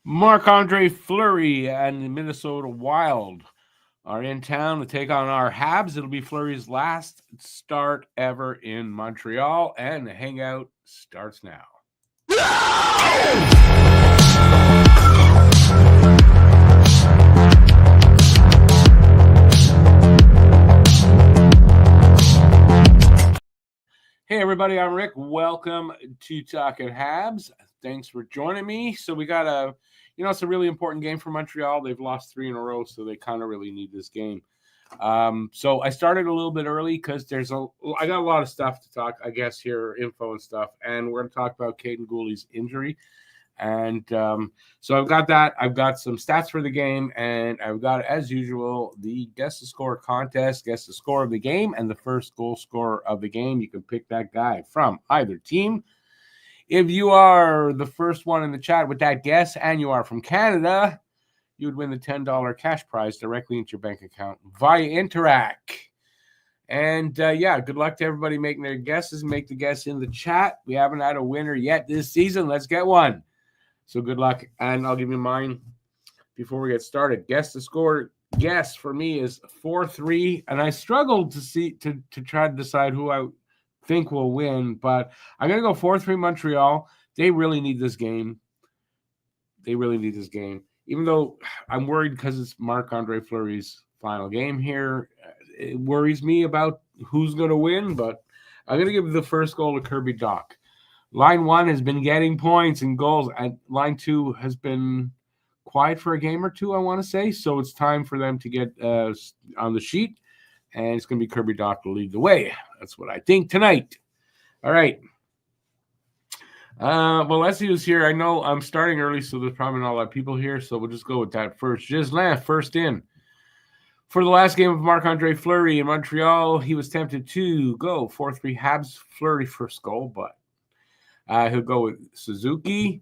Marc-Andre Fleury and the Minnesota Wild are in town to take on our Habs. It'll be Fleury's last start ever in Montreal, and the Hangout starts now. Hey everybody, I'm Rick. Welcome to Talking Habs. Thanks for joining me. So we got it's a really important game for Montreal. They've lost 3 in a row, so they kind of really need this game. So I started a little bit early because I got a lot of stuff to talk, I guess, here, info and stuff, and we're going to talk about Caden Gooley's injury. And so I've got that. I've got some stats for the game, and I've got, as usual, the Guess the Score contest, Guess the Score of the game, and the first goal scorer of the game. You can pick that guy from either team. If you are the first one in the chat with that guess and you are from Canada, you would win the $10 cash prize directly into your bank account via Interac. And good luck to everybody making their guesses. Make the guess in the chat. We haven't had a winner yet this season. Let's get one. So good luck, and I'll give you mine before we get started. Guess the score. Guess for me is 4-3, and I struggled to try to decide who I think will win, but I'm gonna go 4-3 Montreal. They really need this game. Even though I'm worried because it's Marc-Andre Fleury's final game here. It worries me about who's going to win, but I'm going to give the first goal to Kirby Dach. Line 1 has been getting points and goals, and line 2 has been quiet for a game or two, I want to say. So it's time for them to get on the sheet, and it's going to be Kirby Dach to lead the way. That's what I think tonight. All right. Well, Leslie was here. I know I'm starting early, so there's probably not a lot of people here, so we'll just go with that first. Gislain, first in. For the last game of Marc-Andre Fleury in Montreal, he was tempted to go 4-3 Habs. Fleury first goal, but he'll go with Suzuki.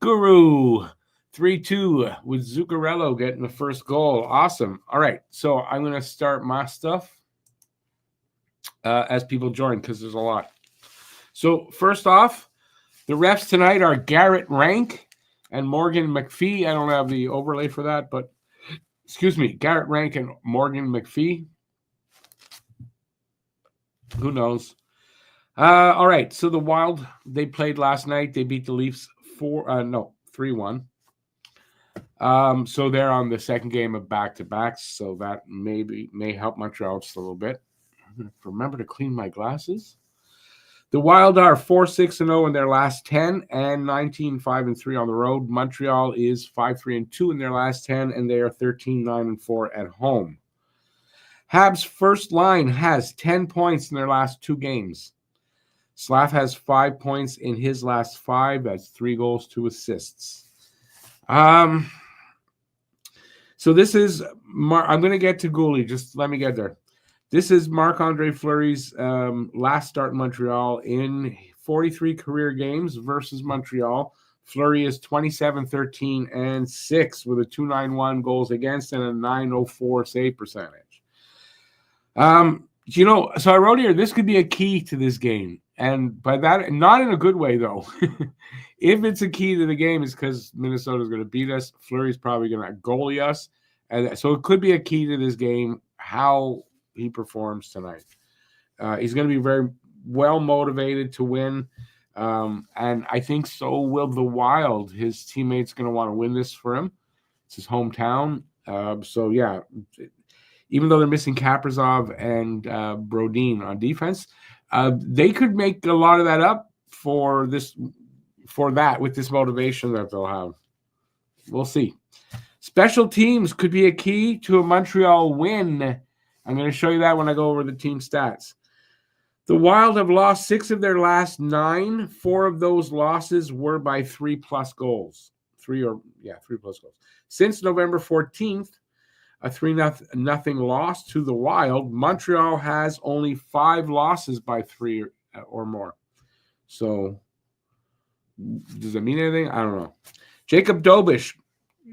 Guru 3-2 with Zuccarello getting the first goal. Awesome. All right, so I'm going to start my stuff as people join because there's a lot. So first off, the refs tonight are Garrett Rank and Morgan McPhee. I don't have the overlay for that, but Garrett Rank and Morgan McPhee. Who knows? All right, so the Wild, they played last night. They beat the Leafs 3-1. So they're on the second game of back-to-backs, so that may help Montreal just a little bit. I'm going to remember to clean my glasses. The Wild are 4-6-0 in their last 10 and 19-5-3 on the road. Montreal is 5-3-2 in their last 10, and they are 13-9-4 at home. Habs' first line has 10 points in their last 2 games. Slav has 5 points in his last 5. That's 3 goals, 2 assists. So this is I'm going to get to Gooley. Just let me get there. This is Marc-Andre Fleury's last start in Montreal in 43 career games versus Montreal. Fleury is 27-13-6 with a 291 goals against and a 904 save percentage. So I wrote here, this could be a key to this game. And by that, not in a good way, though. If it's a key to the game, it's because Minnesota is going to beat us. Fleury's probably going to goalie us. And so it could be a key to this game, how he performs tonight. He's going to be very well motivated to win, and I think so will the Wild. His teammates going to want to win this for him. It's his hometown. Even though they're missing Kaprizov and Brodin on defense, they could make a lot of that up with this motivation that they'll have. We'll see. Special teams could be a key to a Montreal win. I'm going to show you that when I go over the team stats. The Wild have lost 6 of their last 9. 4 of those losses were by 3+ goals. 3+ goals. Since November 14th, a 3-0 loss to the Wild, Montreal has only 5 losses by 3 or more. So, does that mean anything? I don't know. Jacob Dobish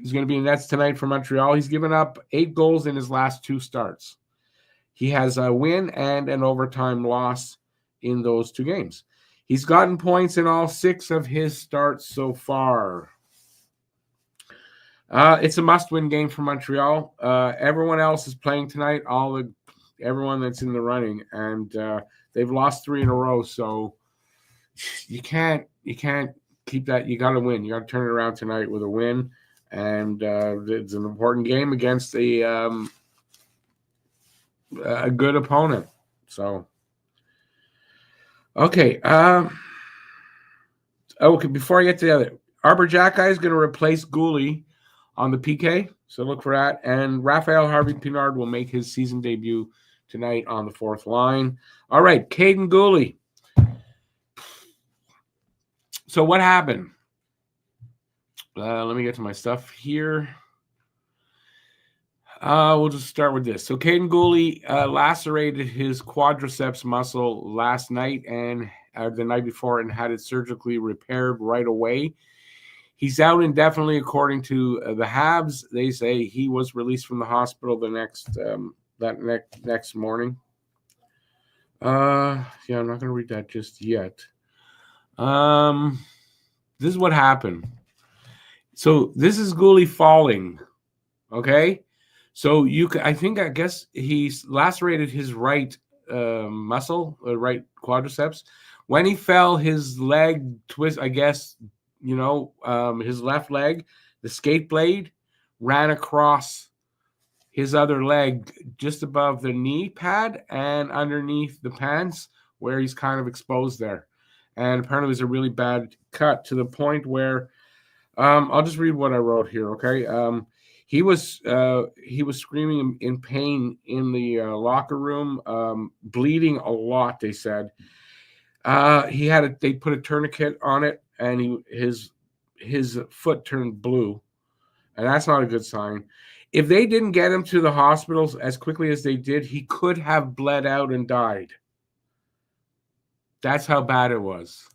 is going to be in nets tonight for Montreal. He's given up 8 goals in his last 2 starts. He has a win and an overtime loss in those 2 games. He's gotten points in all 6 of his starts so far. It's a must-win game for Montreal. Everyone else is playing tonight. Everyone that's in the running, and they've lost 3 in a row. So you can't keep that. You got to win. You got to turn it around tonight with a win, and it's an important game against a good opponent. So okay. Okay, before I get to the other, Arbor Jacki is going to replace Gouli on the PK, so look for that. And Raphael Harvey-Pinard will make his season debut tonight on the 4th line. All right, Caden Gouli. So what happened? Let me get to my stuff here. We'll just start with this. So Caden Gouli lacerated his quadriceps muscle last night and the night before and had it surgically repaired right away. He's out indefinitely, according to the Habs. They say he was released from the hospital the next morning. I'm not going to read that just yet. This is what happened. So this is Gouli falling. Okay. So I guess he lacerated his right muscle, right quadriceps. When he fell, his leg twist, I guess, his left leg, the skate blade ran across his other leg just above the knee pad and underneath the pants where he's kind of exposed there. And apparently it was a really bad cut to the point where I'll just read what I wrote here, okay? He was screaming in pain in the locker room, bleeding a lot, they said. They put a tourniquet on it, and his foot turned blue, and that's not a good sign. If they didn't get him to the hospitals as quickly as they did, he could have bled out and died. That's how bad it was.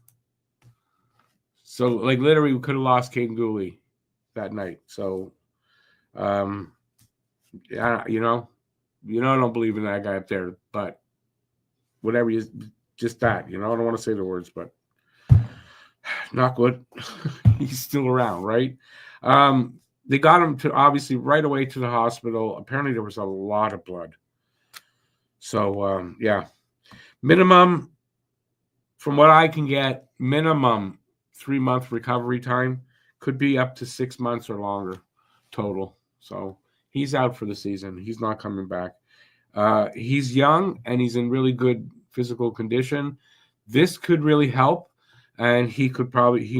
So, like, literally, we could have lost Caden Gouli that night. So, I don't believe in that guy up there, but whatever, just that, I don't want to say the words, but not good. He's still around, right? They got him to obviously right away to the hospital. Apparently there was a lot of blood. So, minimum, from what I can get, minimum 3-month recovery time, could be up to 6 months or longer total. So he's out for the season. He's not coming back. He's young and he's in really good physical condition. This could really help, and he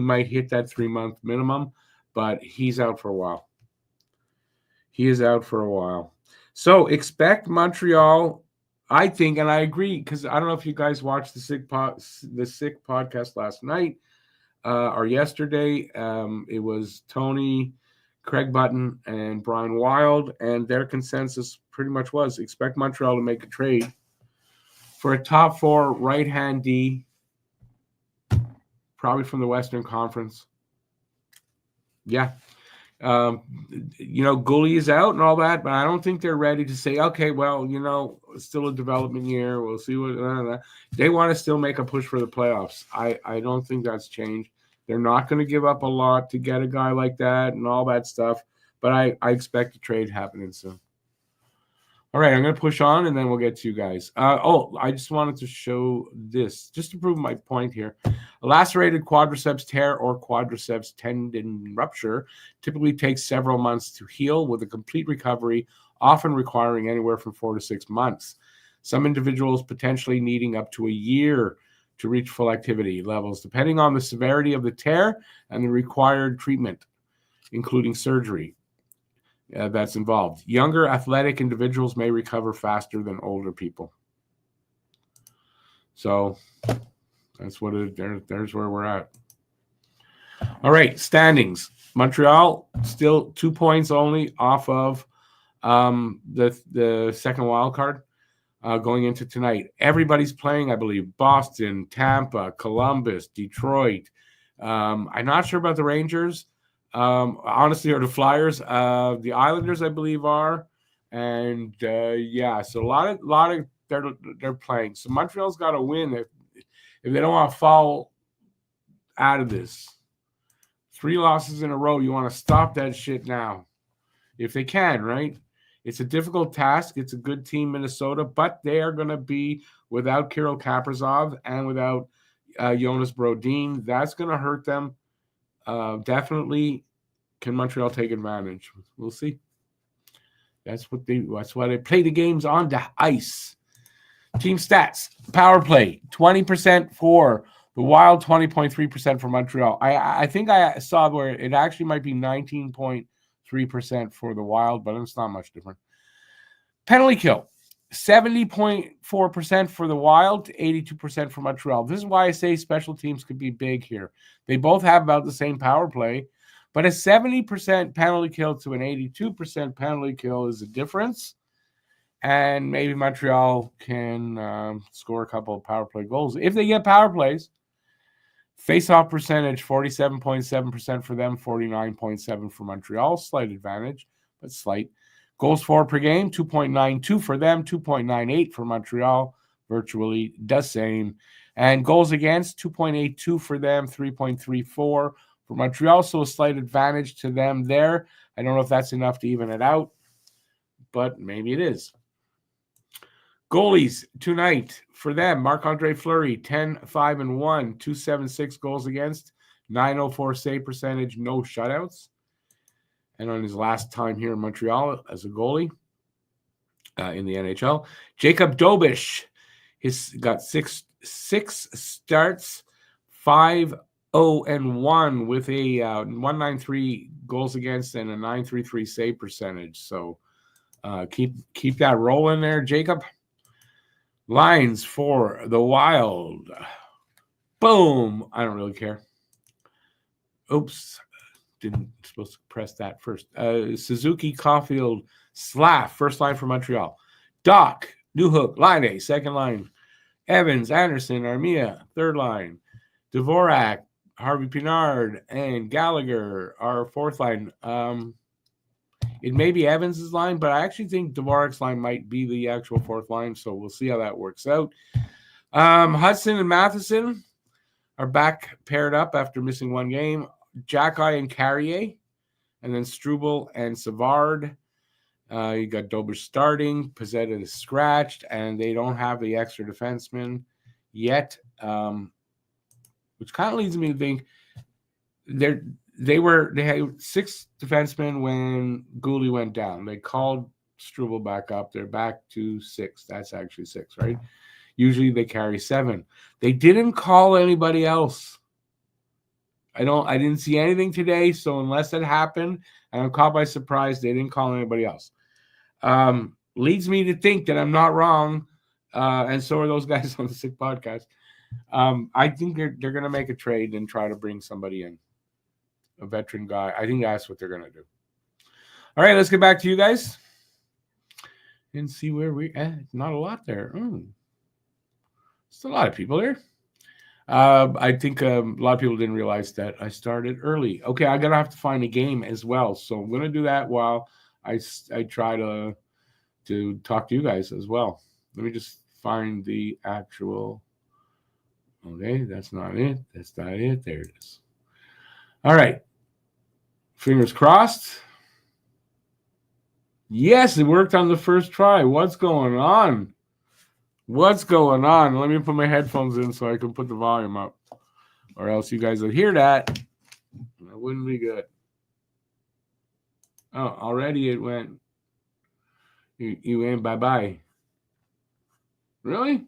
might hit that 3-month minimum, but he's out for a while. He is out for a while. So expect Montreal, I think, and I agree, because I don't know if you guys watched the Sick podcast last night or yesterday. It was Tony, Craig Button, and Brian Wild, and their consensus pretty much was expect Montreal to make a trade for a top 4 right-hand D, probably from the Western Conference. Yeah. Gouli is out and all that, but I don't think they're ready to say, okay, well, it's still a development year. We'll see what they want to still make a push for the playoffs. I don't think that's changed. They're not going to give up a lot to get a guy like that and all that stuff, but I expect a trade happening soon. All right, I'm going to push on, and then we'll get to you guys. I just wanted to show this, just to prove my point here. A lacerated quadriceps tear or quadriceps tendon rupture typically takes several months to heal, with a complete recovery often requiring anywhere from 4 to 6 months. Some individuals potentially needing up to a year to reach full activity levels, depending on the severity of the tear and the required treatment, including surgery. That's involved. Younger athletic individuals may recover faster than older people. So that's there's where we're at. All right, standings. Montreal still 2 points only off of the second wild card going into tonight. Everybody's playing, I believe. Boston, Tampa, Columbus, Detroit. I'm not sure about the Rangers. Honestly, or the Flyers. The Islanders, I believe, are, and so a lot of they're playing. So Montreal's got to win if they don't want to fall out of this. 3 losses in a row. You want to stop that shit now. If they can, right? It's a difficult task. It's a good team, Minnesota, but they are going to be without Kirill Kaprizov and without Jonas Brodin. That's going to hurt them. Definitely. Can Montreal take advantage? We'll see. That's why they play the games on the ice. Team stats: power play 20% for the Wild, 20.3% for Montreal. I think I saw where it actually might be 19.3% for the Wild, but it's not much different. Penalty kill: 70.4% for the Wild, 82% for Montreal. This is why I say special teams could be big here. They both have about the same power play, but a 70% penalty kill to an 82% penalty kill is a difference. And maybe Montreal can score a couple of power play goals if they get power plays. Face-off percentage, 47.7% for them, 49.7% for Montreal. Slight advantage, but slight. Goals for per game, 2.92 for them, 2.98 for Montreal. Virtually the same. And goals against, 2.82 for them, 3.34 for Montreal. So a slight advantage to them there. I don't know if that's enough to even it out, but maybe it is. Goalies tonight for them: Marc-Andre Fleury, 10-5-1, 276 goals against, 904 save percentage, no shutouts. And on his last time here in Montreal as a goalie in the NHL, Jacob Dobish, he's got six starts, 5-0-1 with a 193 goals against and a 933 save percentage. So keep that rolling there, Jacob. Lines for the Wild. Boom. I don't really care. Oops. Didn't supposed to press that first. Suzuki, Caulfield, Slav, first line for Montreal. Doc, Newhook, line A, second line. Evans, Anderson, Armia, third line. Dvorak, Harvey Pinard, and Gallagher, our fourth line. It may be Evans' line, but I actually think Dvorak's line might be the actual fourth line, so we'll see how that works out. Hudson and Matheson are back paired up after missing one game. Jacky and Carrier, and then Struble and Savard. You got Dober starting. Pezzetta is scratched, and they don't have the extra defenseman yet, which kind of leads me to think they had 6 defensemen when Gouli went down. They called Struble back up. They're back to 6. That's actually 6, right? Usually they carry 7. They didn't call anybody else. I didn't see anything today, so unless it happened, and I'm caught by surprise, they didn't call anybody else. Leads me to think that I'm not wrong, and so are those guys on the Sick Podcast. I think they're going to make a trade and try to bring somebody in, a veteran guy. I think that's what they're going to do. All right, let's get back to you guys and see where we at. Not a lot there. It's a lot of people there. I think a lot of people didn't realize that I started early. Okay, I'm going to have to find a game as well. So I'm going to do that while I try to talk to you guys as well. Let me just find the actual. Okay, that's not it. That's not it. There it is. All right. Fingers crossed. Yes, it worked on the first try. What's going on? What's going on? Let me put my headphones in so I can put the volume up, or else you guys would hear that. That wouldn't be good. Oh, already it went. You went bye-bye. Really?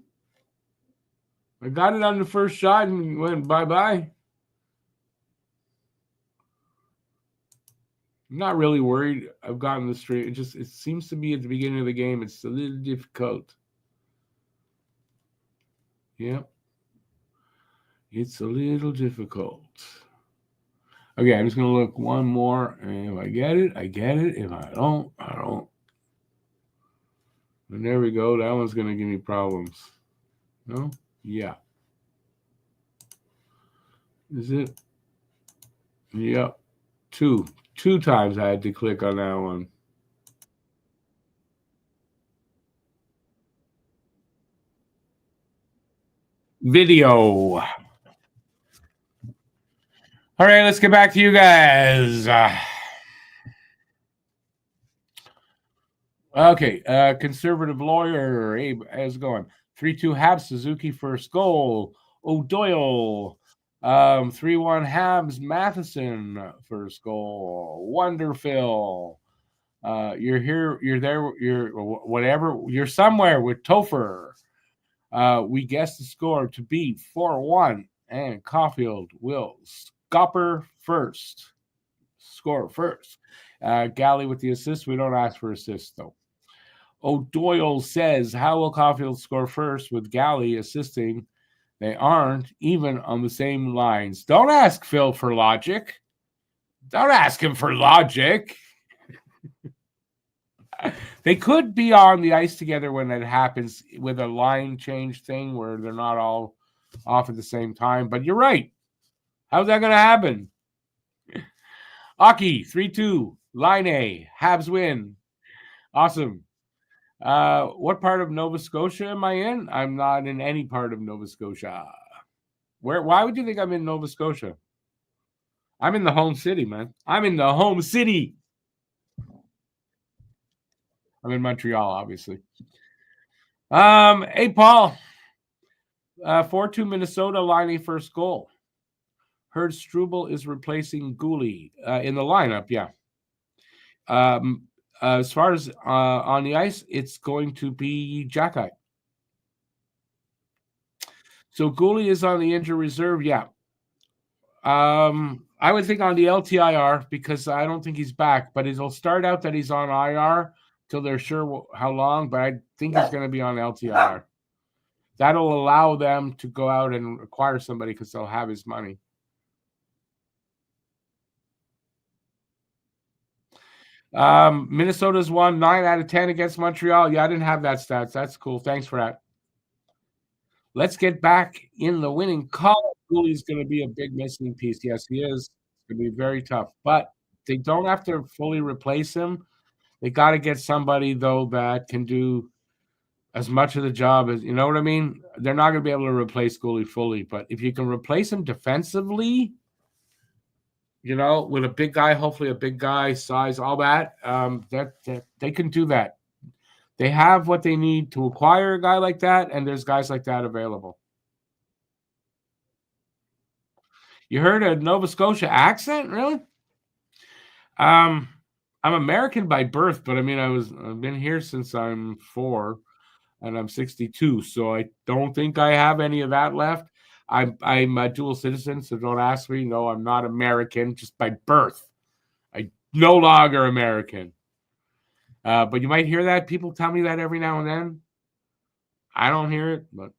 I got it on the first shot and you went bye-bye. I'm not really worried. I've gotten the straight. It seems to be at the beginning of the game. It's a little difficult. Yep. It's a little difficult. Okay, I'm just going to look one more. And if I get it, I get it. If I don't, I don't. And there we go. That one's going to give me problems. No? Yeah. Is it? Yep. Two times I had to click on that one. Video. All right, let's get back to you guys. Okay, conservative lawyer Abe, how's it going? 3-2 Habs, Suzuki first goal. O'Doyle. 3-1 Habs, Matheson first goal. Wonderful. You're here, you're there, you're whatever, you're somewhere with Topher. We guessed the score to beat 4-1, and Caulfield will scupper first. Score first. Galley with the assist. We don't ask for assists, though. O'Doyle says, how will Caulfield score first with Galley assisting? They aren't even on the same lines. Don't ask Phil for logic. Don't ask him for logic. They could be on the ice together when it happens with a line change thing where they're not all off at the same time. But you're right. How's that going to happen? Aki, 3-2. Line A. Habs win. Awesome. What part of Nova Scotia am I in? I'm not in any part of Nova Scotia. Why would you think I'm in Nova Scotia? I'm in the home city, man. I'm in the home city. I'm in Montreal, obviously. Hey, Paul. 4-2 Minnesota, line A first goal. Heard Struble is replacing Gooley in the lineup, yeah. As far as on the ice, it's going to be Jackeye. So Gooley is on the injured reserve, yeah. I would think on the LTIR because I don't think he's back, but it'll start out that he's on IR till they're sure how long, but I think he's going to be on LTIR. That'll allow them to go out and acquire somebody because they'll have his money. Minnesota's won 9 out of 10 against Montreal. Yeah, I didn't have that stats. That's cool. Thanks for that. Let's get back in the winning column. Gooley's going to be a big missing piece. Yes, he is. It's going to be very tough, but they don't have to fully replace him. They got to get somebody, though, that can do as much of the job as, you know what I mean? They're not going to be able to replace Gooley fully, but if you can replace him defensively, you know, with a big guy, hopefully a big guy, size, all that, that they can do that. They have what they need to acquire a guy like that, and there's guys like that available. You heard a Nova Scotia accent, really? I'm American by birth, but I mean, I've been here since I'm 4, and I'm 62, so I don't think I have any of that left. I'm a dual citizen, so don't ask me. No, I'm not American, just by birth. I no longer American. But you might hear that. People tell me that every now and then. I don't hear it, but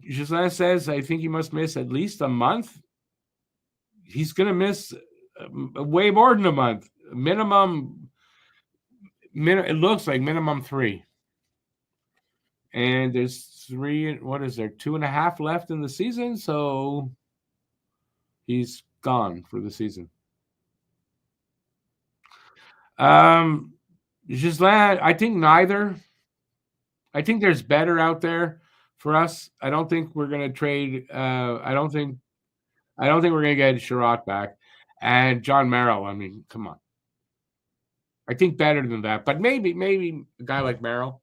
Gisela says, I think he must miss at least a month. He's going to miss way more than a month. It looks like minimum 3. And there's 3, what is there, 2.5 left in the season? So he's gone for the season. Gisela, I think neither. I think there's better out there for us. I don't think we're going to trade. I don't think we're going to get Sherratt back. And John Merrill, I mean, come on. I think better than that. But maybe a guy like Merrill.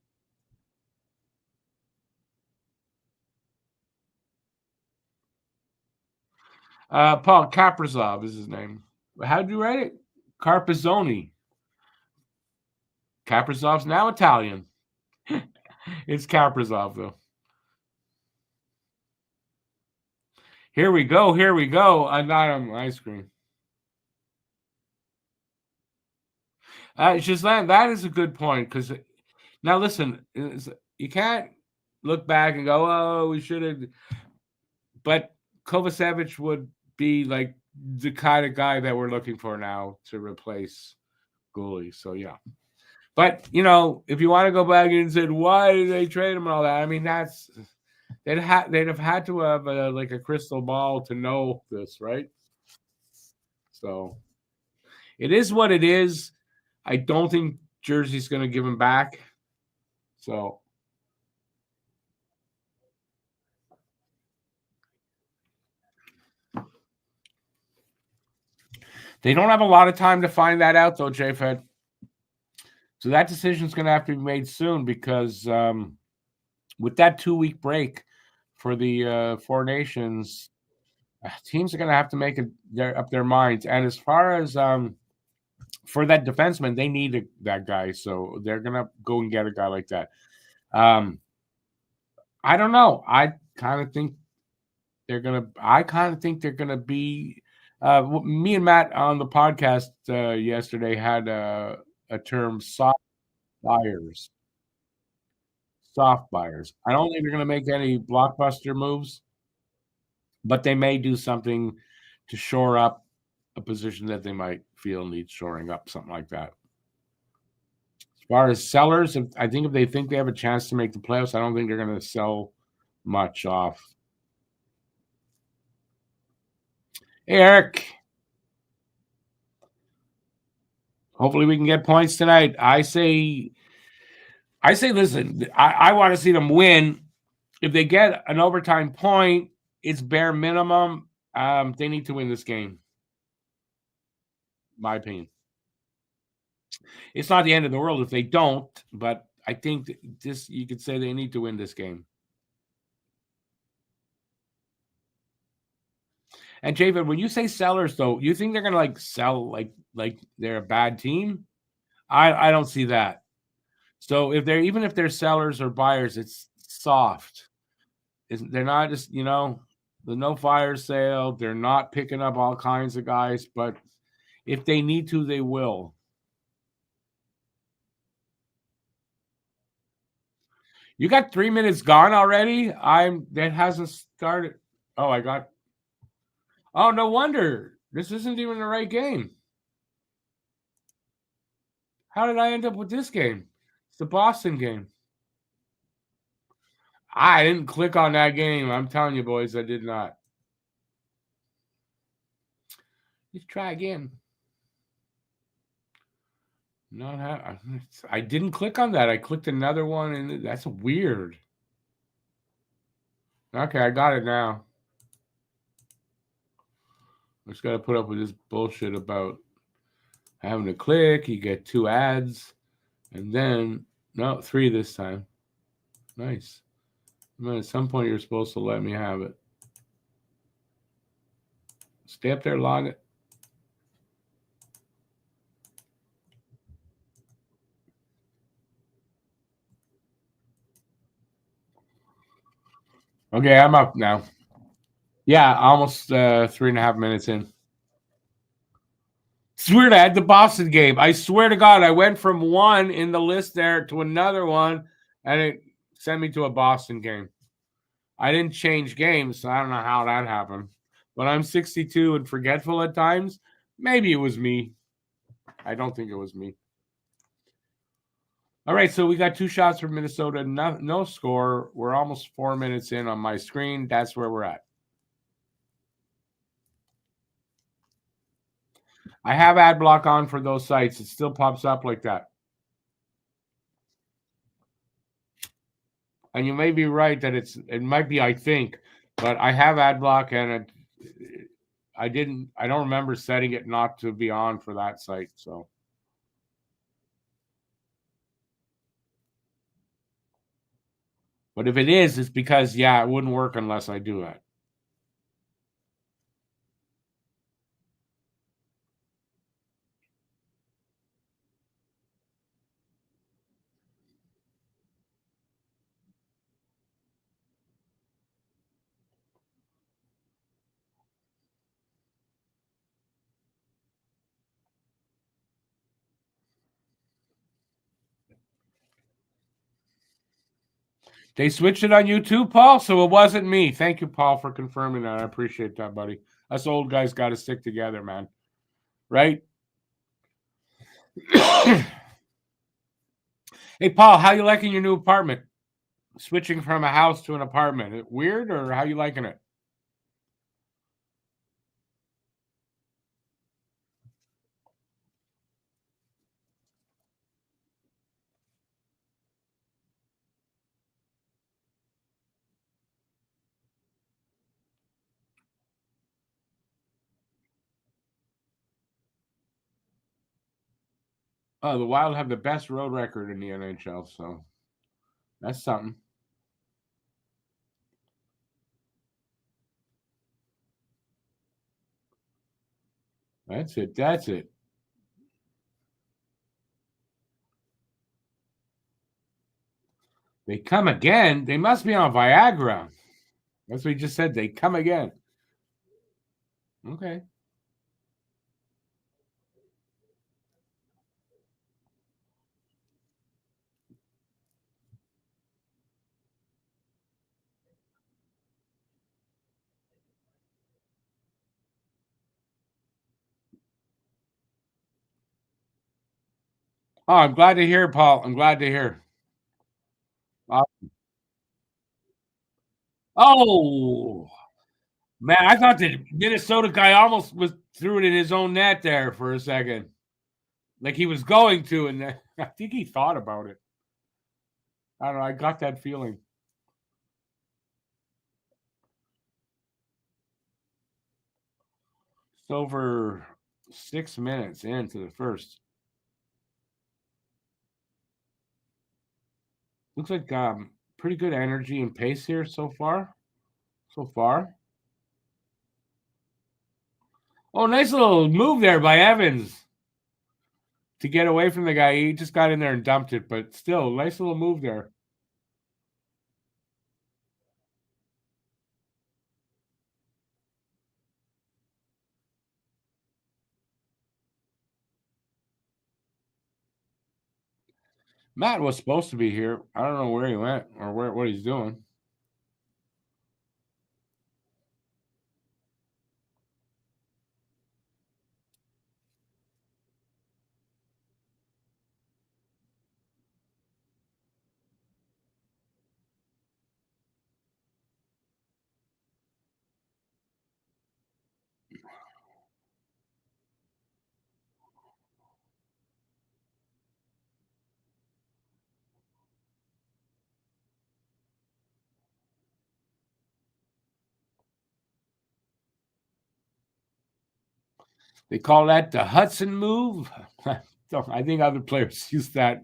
Paul Kaprizov is his name. How do you write it? Carpizzoni. Kaprizov's now Italian. It's Kaprizov, though. Here we go. I'm not on my screen. Shazlan, that is a good point because now listen, you can't look back and go, "Oh, we should have." But Kovacevic would be like the kind of guy that we're looking for now to replace Gooley. So yeah, but you know, if you want to go back and say why did they trade him and all that, I mean that's they'd have had to have like a crystal ball to know this, right? So it is what it is. I don't think Jersey's going to give him back. So They don't have a lot of time to find that out, though, JFed. So that decision is going to have to be made soon because with that 2-week break for the Four Nations, teams are going to have to make up their minds. And as far as for that defenseman, they need that guy, so they're going to go and get a guy like that. I don't know. I kind of think they're gonna be. Me and Matt on the podcast yesterday had a term buyers, soft buyers. I don't think they're gonna make any blockbuster moves, but they may do something to shore up a position that they might feel needs shoring up, something like that. As far as sellers, I think if they think they have a chance to make the playoffs, I don't think they're going to sell much off. Hey, Eric. Hopefully we can get points tonight. I say, listen, I want to see them win. If they get an overtime point, it's bare minimum. They need to win this game. My opinion. It's not the end of the world if they don't, but I think you could say they need to win this game. And Javid, when you say sellers, though, you think they're gonna sell like they're a bad team? I don't see that. So if they're sellers or buyers, it's soft. They're not just the no fire sale. They're not picking up all kinds of guys, but if they need to, they will. You got 3 minutes gone already? That hasn't started. Oh, no wonder. This isn't even the right game. How did I end up with this game? It's the Boston game. I didn't click on that game. I'm telling you, boys, I did not. Let's try again. I didn't click on that. I clicked another one, and that's weird. Okay, I got it now. I just got to put up with this bullshit about having to click. You get 2 ads, and then no 3 this time. Nice. But at some point, you're supposed to let me have it. Stay up there, log it. Okay, I'm up now. Yeah, almost 3.5 minutes in. It's weird. I had the Boston game. I swear to God, I went from one in the list there to another one, and it sent me to a Boston game. I didn't change games, so I don't know how that happened. But I'm 62 and forgetful at times. Maybe it was me. I don't think it was me. All right, so we got 2 shots for Minnesota. No score. We're almost 4 minutes in on my screen. That's where we're at. I have ad block on for those sites. It still pops up like that. And you may be right that it might be, I think, but I have ad block and I don't remember setting it not to be on for that site. So, but if it is, it's because it wouldn't work unless I do that. They switched it on you too, Paul. So it wasn't me. Thank you, Paul, for confirming that. I appreciate that, buddy. Us old guys got to stick together, man. Right? Hey, Paul, how you liking your new apartment? Switching from a house to an apartment. It weird, or how you liking it? Oh, the Wild have the best road record in the NHL, so that's something. That's it. That's it. They come again. They must be on Viagra. That's what he just said. They come again. Okay. Oh, I'm glad to hear, Paul. I'm glad to hear. Uh, oh, man, I thought the Minnesota guy almost was threw it in his own net there for a second. Like he was going to, and then, I think he thought about it. I don't know. I got that feeling. It's over 6 minutes into the first. Looks like pretty good energy and pace here so far. So far. Oh, nice little move there by Evans to get away from the guy. He just got in there and dumped it, but still, nice little move there. Matt was supposed to be here. I don't know where he went or what he's doing. They call that the Hudson move. I think other players used that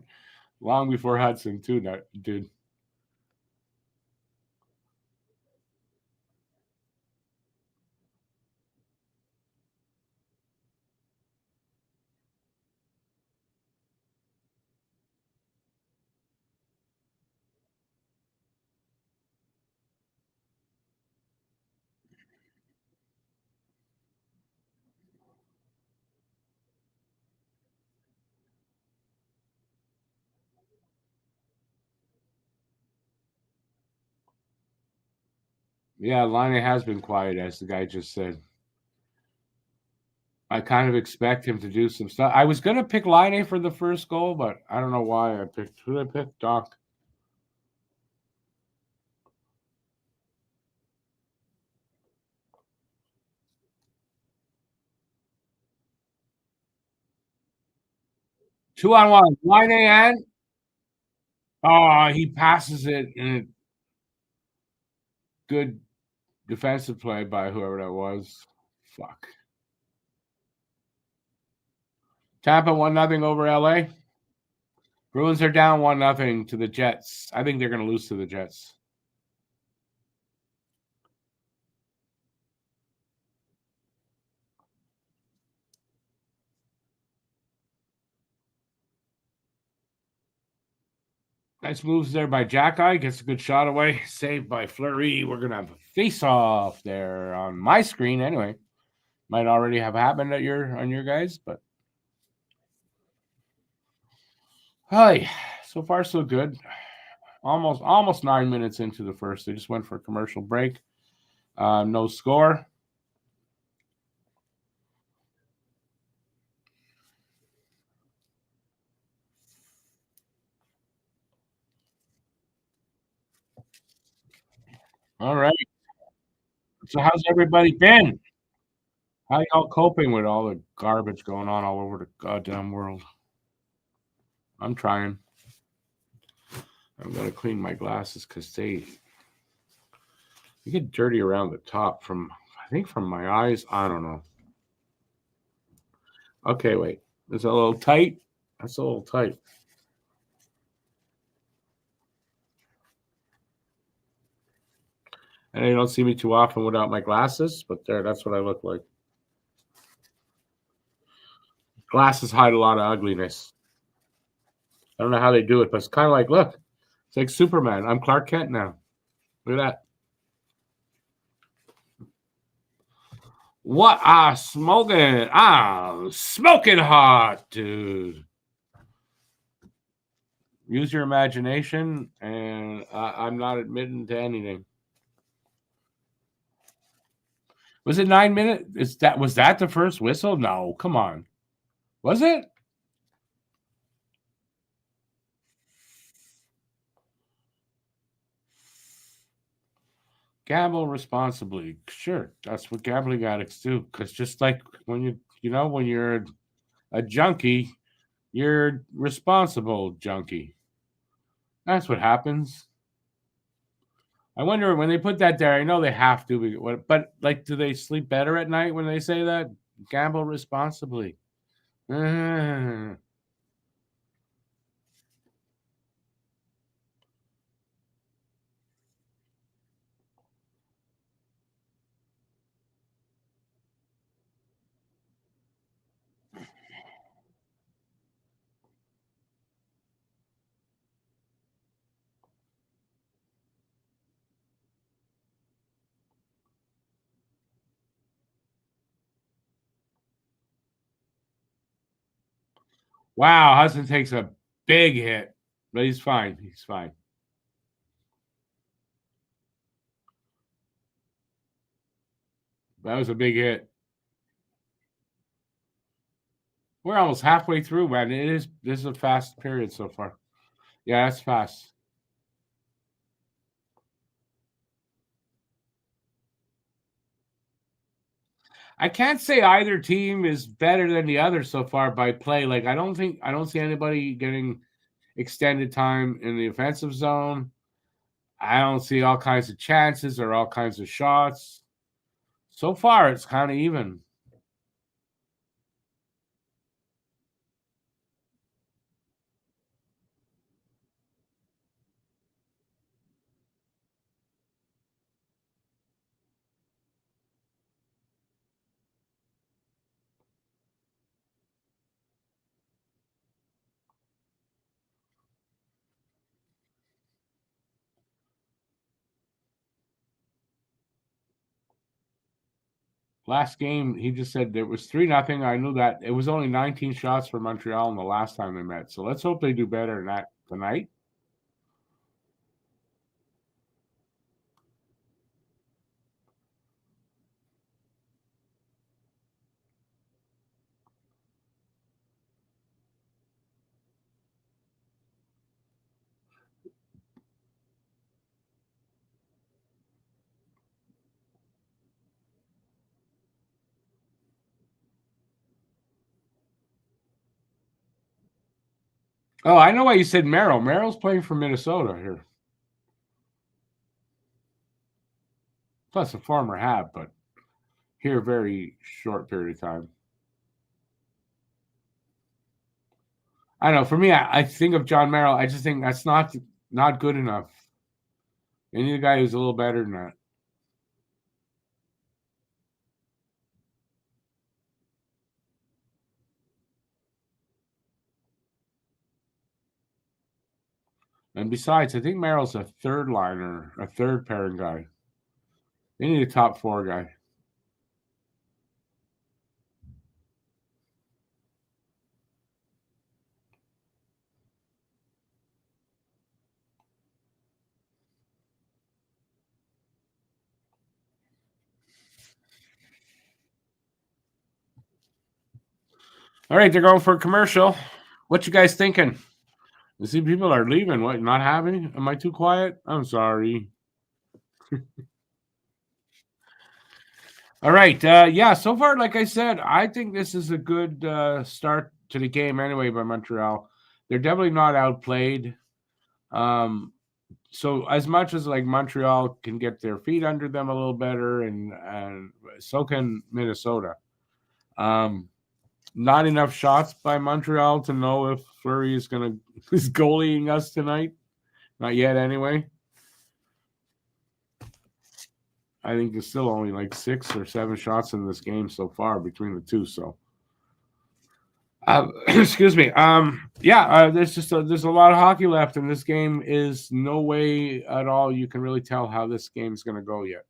long before Hudson too. That dude. Yeah, Line has been quiet, as the guy just said. I kind of expect him to do some stuff. I was gonna pick Line for the first goal, but I don't know why I picked. Who did I pick? Doc. Two on one. Line and oh, he passes it, and good defensive play by whoever that was. Fuck. Tampa 1-0 over LA. Bruins are down 1-0 to the Jets. I think they're going to lose to the Jets. Nice moves there by Jackeye. Gets a good shot away. Saved by Fleury. We're going to have a face-off there on my screen anyway. Might already have happened on your guys, but hi. So far so good. Almost 9 minutes into the first. They just went for a commercial break. No score. All right. So how's everybody been? How y'all coping with all the garbage going on all over the goddamn world? I'm trying. I'm gonna clean my glasses because they get dirty around the top from I think from my eyes. I don't know. Okay, wait. Is it a little tight? That's a little tight. And you don't see me too often without my glasses, but that's what I look like. Glasses hide a lot of ugliness. I don't know how they do it, but it's kind of like, look, it's like Superman. I'm Clark Kent now. Look at that. What smoking? Smoking hot, dude. Use your imagination, and I'm not admitting to anything. Was it 9 minutes? Was that the first whistle? No, come on. Was it? Gamble responsibly. Sure, that's what gambling addicts do. Because just like when when you're a junkie, you're responsible junkie. That's what happens. I wonder when they put that there. I know they have to, but like, do they sleep better at night when they say that? Gamble responsibly. Wow, Hudson takes a big hit, but he's fine. He's fine. That was a big hit. We're almost halfway through, man. This is a fast period so far. Yeah, that's fast. I can't say either team is better than the other so far by play. Like I don't see anybody getting extended time in the offensive zone. I don't see all kinds of chances or all kinds of shots. So far, it's kind of even. Last game, he just said there was 3-0. I knew that it was only 19 shots for Montreal in the last time they met. So let's hope they do better than that tonight. Oh, I know why you said Merrill. Merrill's playing for Minnesota here. Plus a former Hab, but here very short period of time. I know. For me, I think of John Merrill. I just think that's not good enough. They need a guy who's a little better than that. And besides, I think Merrill's a third liner, a third pairing guy. They need a top four guy. All right, they're going for a commercial. What you guys thinking? You see, people are leaving. What? Not having? Am I too quiet? I'm sorry. All right. Yeah. So far, like I said, I think this is a good start to the game. Anyway, by Montreal, they're definitely not outplayed. So as much as like Montreal can get their feet under them a little better, and so can Minnesota. not enough shots by Montreal to know if Fleury is goalieing us tonight. Not yet, anyway. I think there's still only like 6 or 7 shots in this game so far between the two. So, excuse me. There's a lot of hockey left, and this game is no way at all you can really tell how this game's going to go yet.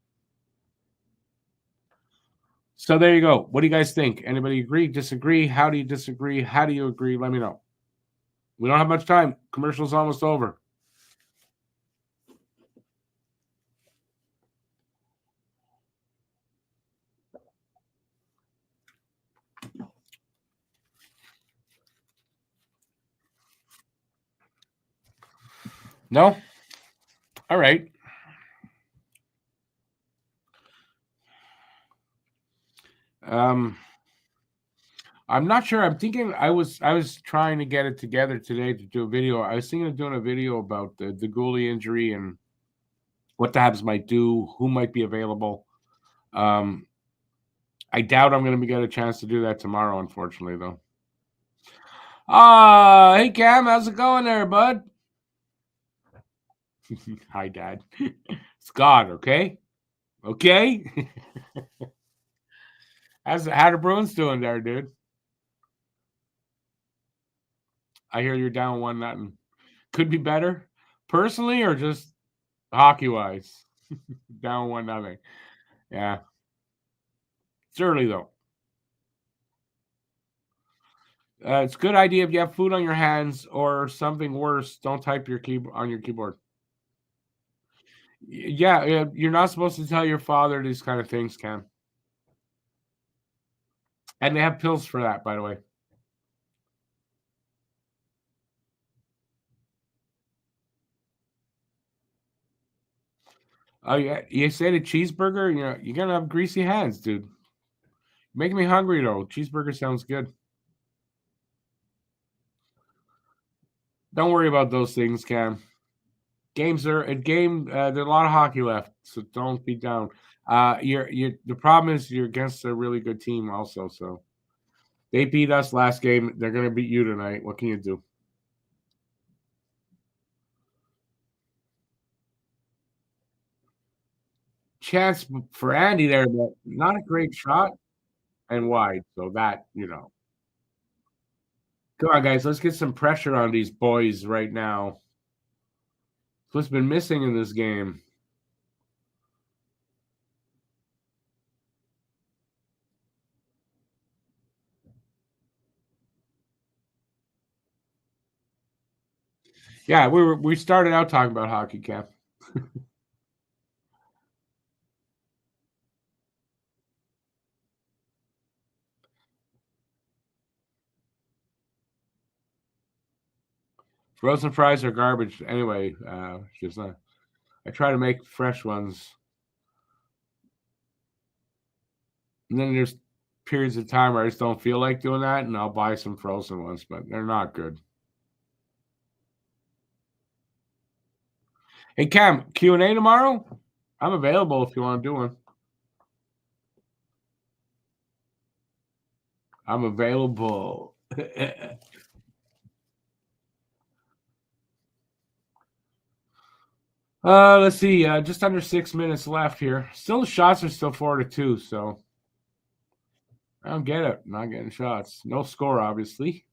So there you go. What do you guys think? Anybody agree? Disagree? How do you disagree? How do you agree? Let me know. We don't have much time. Commercial's almost over. No? All right. I'm not sure. I'm thinking I was trying to get it together today to do a video. I was thinking of doing a video about the goalie injury and what the Habs might do, who might be available. I doubt I'm going to get a chance to do that tomorrow, unfortunately, though. Hey Cam, how's it going there, bud? Hi, Dad. It's God, okay? Okay? How the Bruins doing there, dude? I hear you're down 1-0. Could be better, personally, or just hockey-wise. Down 1-0. Yeah. It's early, though. It's a good idea if you have food on your hands or something worse, don't type on your keyboard. Yeah, you're not supposed to tell your father these kind of things, Cam. And they have pills for that, by the way. Oh yeah, you said a cheeseburger. You're gonna have greasy hands, dude. Making me hungry though. Cheeseburger sounds good. Don't worry about those things, Cam. Games are a game. There's a lot of hockey left, so don't be down. You're the problem is you're against a really good team also. So they beat us last game. They're gonna beat you tonight. What can you do? Chance for Andy there, but not a great shot and wide. So that. Come on, guys. Let's get some pressure on these boys right now. What's been missing in this game? Yeah, we started out talking about hockey, Cap. Frozen fries are garbage anyway. Just not. I try to make fresh ones, and then there's periods of time where I just don't feel like doing that, and I'll buy some frozen ones, but they're not good. Hey Cam, Q&A tomorrow? I'm available if you want to do one. I'm available. Let's see. Just under 6 minutes left here. Still, the shots are still 4-2. So I don't get it. Not getting shots. No score, obviously.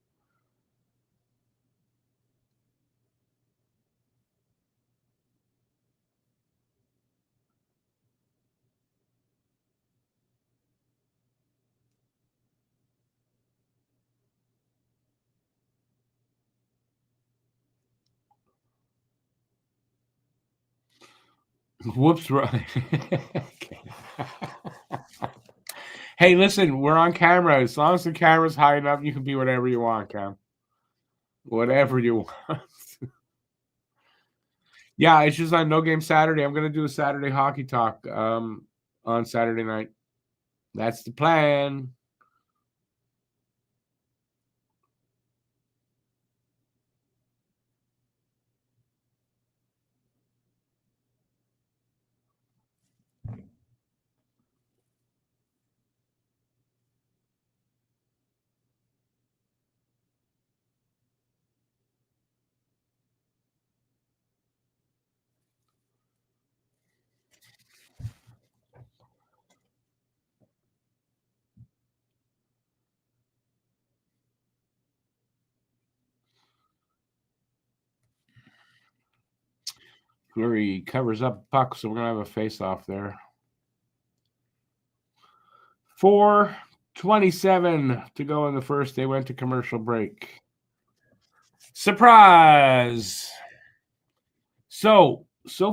Whoops. Hey, listen, we're on camera. As long as the camera's high enough, you can be whatever you want, Cam. Whatever you want. Yeah, it's just on No Game Saturday. I'm gonna do a Saturday hockey talk on Saturday night. That's the plan. where he covers up puck, so we're going to have a face-off there. 4:27 to go in the first. They went to commercial break. Surprise! So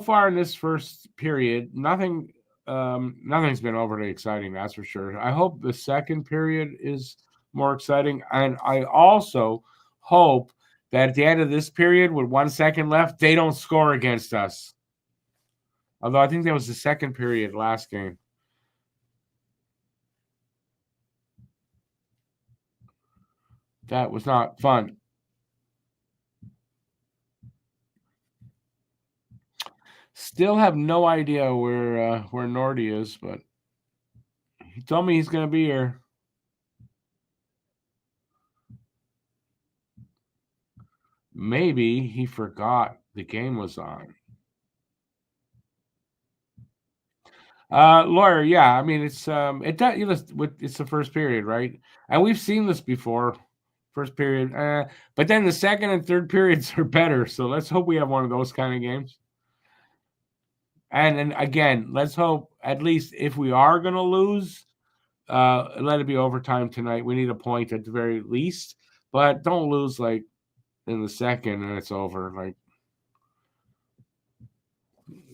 far in this first period, nothing's been overly exciting, that's for sure. I hope the second period is more exciting, and I also hope that at the end of this period, with 1 second left, they don't score against us. Although I think that was the second period last game. That was not fun. Still have no idea where Nordy is, but he told me he's going to be here. Maybe he forgot the game was on. Lawyer, yeah. I mean, it's it's the first period, right? And we've seen this before. First period, but then the second and third periods are better. So let's hope we have one of those kind of games. And then again, let's hope at least if we are going to lose, let it be overtime tonight. We need a point at the very least, but don't lose like in the second and it's over.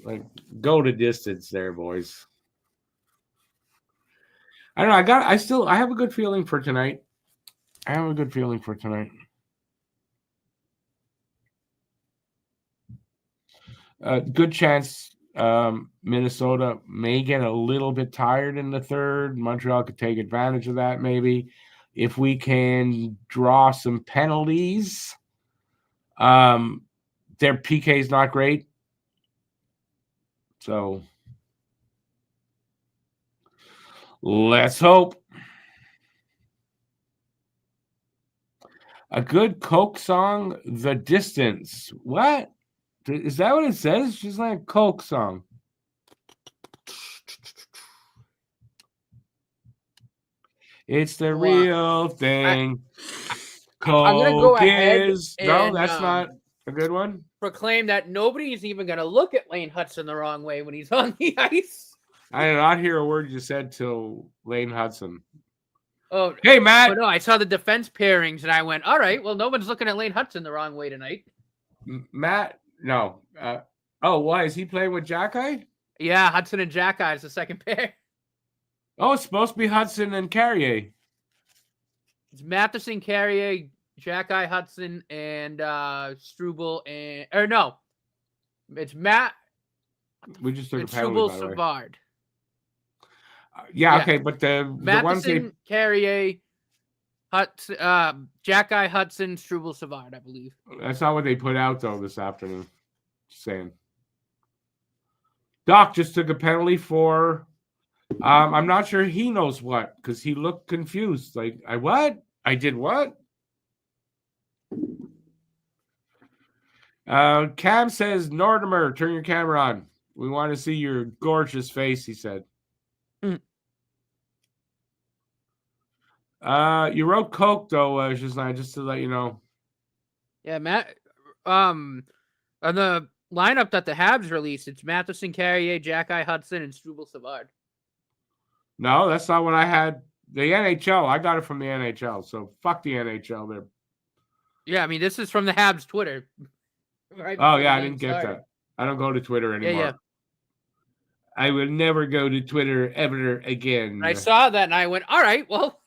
Like go to distance there, boys. I don't know. I have a good feeling for tonight. Good chance Minnesota may get a little bit tired in the third. Montreal could take advantage of that maybe. If we can draw some penalties, their PK is not great. So let's hope. A good Coke song, The Distance. What? Is that what it says? It's just like a Coke song. It's the real thing. Coke I'm gonna go ahead no, that's not a good one. Proclaim that nobody's even gonna look at Lane Hudson the wrong way when he's on the ice. I did not hear a word you said till Lane Hudson. Oh, hey, Matt. Oh, no, I saw the defense pairings and I went, all right, well, no one's looking at Lane Hudson the wrong way tonight. Matt, no. Why? Is he playing with Jack-Eye? Yeah, Hudson and Jack-Eye is the second pair. Oh, it's supposed to be Hudson and Carrier. It's Matheson, Carrier, Jack-Eye, Hudson, and Struble, or no. It's Matt. We just took a penalty, Struble, by the way. Savard. Yeah, okay, but the ones Matheson, Carrier, Jack-Eye, Hudson, Struble, Savard, I believe. That's not what they put out, though, this afternoon. Just saying. Doc just took a penalty for... I'm not sure he knows what, because he looked confused. Like, what? I did what? Cam says, Nortimer, turn your camera on. We want to see your gorgeous face, he said. You wrote Coke, though, just to let you know. Yeah, Matt. On the lineup that the Habs released, it's Matheson, Carrier, Jack-Eye, Hudson, and Struble, Savard. No, that's not what I had. The NHL, I got it from the NHL, so fuck the NHL there. Yeah, I mean, this is from the Habs Twitter. Right I didn't get that. I don't go to Twitter anymore. Yeah. I will never go to Twitter ever again. I saw that and I went, all right, well,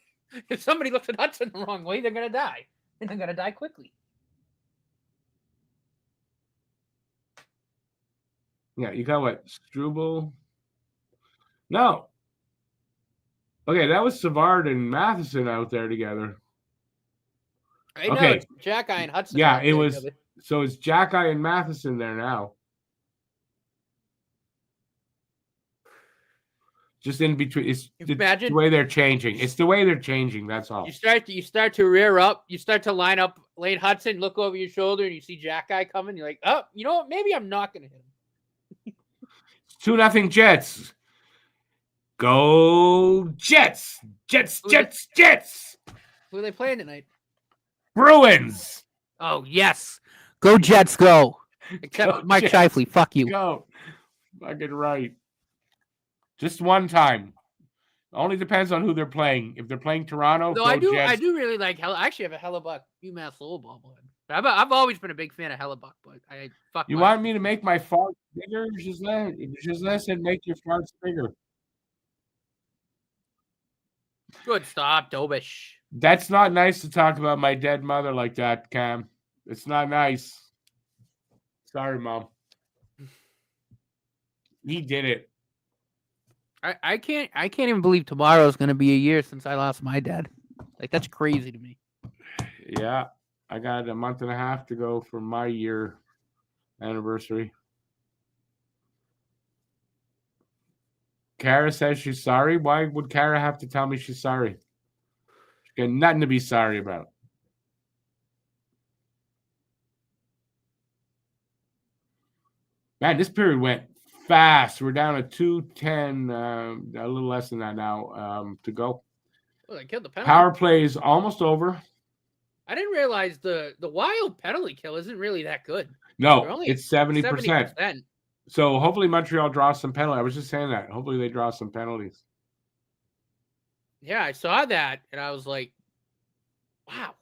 if somebody looks at Hudson the wrong way, they're going to die. And they're going to die quickly. Yeah, you got what? Struble? No. Okay, that was Savard and Matheson out there together. I know, it's Jack-Eye and Hudson. Yeah, it was. Together. So it's Jack-Eye and Matheson there now. Just in between. It's the way they're changing. It's the way they're changing. That's all. You start to rear up. You start to line up Lane Hudson, look over your shoulder, and you see Jack-Eye coming. You're like, oh, you know what? Maybe I'm not going to hit him. 2-0 Jets. Go Jets! Jets! Who are they playing tonight? Bruins! Oh, yes. Go Jets, go. Except Go Mike Jets. Scheifele. Fuck you. Go. Fucking right. Just one time. Only depends on who they're playing. If they're playing Toronto, Though go I Jets. do really like I actually have a Hellebuck UMass Lowball one. I've always been a big fan of Hellebuck, but I fuck. You want me to make my farts bigger? Just listen, make your farts bigger. Good stop, Dobish. That's not nice to talk about my dead mother like that, Cam. It's not nice. Sorry, Mom. He did it. I can't even believe tomorrow's gonna be a year since I lost my dad. Like that's crazy to me. Yeah. I got a month and a half to go for my year anniversary. Kara says she's sorry. Why would Kara have to tell me she's sorry? She got nothing to be sorry about. Man, this period went fast. We're down to 2:10, a little less than that now to go. Oh, they killed the penalty. Power play is almost over. I didn't realize the Wild penalty kill isn't really that good. No, it's 70%. 70%. So hopefully Montreal draws some penalties. I was just saying that. Hopefully they draw some penalties. Yeah, I saw that and I was like, wow.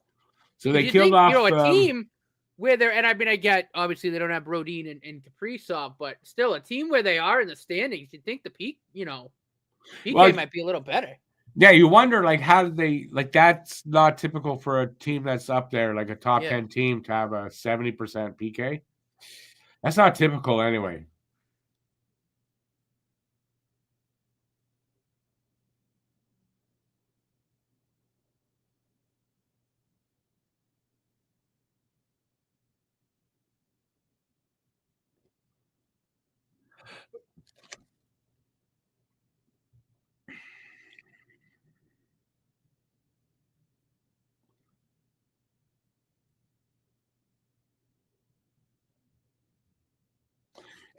So they killed off a team where they're, and I mean, I get obviously they don't have Brodin and Kaprizov, but still a team where they are in the standings. You'd think the PK might be a little better. Yeah, you wonder like how did they like that's not typical for a team that's up there, like a top 10 team to have a 70% PK. That's not typical anyway.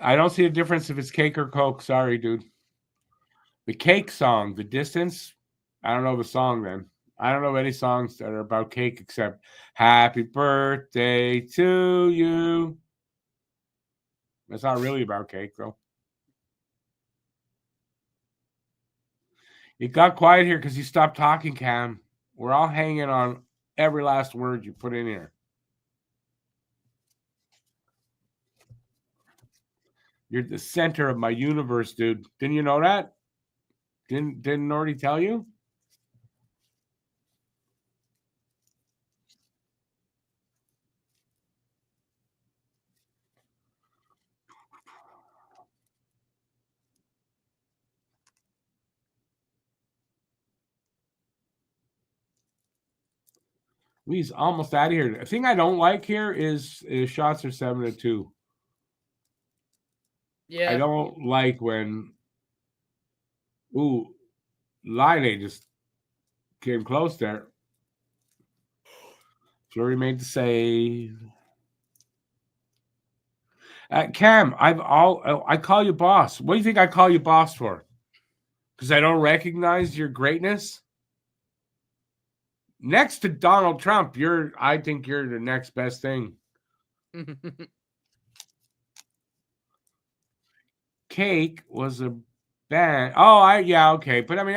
I don't see a difference if it's cake or Coke. Sorry, dude. The cake song, The Distance, I don't know the song then. I don't know any songs that are about cake except Happy Birthday to You. That's not really about cake, though. It got quiet here because you stopped talking, Cam. We're all hanging on every last word you put in here. You're the center of my universe, dude. Didn't you know that? Didn't already tell you? He's almost out of here. The thing I don't like here is shots are 7-2. Yeah. I don't like when Line just came close there. Fleury made the save. Cam, I call you boss. What do you think I call you boss for? Because I don't recognize your greatness? Next to Donald Trump, I think you're the next best thing. Cake was a band. Okay. But I mean,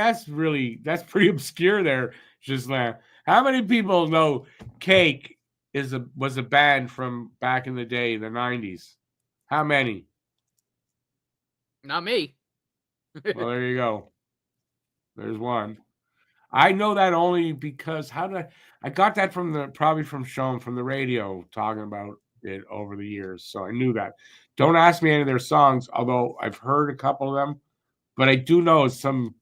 that's pretty obscure there. Just how many people know Cake was a band from back in the day, the 90s? How many? Not me. Well, there you go. There's one. I know that only because I got that probably from Sean from the radio talking about it over the years. So I knew that. Don't ask me any of their songs, although I've heard a couple of them, but I do know some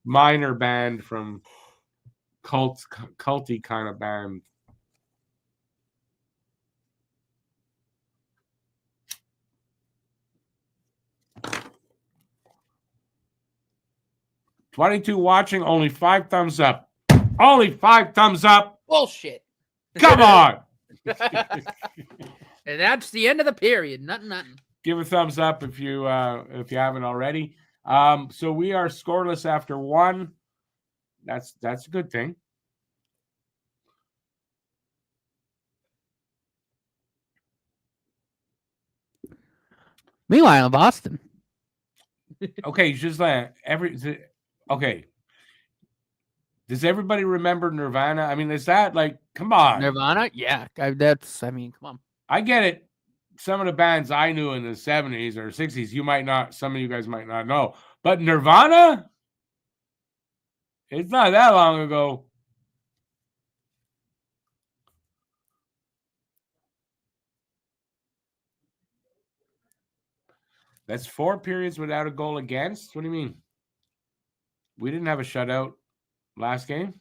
minor band from culty kind of band. $22 watching, only 5 thumbs up. Only 5 thumbs up. Bullshit. Come on. And that's the end of the period. Nothing. Give a thumbs up if you haven't already. So we are scoreless after 1. That's a good thing. Meanwhile, in Boston. Okay, just like okay. Does everybody remember Nirvana? I mean, is that like, come on? Nirvana? Yeah, I mean, come on. I get it. Some of the bands I knew in the 70s or 60s, you might not, some of you guys might not know. But Nirvana? It's not that long ago. That's 4 periods without a goal against? What do you mean? We didn't have a shutout last game?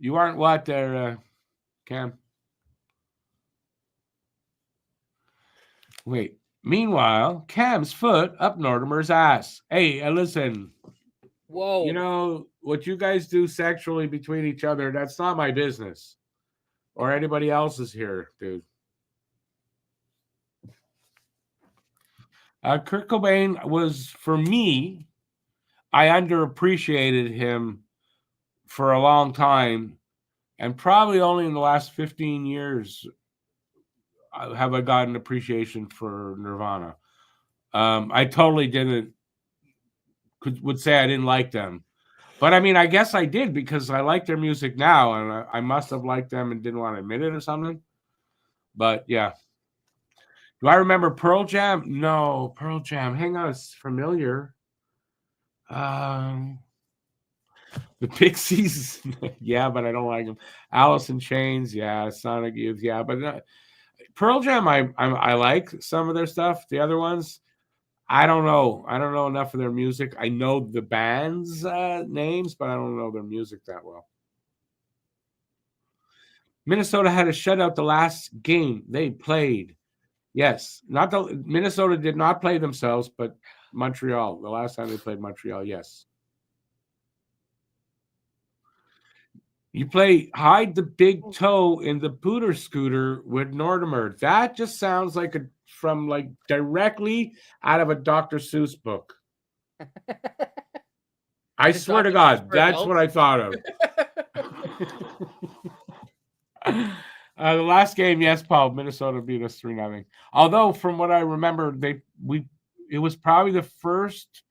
You aren't what there, Cam? Wait. Meanwhile, Cam's foot up Nortimer's ass. Hey, listen. Whoa. You know, what you guys do sexually between each other, that's not my business. Or anybody else's here, dude. Kurt Cobain was, for me, I underappreciated him for a long time. And probably only in the last 15 years have I gotten appreciation for Nirvana. I totally would say I didn't like them. But I mean, I guess I did because I like their music now, and I must have liked them and didn't want to admit it or something. But yeah. Do I remember Pearl Jam? No, Pearl Jam. Hang on, it's familiar. The Pixies, yeah, but I don't like them. Alice in Chains, yeah. Sonic Youth, yeah, but Pearl Jam, I like some of their stuff. The other ones, I don't know. I don't know enough of their music. I know the band's names, but I don't know their music that well. Minnesota had a shutout the last game they played. Yes, Minnesota did not play themselves, but Montreal. The last time they played Montreal, yes. You play hide the big toe in the booter scooter with Nortimer. That just sounds like from directly out of a Dr. Seuss book. I swear to God, that's what I thought of. The last game, yes, Paul, Minnesota beat us 3-0. Although, from what I remember, it was probably the first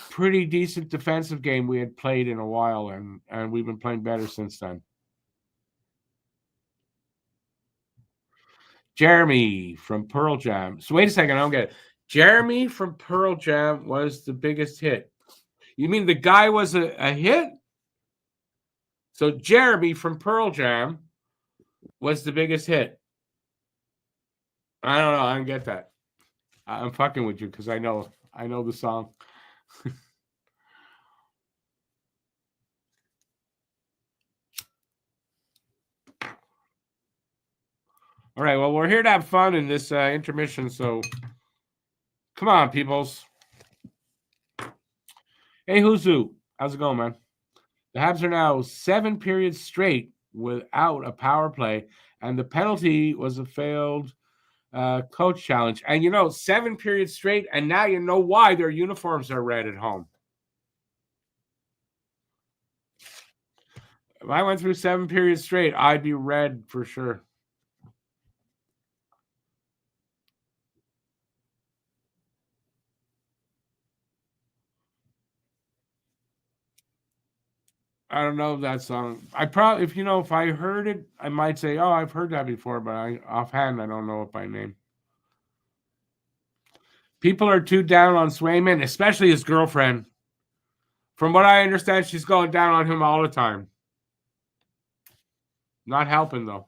pretty decent defensive game we had played in a while, and we've been playing better since then. Jeremy from Pearl Jam. So wait a second, I don't get it. Jeremy from Pearl Jam was the biggest hit. You mean the guy was a hit? So Jeremy from Pearl Jam was the biggest hit. I don't know. I don't get that. I'm fucking with you because I know the song. All right. Well, we're here to have fun in this intermission, so come on, peoples. Hey, Huzu. How's it going, man? The Habs are now 7 periods straight without a power play, and the penalty was a failed coach challenge. And 7 periods straight, and now you know why their uniforms are red at home. If I went through 7 periods straight, I'd be red for sure. I don't know that song. I probably, if I heard it, I might say, "Oh, I've heard that before," but offhand, I don't know it by name. People are too down on Swayman, especially his girlfriend. From what I understand, she's going down on him all the time. Not helping though.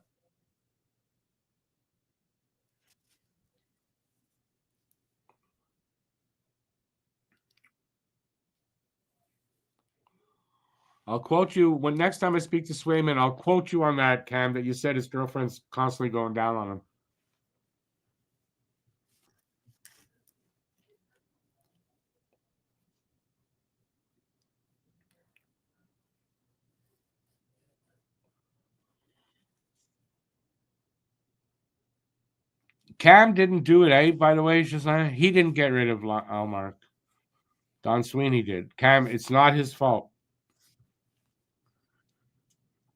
I'll quote you when next time I speak to Swayman. I'll quote you on that, Cam, that you said his girlfriend's constantly going down on him. Cam didn't do it, eh? By the way, he didn't get rid of Almark. Don Sweeney did. Cam, it's not his fault.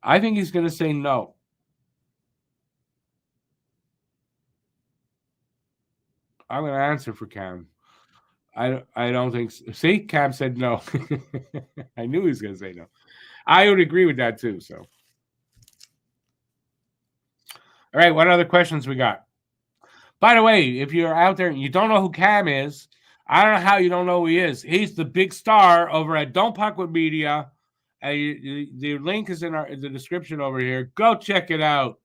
I think he's going to say no. I'm going to answer for Cam. I don't think so. See, Cam said no. I knew he was going to say no. I would agree with that too. So, all right, what other questions we got? By the way, if you're out there and you don't know who Cam is, I don't know how you don't know who he is. He's the big star over at Don't Puck with Media. The link is in the description over here. Go check it out.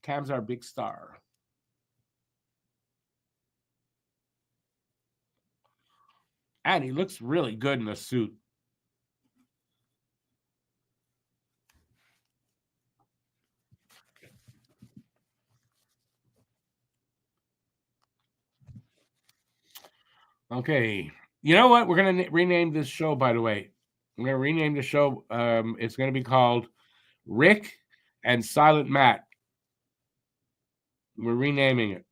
Cam's our big star. And he looks really good in a suit. Okay. You know what? We're going to rename this show, by the way. I'm going to rename the show. It's going to be called Rick and Silent Matt. We're renaming it.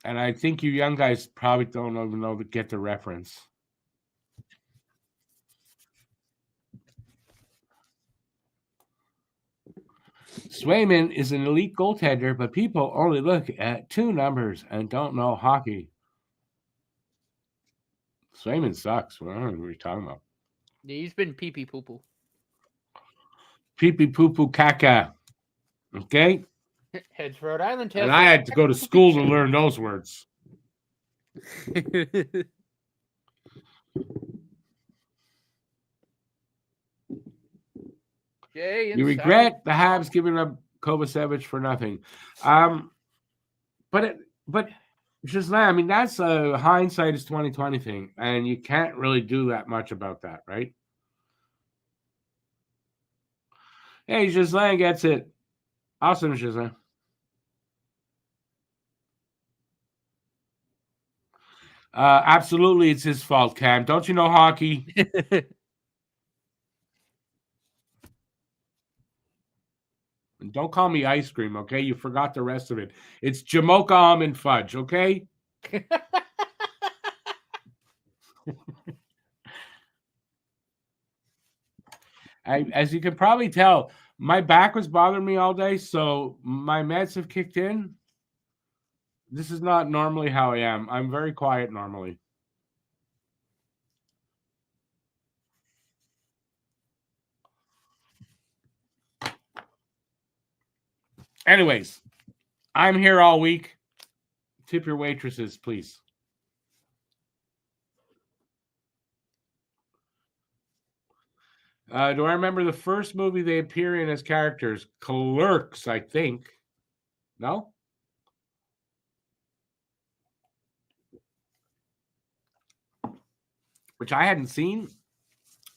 And I think you young guys probably don't even know to get the reference. Swayman is an elite goaltender, but people only look at 2 numbers and don't know hockey. Swayman sucks. What are we talking about? Yeah, he's been pee-pee poo-poo. Pee-pee poo-poo caca. Okay? Heads for Rhode Island. And I had to go to school to learn those words. You regret the Habs giving up Kovacevic for nothing. But just that, I mean, that's a hindsight is 2020 thing, and you can't really do that much about that, right? Hey, Ghislain gets it. Awesome, Ghislain. Absolutely, it's his fault, Cam. Don't you know hockey? And don't call me ice cream, okay? You forgot the rest of it. It's Jamocha almond fudge, okay? As you can probably tell, my back was bothering me all day, so my meds have kicked in. This is not normally how I am. I'm very quiet normally. Anyways, I'm here all week. Tip your waitresses, please. Do I remember the first movie they appear in as characters? Clerks, I think. No? Which I hadn't seen.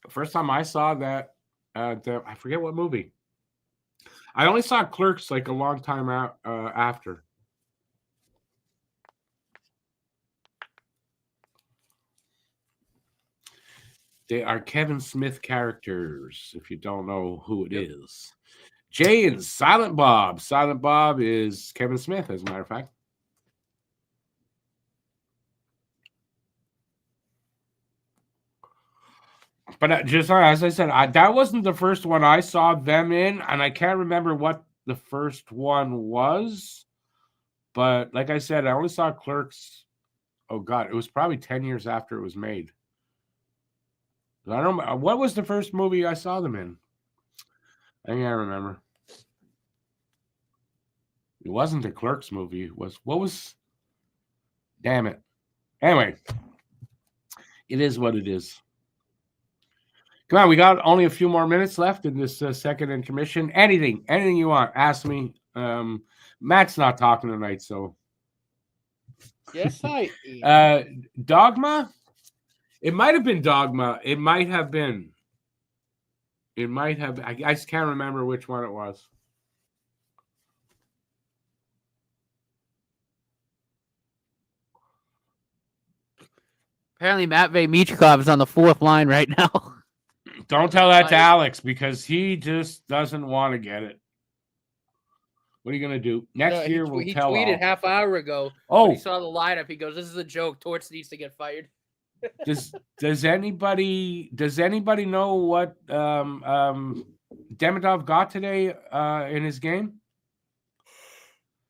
The first time I saw that, I forget what movie. I only saw Clerks like a long time after. They are Kevin Smith characters, if you don't know who it is. Jay and Silent Bob. Silent Bob is Kevin Smith, as a matter of fact. But just as I said, that wasn't the first one I saw them in, and I can't remember what the first one was. But like I said, I only saw Clerks. Oh, God, it was probably 10 years after it was made. I don't know. What was the first movie I saw them in? I think I remember. It wasn't the Clerks movie. What was? Damn it. Anyway, it is what it is. Come on, we got only a few more minutes left in this second intermission. Anything you want, ask me. Matt's not talking tonight, so. Yes, I am. Dogma? It might have been Dogma. It might have been. It might have. I just can't remember which one it was. Apparently, Matvey Michkov is on the 4th line right now. Don't tell that to Alex because he just doesn't want to get it. What are you going to do? Next year, we'll he tell tweeted all. half hour ago Oh, when he saw the lineup. He goes, "This is a joke. Torts needs to get fired." does anybody know what Demidov got today in his game?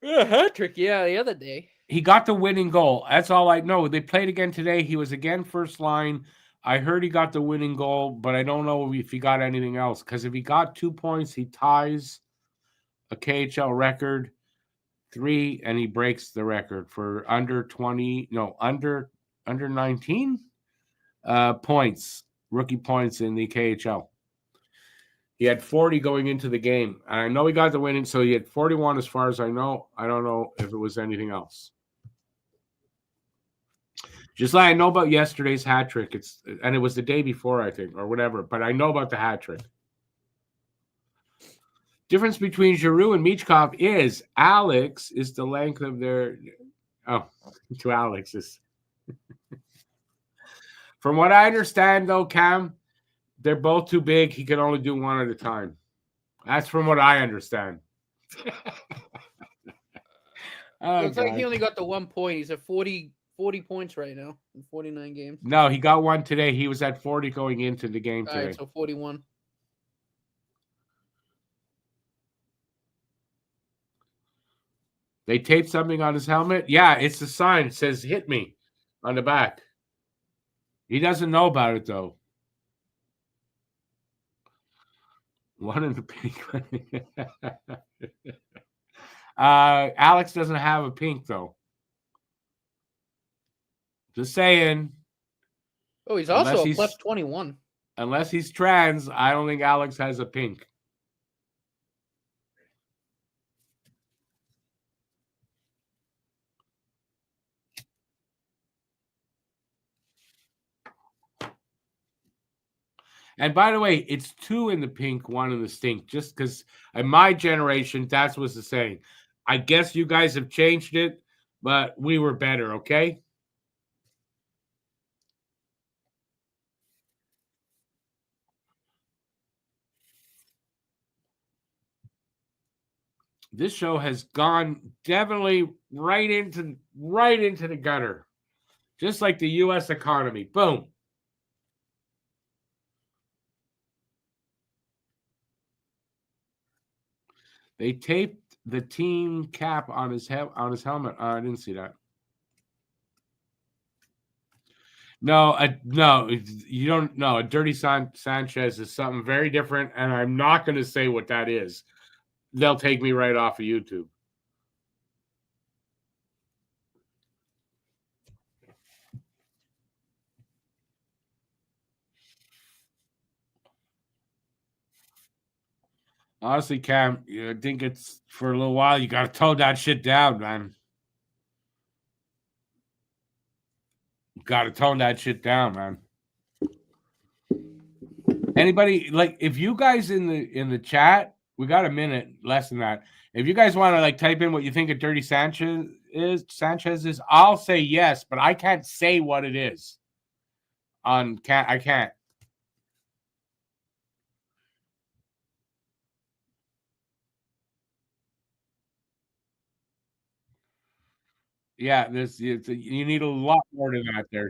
Yeah, hat trick. Yeah, the other day. He got the winning goal. That's all I know. They played again today. He was again first line. I heard he got the winning goal, but I don't know if he got anything else. Because if he got 2 points, he ties a KHL record 3, and he breaks the record for under 19 points, rookie points in the KHL. He had 40 going into the game. I know he got the winning, so he had 41 as far as I know. I don't know if it was anything else. Just like I know about yesterday's hat trick. And it was the day before, I think, or whatever. But I know about the hat trick. Difference between Giroux and Michkov is Alex is the length of their. Oh, to Alex is. From what I understand, though, Cam, they're both too big. He can only do one at a time. That's from what I understand. Looks like he only got the 1 point. He's at 40 points right now in 49 games. No, he got one today. He was at 40 going into the game today. All right, so 41. They taped something on his helmet. Yeah, it's the sign. It says "hit me" on the back. He doesn't know about it, though. One in the pink. Alex doesn't have a pink, though. Just saying. Oh, he's also a plus 21. Unless he's trans, I don't think Alex has a pink. And by the way, it's 2 in the pink, 1 in the stink, just because in my generation, that's what's the saying. I guess you guys have changed it, but we were better, okay? This show has gone definitely right into the gutter. Just like the U.S. economy. Boom. They taped the team cap on his helmet. I didn't see that. No, you don't know. A dirty Sanchez is something very different, and I'm not going to say what that is. They'll take me right off of YouTube. Honestly, Cam, I think it's for a little while. You got to tone that shit down, man. Got to tone that shit down, man. Anybody like if you guys in the chat, we got a minute less than that. If you guys want to like type in what you think a dirty Sanchez is, I'll say yes, but I can't say what it is. I can't. Yeah, you need a lot more to that there.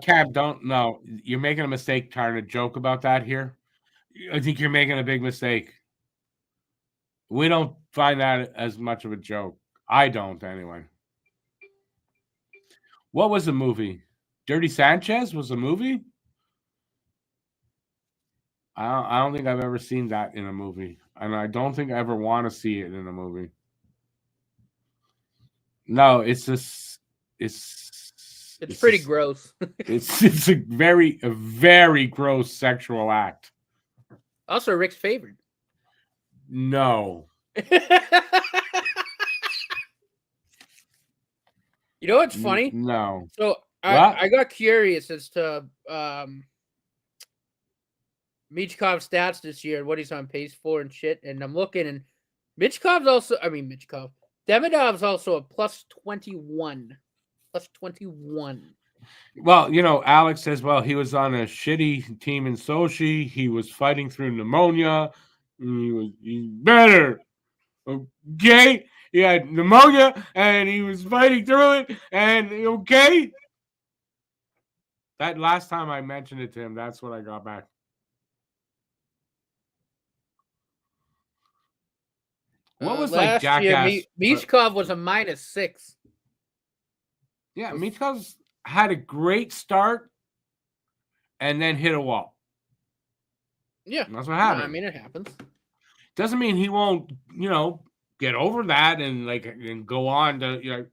Cam, don't no. You're making a mistake trying to joke about that here. I think you're making a big mistake. We don't find that as much of a joke. I don't, anyway. What was the movie? Dirty Sanchez was a movie? I don't think I've ever seen that in a movie. And I don't think I ever want to see it in a movie. No, it's just it's pretty gross. it's a very gross sexual act. Also, Rick's favorite. No. You know what's funny? No. So I got curious as to Michkov's stats this year and what he's on pace for and shit. And I'm looking, and Demidov's also a plus 21. Plus 21. Well, Alex says, well, he was on a shitty team in Sochi. He was fighting through pneumonia. He's better. Okay. He had pneumonia and he was fighting through it. And okay. That last time I mentioned it to him, that's what I got back. What was like last year? Jackass? Michkov was a -6. Yeah, Michkov's had a great start and then hit a wall. Yeah, And that's what happened. I mean, it happens. Doesn't mean he won't, get over that and go on to,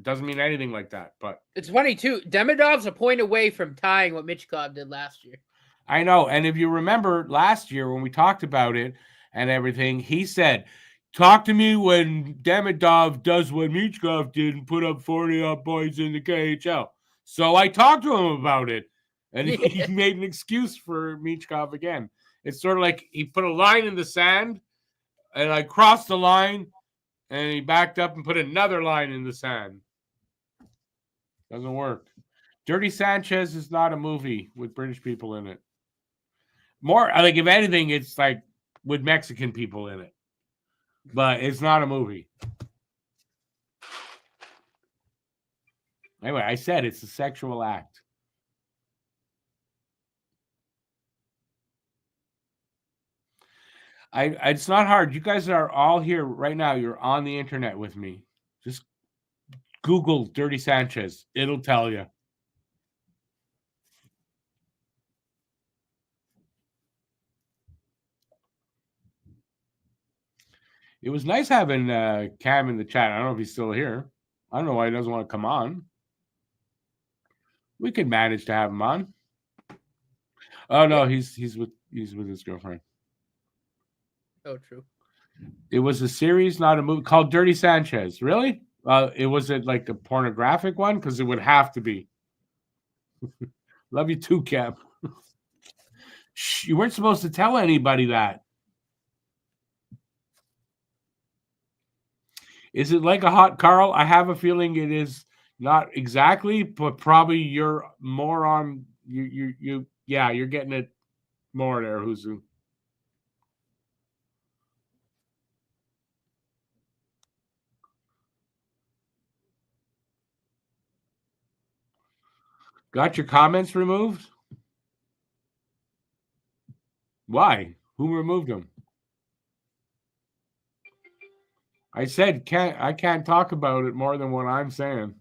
doesn't mean anything like that. But it's funny too. Demidov's a point away from tying what Michkov did last year. I know. And if you remember last year when we talked about it and everything, he said, talk to me when Demidov does what Michkov did and put up 40-odd points in the KHL. So I talked to him about it, and he made an excuse for Michkov again. It's sort of like he put a line in the sand, and I crossed the line, and he backed up and put another line in the sand. Doesn't work. Dirty Sanchez is not a movie with British people in it. More like, if anything, it's like with Mexican people in it. But it's not a movie. Anyway, I said it's a sexual act. It's not hard. You guys are all here right now. You're on the internet with me. Just Google Dirty Sanchez. It'll tell you. It was nice having Cam in the chat. I don't know if he's still here. I don't know why he doesn't want to come on. We could manage to have him on. Oh no, he's with his girlfriend. Oh, true. It was a series, not a movie, called Dirty Sanchez. Really? It was like a pornographic one? Because it would have to be. Love you too, Cam. Shh, you weren't supposed to tell anybody that. Is it like a hot Carl? I have a feeling it is not exactly, but probably you're more on you. Yeah, you're getting it more there, Huzu. Got your comments removed? Why? Who removed them? I said I can't talk about it more than what I'm saying.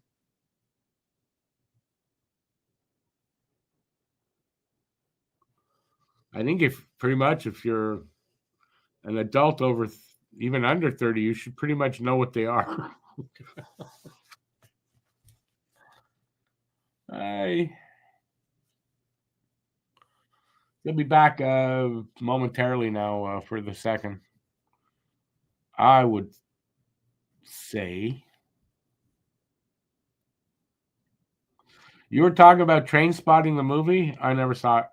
I think if you're an adult over even under 30, you should pretty much know what they are. He'll be back momentarily now for the second. I would say. You were talking about Train Spotting the movie? I never saw it.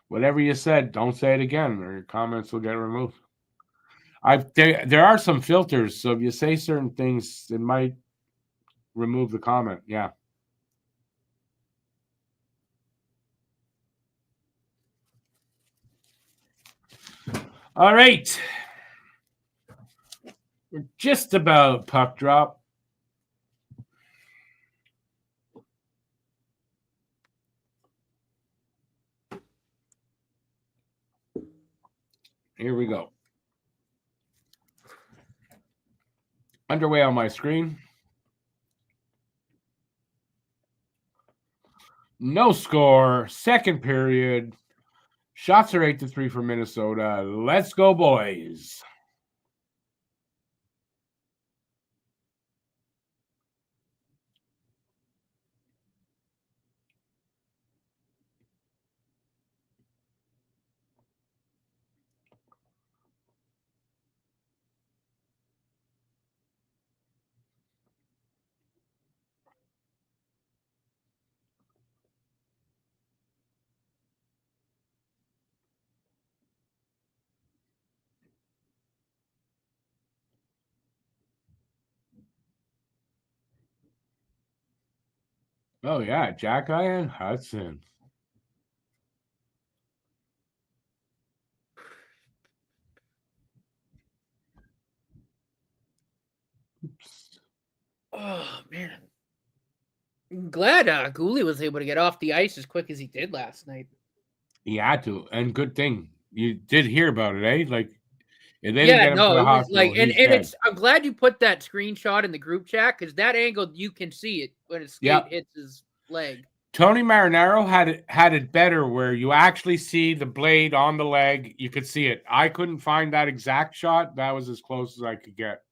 Whatever you said, don't say it again, or your comments will get removed. There are some filters, so if you say certain things, it might remove the comment. Yeah. All right. We're just about puck drop. Here we go. Underway on my screen. No score. Second period. Shots are 8-3 for Minnesota. Let's go, boys. Oh yeah, Jack Ian Hudson. Oops. Oh man, I'm glad Gooley was able to get off the ice as quick as he did last night. He had to, and good thing you did hear about it, eh? Like if they didn't Yeah, get him to no, the it was hospital, like, and he's dead. it's. I'm glad you put that screenshot in the group chat because that angle you can see it when his skate Yep. hits his leg. Tony Marinaro had it better where you actually see the blade on the leg. You could see it. I couldn't find that exact shot. That was as close as I could get.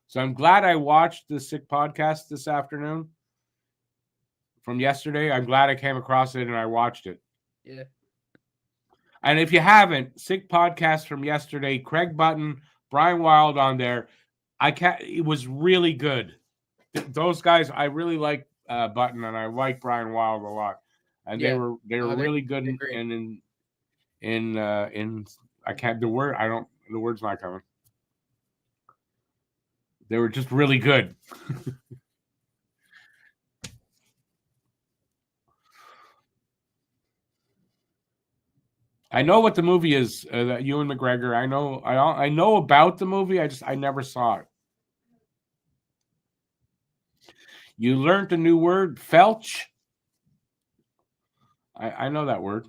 So I'm glad I watched the Sick podcast this afternoon from yesterday. I'm glad I came across it and I watched it. Yeah. And if you haven't, Sick podcast from yesterday, Craig Button, Brian Wild on there. It was really good. Those guys, I really like Button and I like Brian Wild a lot. And they Yeah. were Oh, really good they're great. and in I can't the word's not coming. They were just really good. I know what the movie is. That Ewan McGregor. I know about the movie. I never saw it. You learned a new word, felch. I know that word.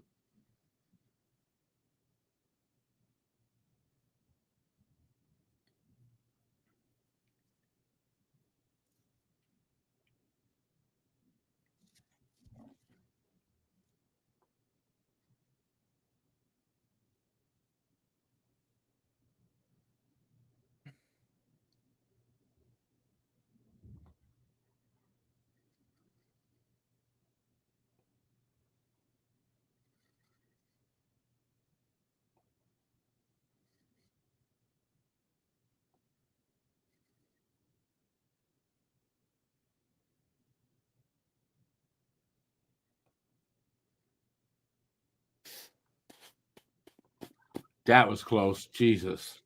That was close. Jesus.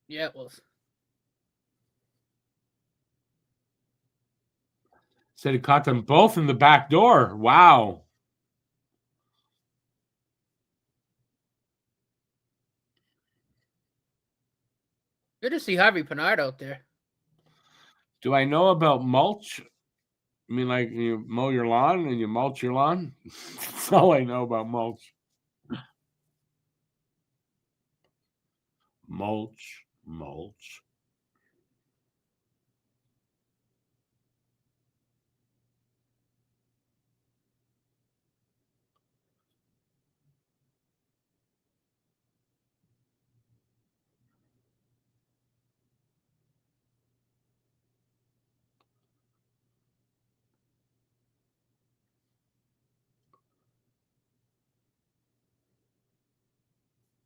Yeah, it was. Said he caught them both in the back door. Wow. Good to see Harvey Pinard out there. Do I know about mulch? I mean, like you mow your lawn and you mulch your lawn? That's all I know about mulch. Mulch, mulch.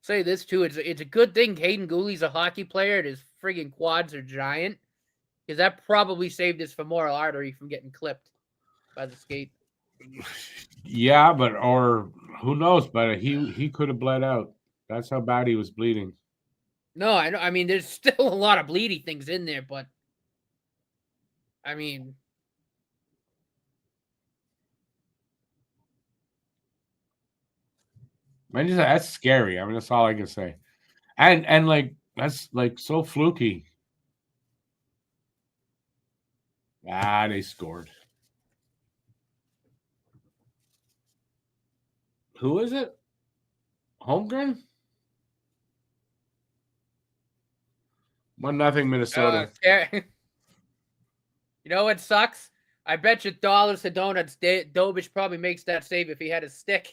Say this too. It's a good thing Hayden Gooley's a hockey player and his friggin' quads are giant. Because that probably saved his femoral artery from getting clipped by the skate. Yeah, or who knows? But he could have bled out. That's how bad he was bleeding. No, I know. I mean, there's still a lot of bleedy things in there, but I mean, Man, that's scary. I mean, that's all I can say. And like that's like so fluky. Ah, they scored. Who is it? Holmgren? 1-0 Minnesota. you know what sucks? I bet you dollars to donuts Dobish probably makes that save if he had a stick.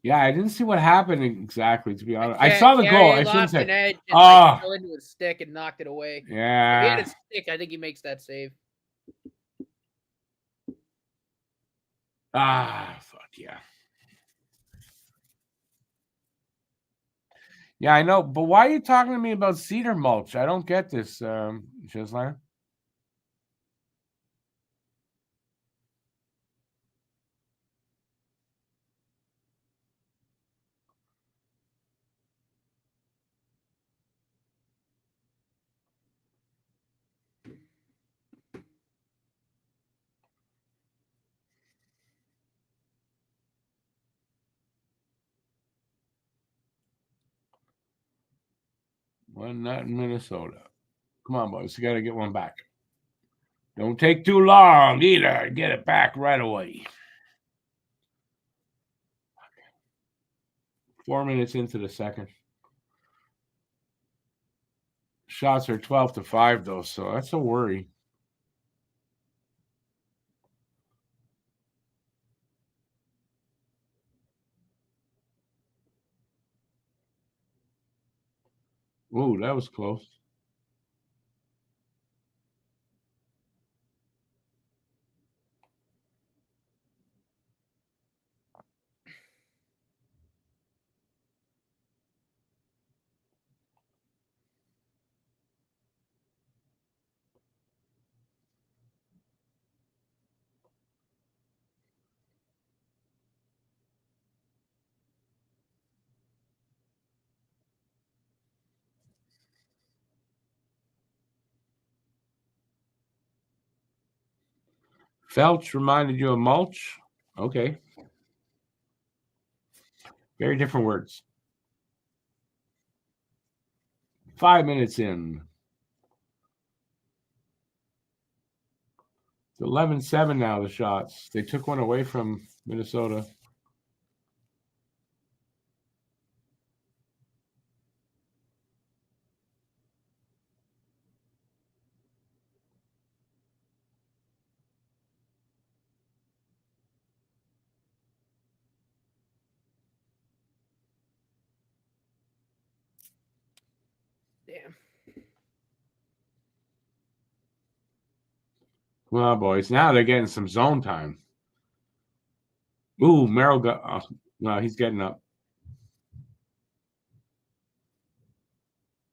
Yeah, I didn't see what happened exactly, to be honest. I saw the goal. Carrier I shouldn't lost an say. edge and Oh, fell into his stick and knocked it away. If he had yeah. a stick, I think he makes that save. Ah, fuck yeah. Yeah, I know. But why are you talking to me about cedar mulch? I don't get this, Ghislain. One not in Minnesota. Come on, boys. You got to get one back. Don't take too long either. Get it back right away. 4 minutes into the second. Shots are 12-5, though, so that's a worry. Ooh, that was close. Felch reminded you of mulch? Okay. Very different words. 5 minutes in. It's 11-7 now, the shots. They took one away from Minnesota. Damn. Come on, boys. Now they're getting some zone time. Ooh, Merrill got. No, he's getting up.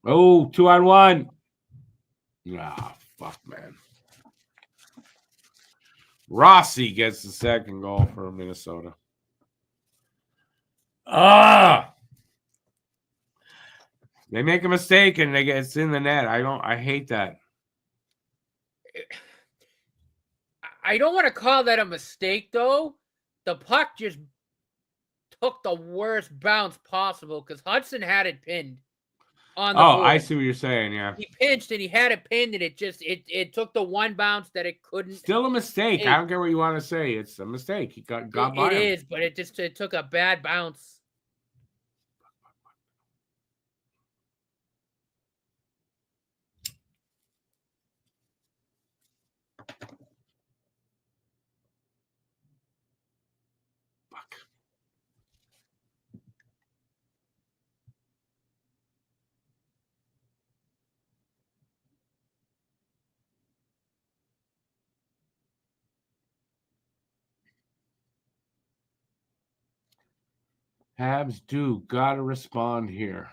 Oh, 2-on-1. Ah, fuck, man. Rossi gets the second goal for Minnesota. They make a mistake and it's in the net. I hate that. I don't want to call that a mistake, though. The puck just took the worst bounce possible because Hudson had it pinned on the board. I see what you're saying, yeah. He pinched and he had it pinned, and it took the one bounce that it couldn't. Still a mistake. I don't care what you want to say. It's a mistake. He got by him. It is, but it took a bad bounce. Habs gotta respond here.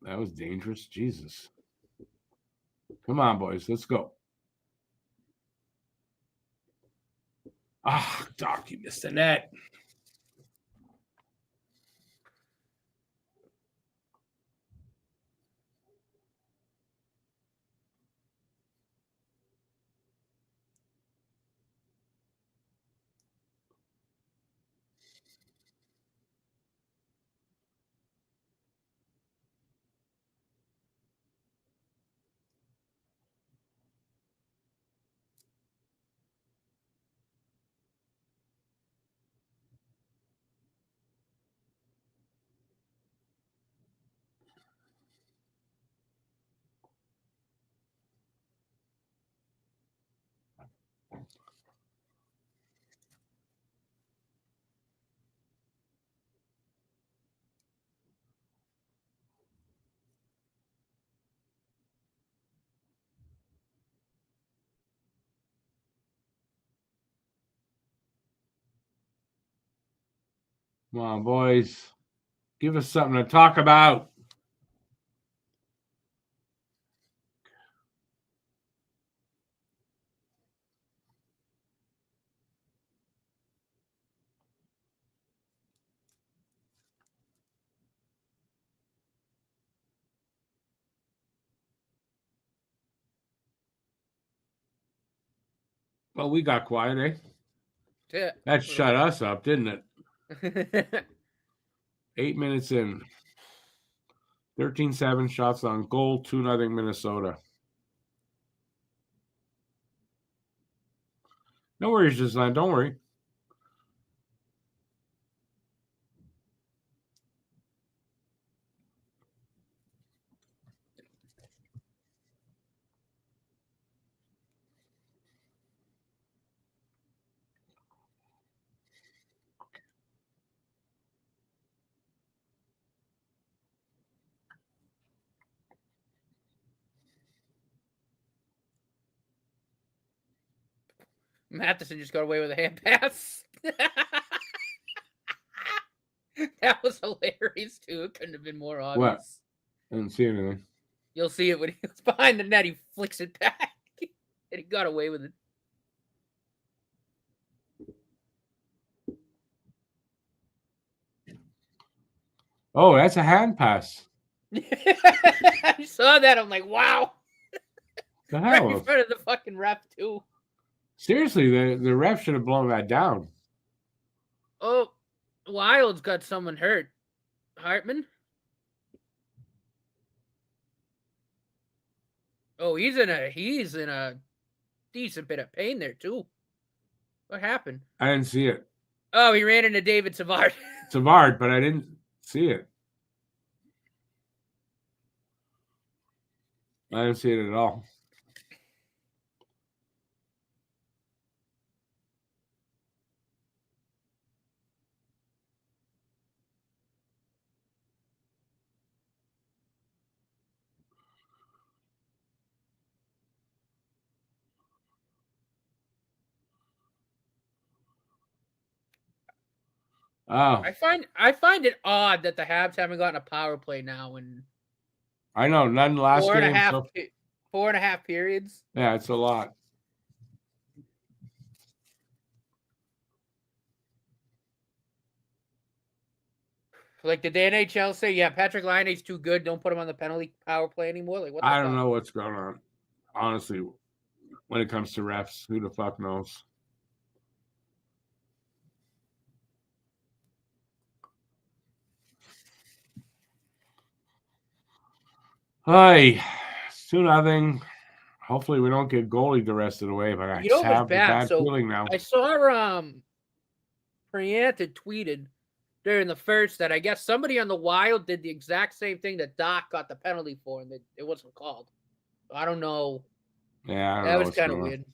That was dangerous. Jesus. Come on, boys. Let's go. Ah, Doc, you missed the net. Come on, boys. Give us something to talk about. Well, we got quiet, eh? Yeah, That shut us up, didn't it? 8 minutes in. 13-7 shots on goal, 2-0 Minnesota. No worries, Gisline. Don't worry. Matheson just got away with a hand pass. That was hilarious too. It couldn't have been more obvious. What? I didn't see anything. You'll see it when he was behind the net. He flicks it back, and he got away with it. Oh, that's a hand pass. I saw that. I'm like, wow. The Right hell? in front of the fucking ref too. Seriously, the ref should have blown that down. Oh, Wild's got someone hurt. Hartman? Oh, he's in a decent bit of pain there too. What happened? I didn't see it. Oh, he ran into David Savard. Savard, but I didn't see it. I didn't see it at all. Oh, I find it odd that the Habs haven't gotten a power play now in I know. None last four and a game. half So, 4.5 periods. yeah, it's a lot. Like, did the NHL say, yeah, Patrick Laine's too good, don't put him on the penalty power play anymore? Like, what the I don't fuck? know what's going on. Honestly, when it comes to refs, who the fuck knows? Hi, 2-0. Hopefully, we don't get goalie the rest of the way, but I You just know what's have a bad? bad So feeling now. I saw Priant had tweeted during the first that I guess somebody on the Wild did the exact same thing that Doc got the penalty for, and it wasn't called. I don't know. Yeah, I don't That know was what's kind of going on. weird.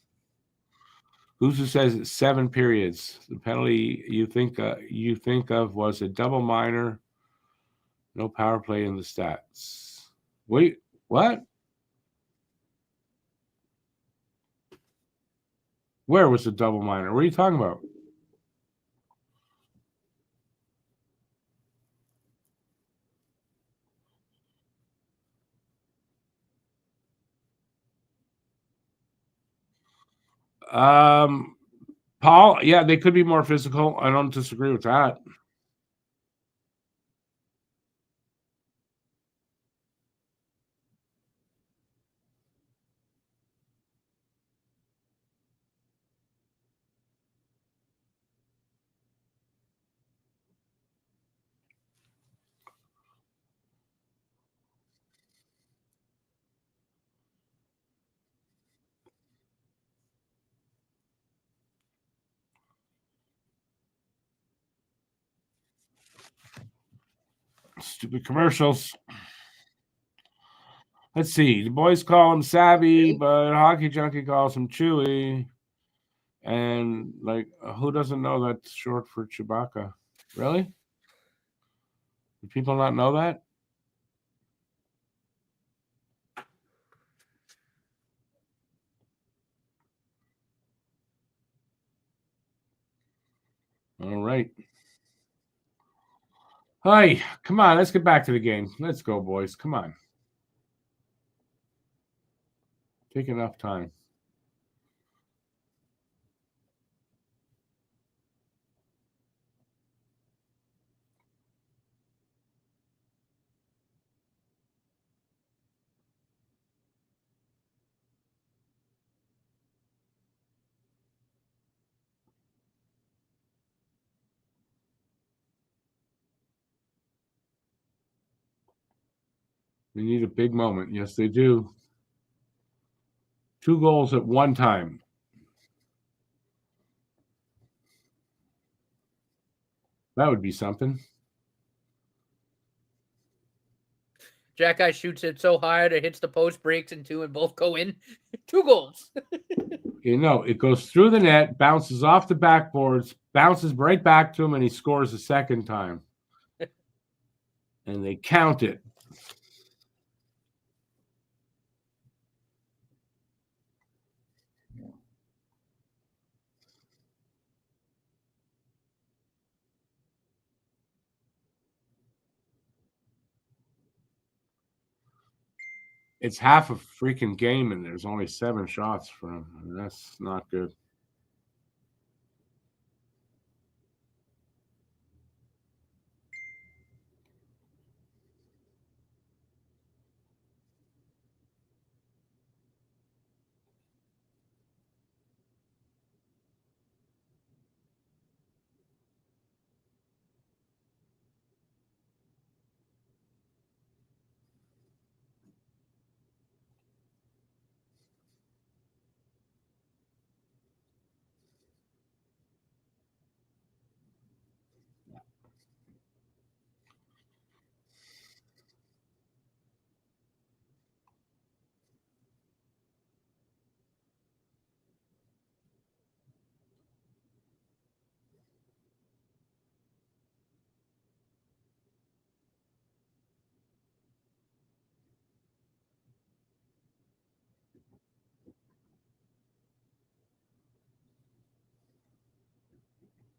Who says it's 7 periods? The penalty you think of was a double minor. No power play in the stats. Wait, what? Where was the double minor? What are you talking about? Paul, yeah, they could be more physical. I don't disagree with that. Stupid commercials. Let's see. The boys call him Savvy, but Hockey Junkie calls him Chewy. And like, who doesn't know that's short for Chewbacca? Really? Do people not know that? All right. Hi, come on. Let's get back to the game. Let's go, boys. Come on. Take enough time. They need a big moment. Yes, they do. 2 goals at one time. That would be something. Jack Guy shoots it so hard it hits the post, breaks in two, and both go in. 2 goals. It goes through the net, bounces off the backboards, bounces right back to him, and he scores a second time. And they count it. It's half a freaking game, and there's only 7 shots for him. That's not good.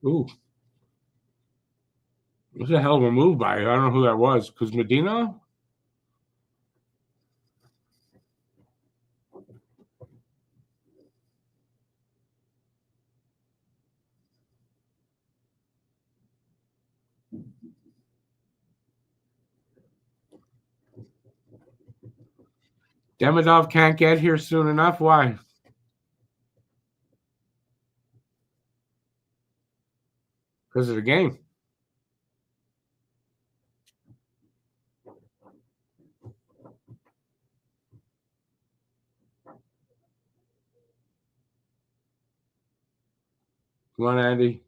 Ooh. It was a hell of a move by I don't know who that was. Because Medina? Demidov can't get here soon enough. Why? Because of the game. Come on, Andy.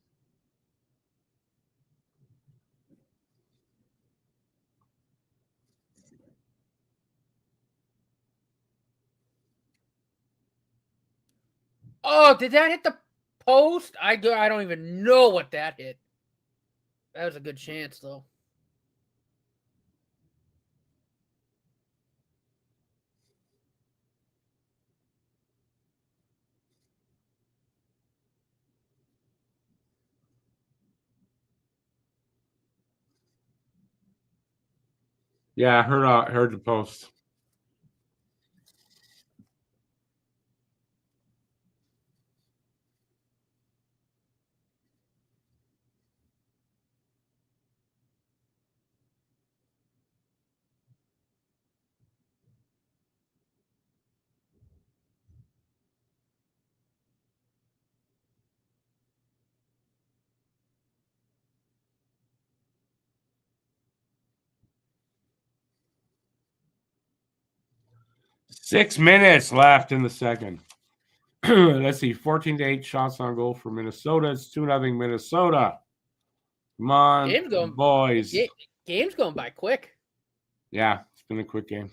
Oh, did that hit the post? I don't even know what that hit. That was a good chance, though. Yeah, I heard the post. Six minutes left in the second. Let's see, 14-8 shots on goal for Minnesota. It's 2-0 Minnesota. Come on, boys. Game's going by quick. Yeah, it's been a quick game.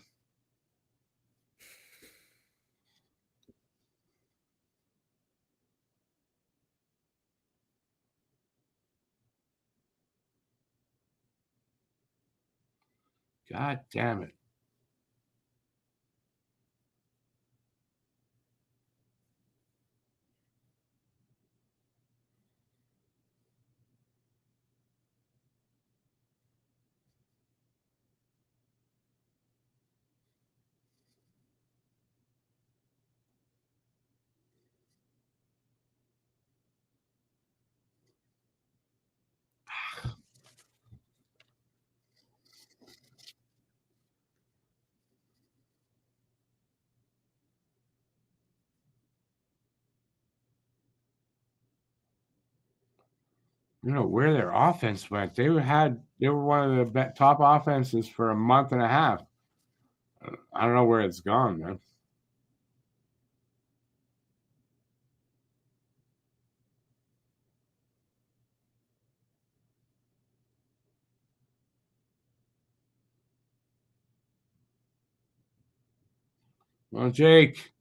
God damn it. Where their offense went. They were one of the top offenses for a month and a half. I don't know where it's gone, man. Well, Jake.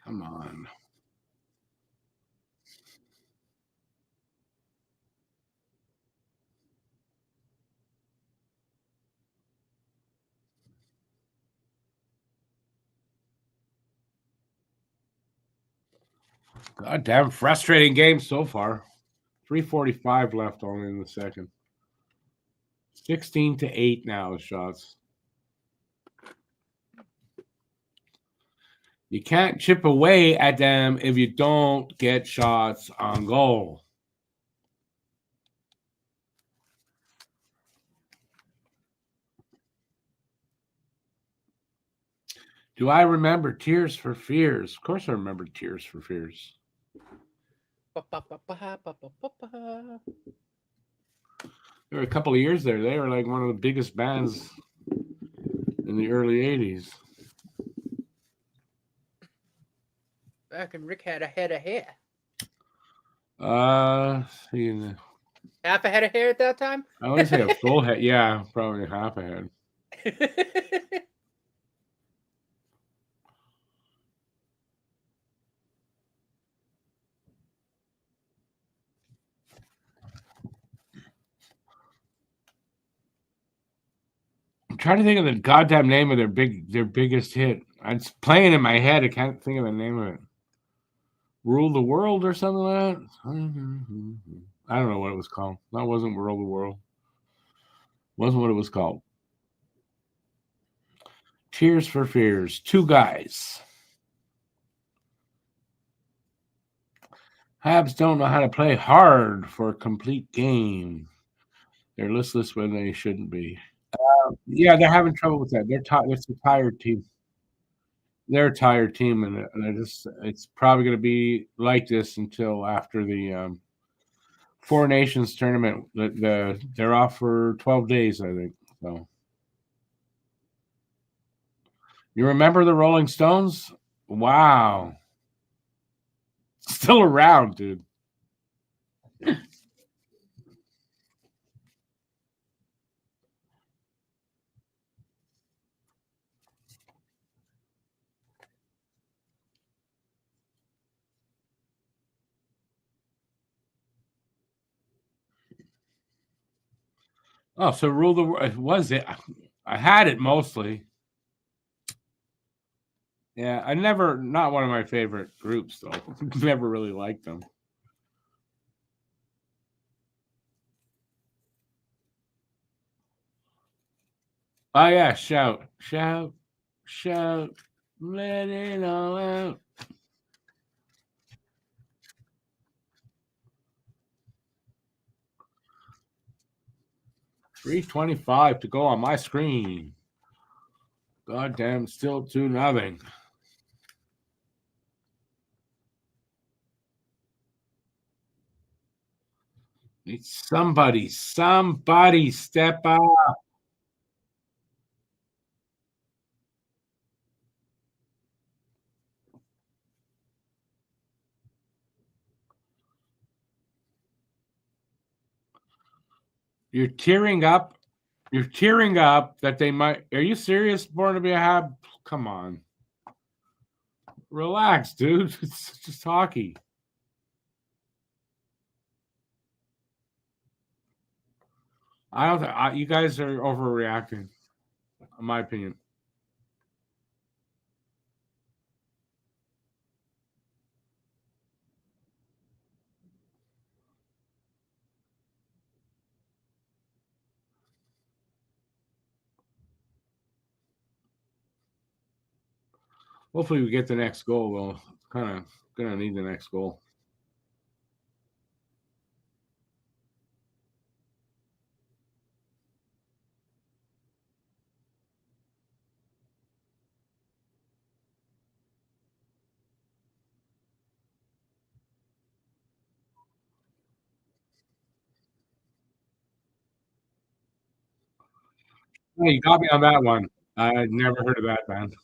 Come on. God damn, frustrating game so far. 3:45 left only in the second. 16-8 now shots. You can't chip away at them if you don't get shots on goal. Do I remember Tears for Fears? Of course I remember Tears for Fears. There were a couple of years there. They were like one of the biggest bands in the early 80s. Back when Rick had a head of hair. Half a head of hair at that time? I always say a full head. Yeah, probably half a head. I'm trying to think of the goddamn name of their biggest hit. It's playing in my head. I can't think of the name of it. Rule the World or something like that. I don't know what it was called. That wasn't Rule the World. Wasn't what it was called. Tears for Fears. Two guys. Habs don't know how to play hard for a complete game. They're listless when they shouldn't be. Yeah, they're having trouble with that. They're tired. It's a tired team. They're a tired team, and it's probably going to be like this until after the Four Nations tournament. They're off for 12 days, I think. So, you remember the Rolling Stones? Wow, still around, dude. Oh, so Rule the World was it? I had it mostly. Yeah, not one of my favorite groups though. Never really liked them. Oh yeah, shout, shout, shout, let it all out. $3.25 to go on my screen. God damn, still 2-0. Need somebody step up. You're tearing up You're tearing up that they might. Are you serious? Born to be a Hab? Come on. Relax, dude. It's just hockey. I don't think you guys are overreacting, in my opinion. Hopefully, we get the next goal. We'll kind of gonna need the next goal. Hey, you got me on that one. I never heard of that band.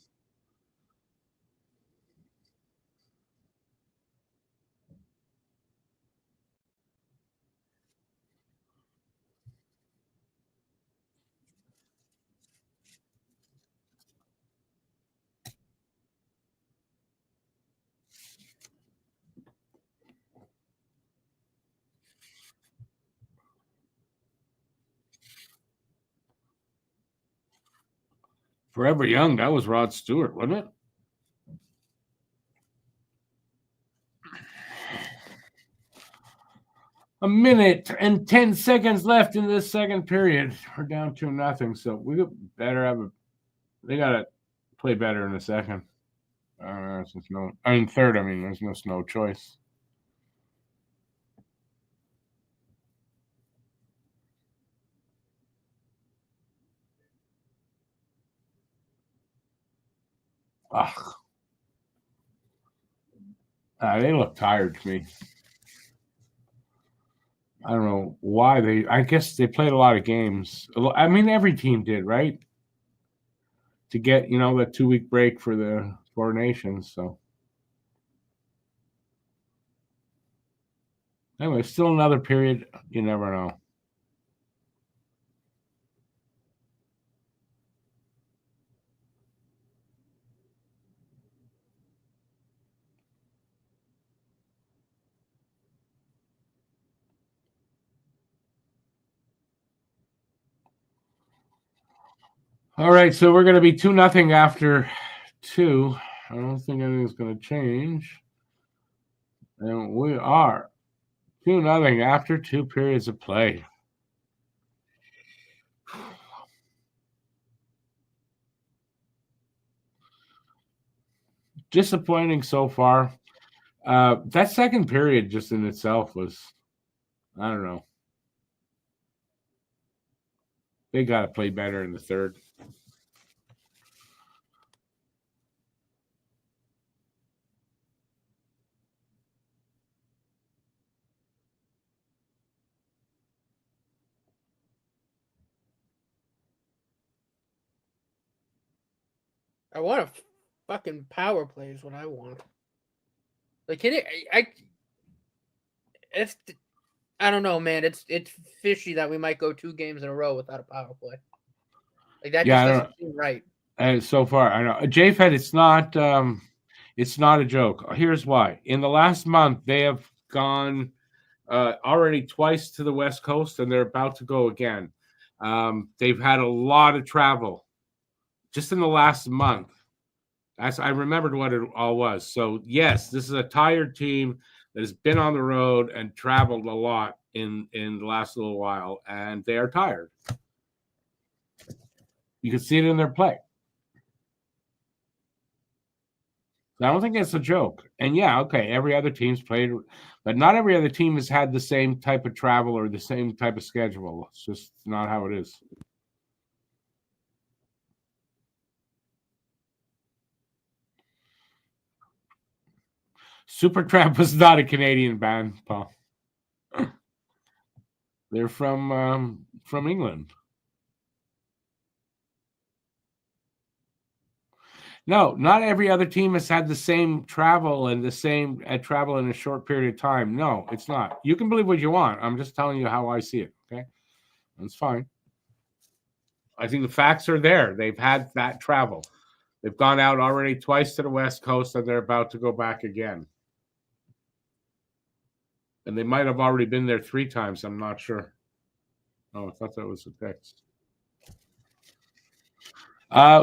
Forever Young, that was Rod Stewart, wasn't it? A minute and 10 seconds left in this second period. We're down 2-0, so we better have a. They gotta play better in the second. Third. I mean, there's just no choice. Ugh. They look tired to me. I don't know why they. I guess they played a lot of games. I mean, every team did, right? To get that 2-week break for the Four Nations. So anyway, still another period. You never know. All right, so we're going to be 2-0 after 2. I don't think anything's going to change. And we are 2-0 after 2 periods of play. Disappointing so far. That second period just in itself was, I don't know. They got to play better in the third. I want a fucking power play is what I want. Like, it's I don't know, man. It's fishy that we might go 2 games in a row without a power play. Like that just doesn't seem right. So far, I know JFed. It's not a joke. Here's why. In the last month, they have gone already twice to the West Coast, and they're about to go again. They've had a lot of travel just in the last month. I remembered what it all was. So yes, this is a tired team that has been on the road and traveled a lot in the last little while, and they are tired. You can see it in their play. I don't think it's a joke. And yeah, okay, every other team's played, but not every other team has had the same type of travel or the same type of schedule. It's just not how it is. Supertramp was not a Canadian band, Paul. They're from England. No, not every other team has had the same travel and the same travel in a short period of time. No, it's not. You can believe what you want. I'm just telling you how I see it. Okay, that's fine. I think the facts are there. They've had that travel. They've gone out already twice to the West Coast, and they're about to go back again. And they might have already been there 3 times. I'm not sure. Oh, I thought that was a text.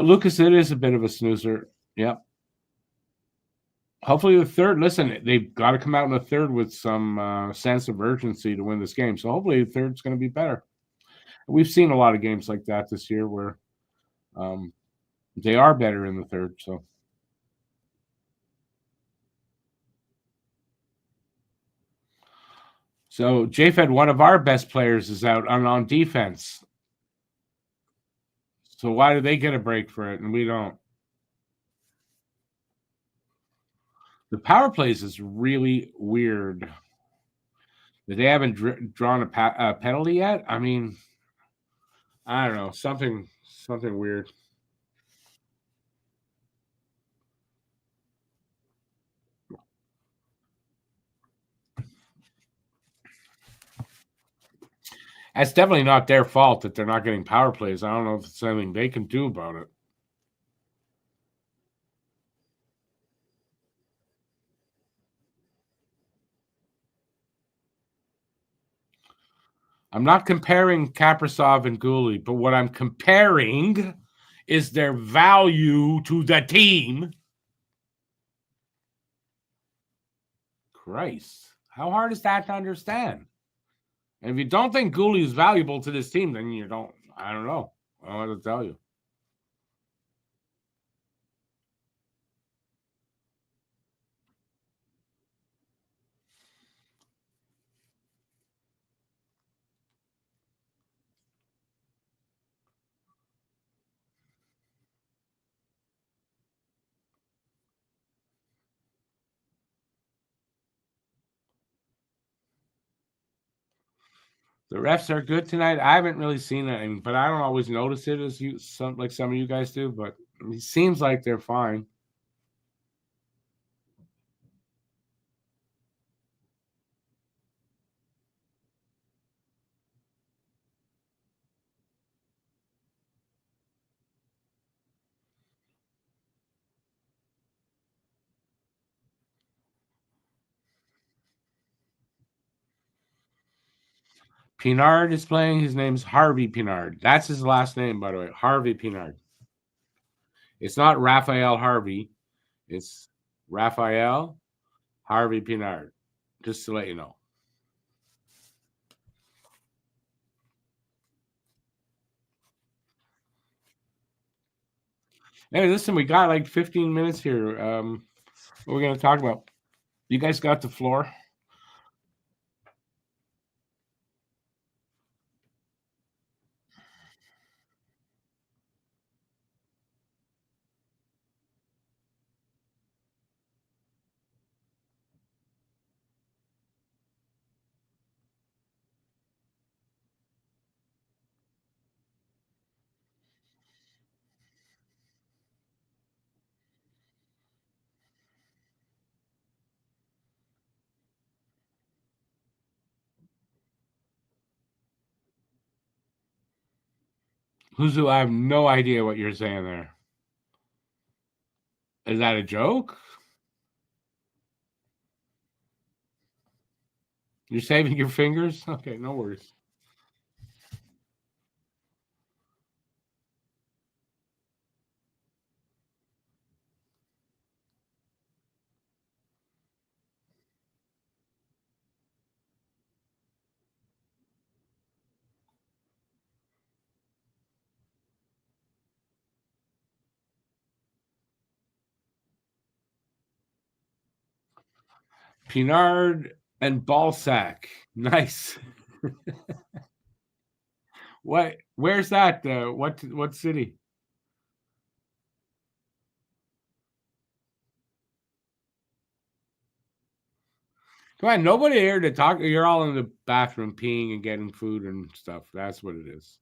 Lucas, it is a bit of a snoozer. Yep. Hopefully the third. Listen, they've got to come out in the third with some sense of urgency to win this game. So hopefully the third's going to be better. We've seen a lot of games like that this year where they are better in the third. So JFed, one of our best players, is out on defense. So why do they get a break for it and we don't? The power plays is really weird. They haven't drawn a penalty yet. I mean, I don't know, something weird. It's definitely not their fault that they're not getting power plays. I don't know if it's anything they can do about it. I'm not comparing Kaprizov and Gouli, but what I'm comparing is their value to the team. Christ, how hard is that to understand? And if you don't think Gouli is valuable to this team, then you don't. I don't know. I don't know what to tell you. The refs are good tonight. I haven't really seen it, but I don't always notice it as some of you guys do. But it seems like they're fine. Pinard is playing. His name's Harvey Pinard. That's his last name, by the way. Harvey Pinard. It's not Raphael Harvey. It's Raphael Harvey Pinard. Just to let you know. Hey, listen, we got like 15 minutes here. What are we going to talk about? You guys got the floor. Who's I have no idea what you're saying there. Is that a joke? You're saving your fingers? Okay, no worries. Pinard and Balsac. Nice. What? Where's that? What city? Come on, nobody here to talk. You're all in the bathroom peeing and getting food and stuff. That's what it is.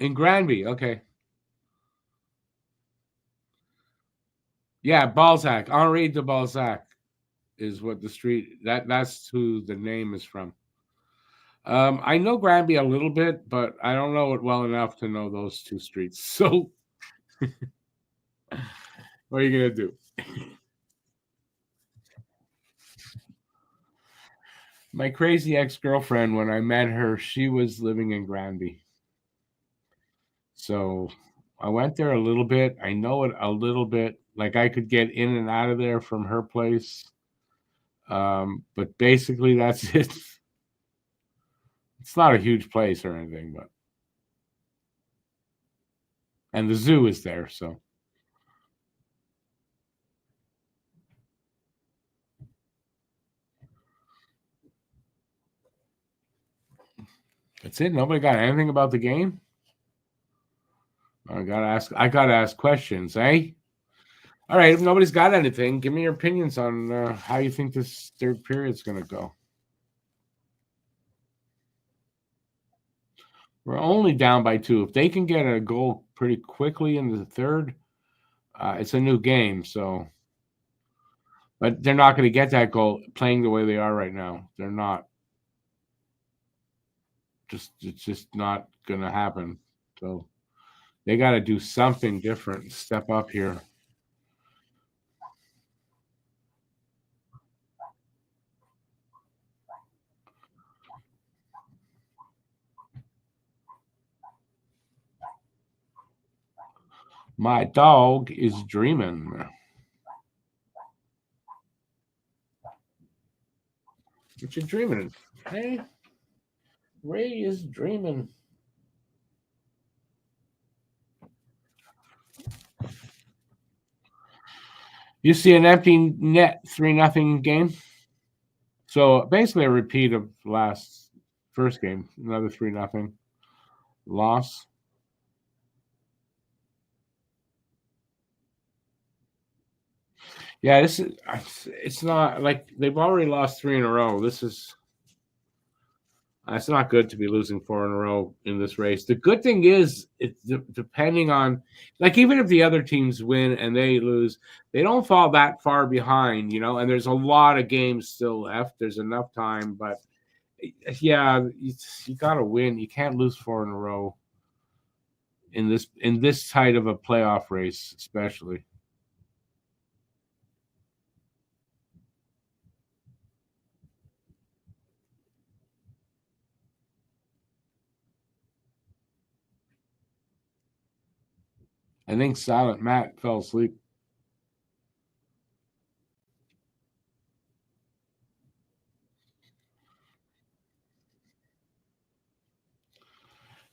In Granby, okay. Yeah, Balzac. Henri de Balzac is what the street that's who the name is from. I know Granby a little bit, but I don't know it well enough to know those two streets. So what are you gonna do? My crazy ex-girlfriend, when I met her, she was living in Granby. So I went there a little bit. I know it a little bit. Like I could get in and out of there from her place. But basically that's it. It's not a huge place or anything, but and the zoo is there, so that's it. Nobody got anything about the game. I gotta ask questions, eh? All right, if nobody's got anything, give me your opinions on how you think this third period's gonna go. We're only down by 2. If they can get a goal pretty quickly in the third, it's a new game. So, but they're not going to get that goal playing the way they are right now. They're not. It's just not going to happen. So they got to do something different. Step up here. My dog is dreaming. What you dreaming? Hey, Ray is dreaming. You see an empty net 3-0 game. So basically a repeat of last first game, another 3-0 loss. Yeah, this is it's not like they've already lost 3 in a row. This is it's not good to be losing 4 in a row in this race. The good thing is, it's depending on, like, even if the other teams win and they lose, they don't fall that far behind, and there's a lot of games still left. There's enough time, but yeah, you got to win. You can't lose 4 in a row in this tight of a playoff race, especially. I think Silent Matt fell asleep.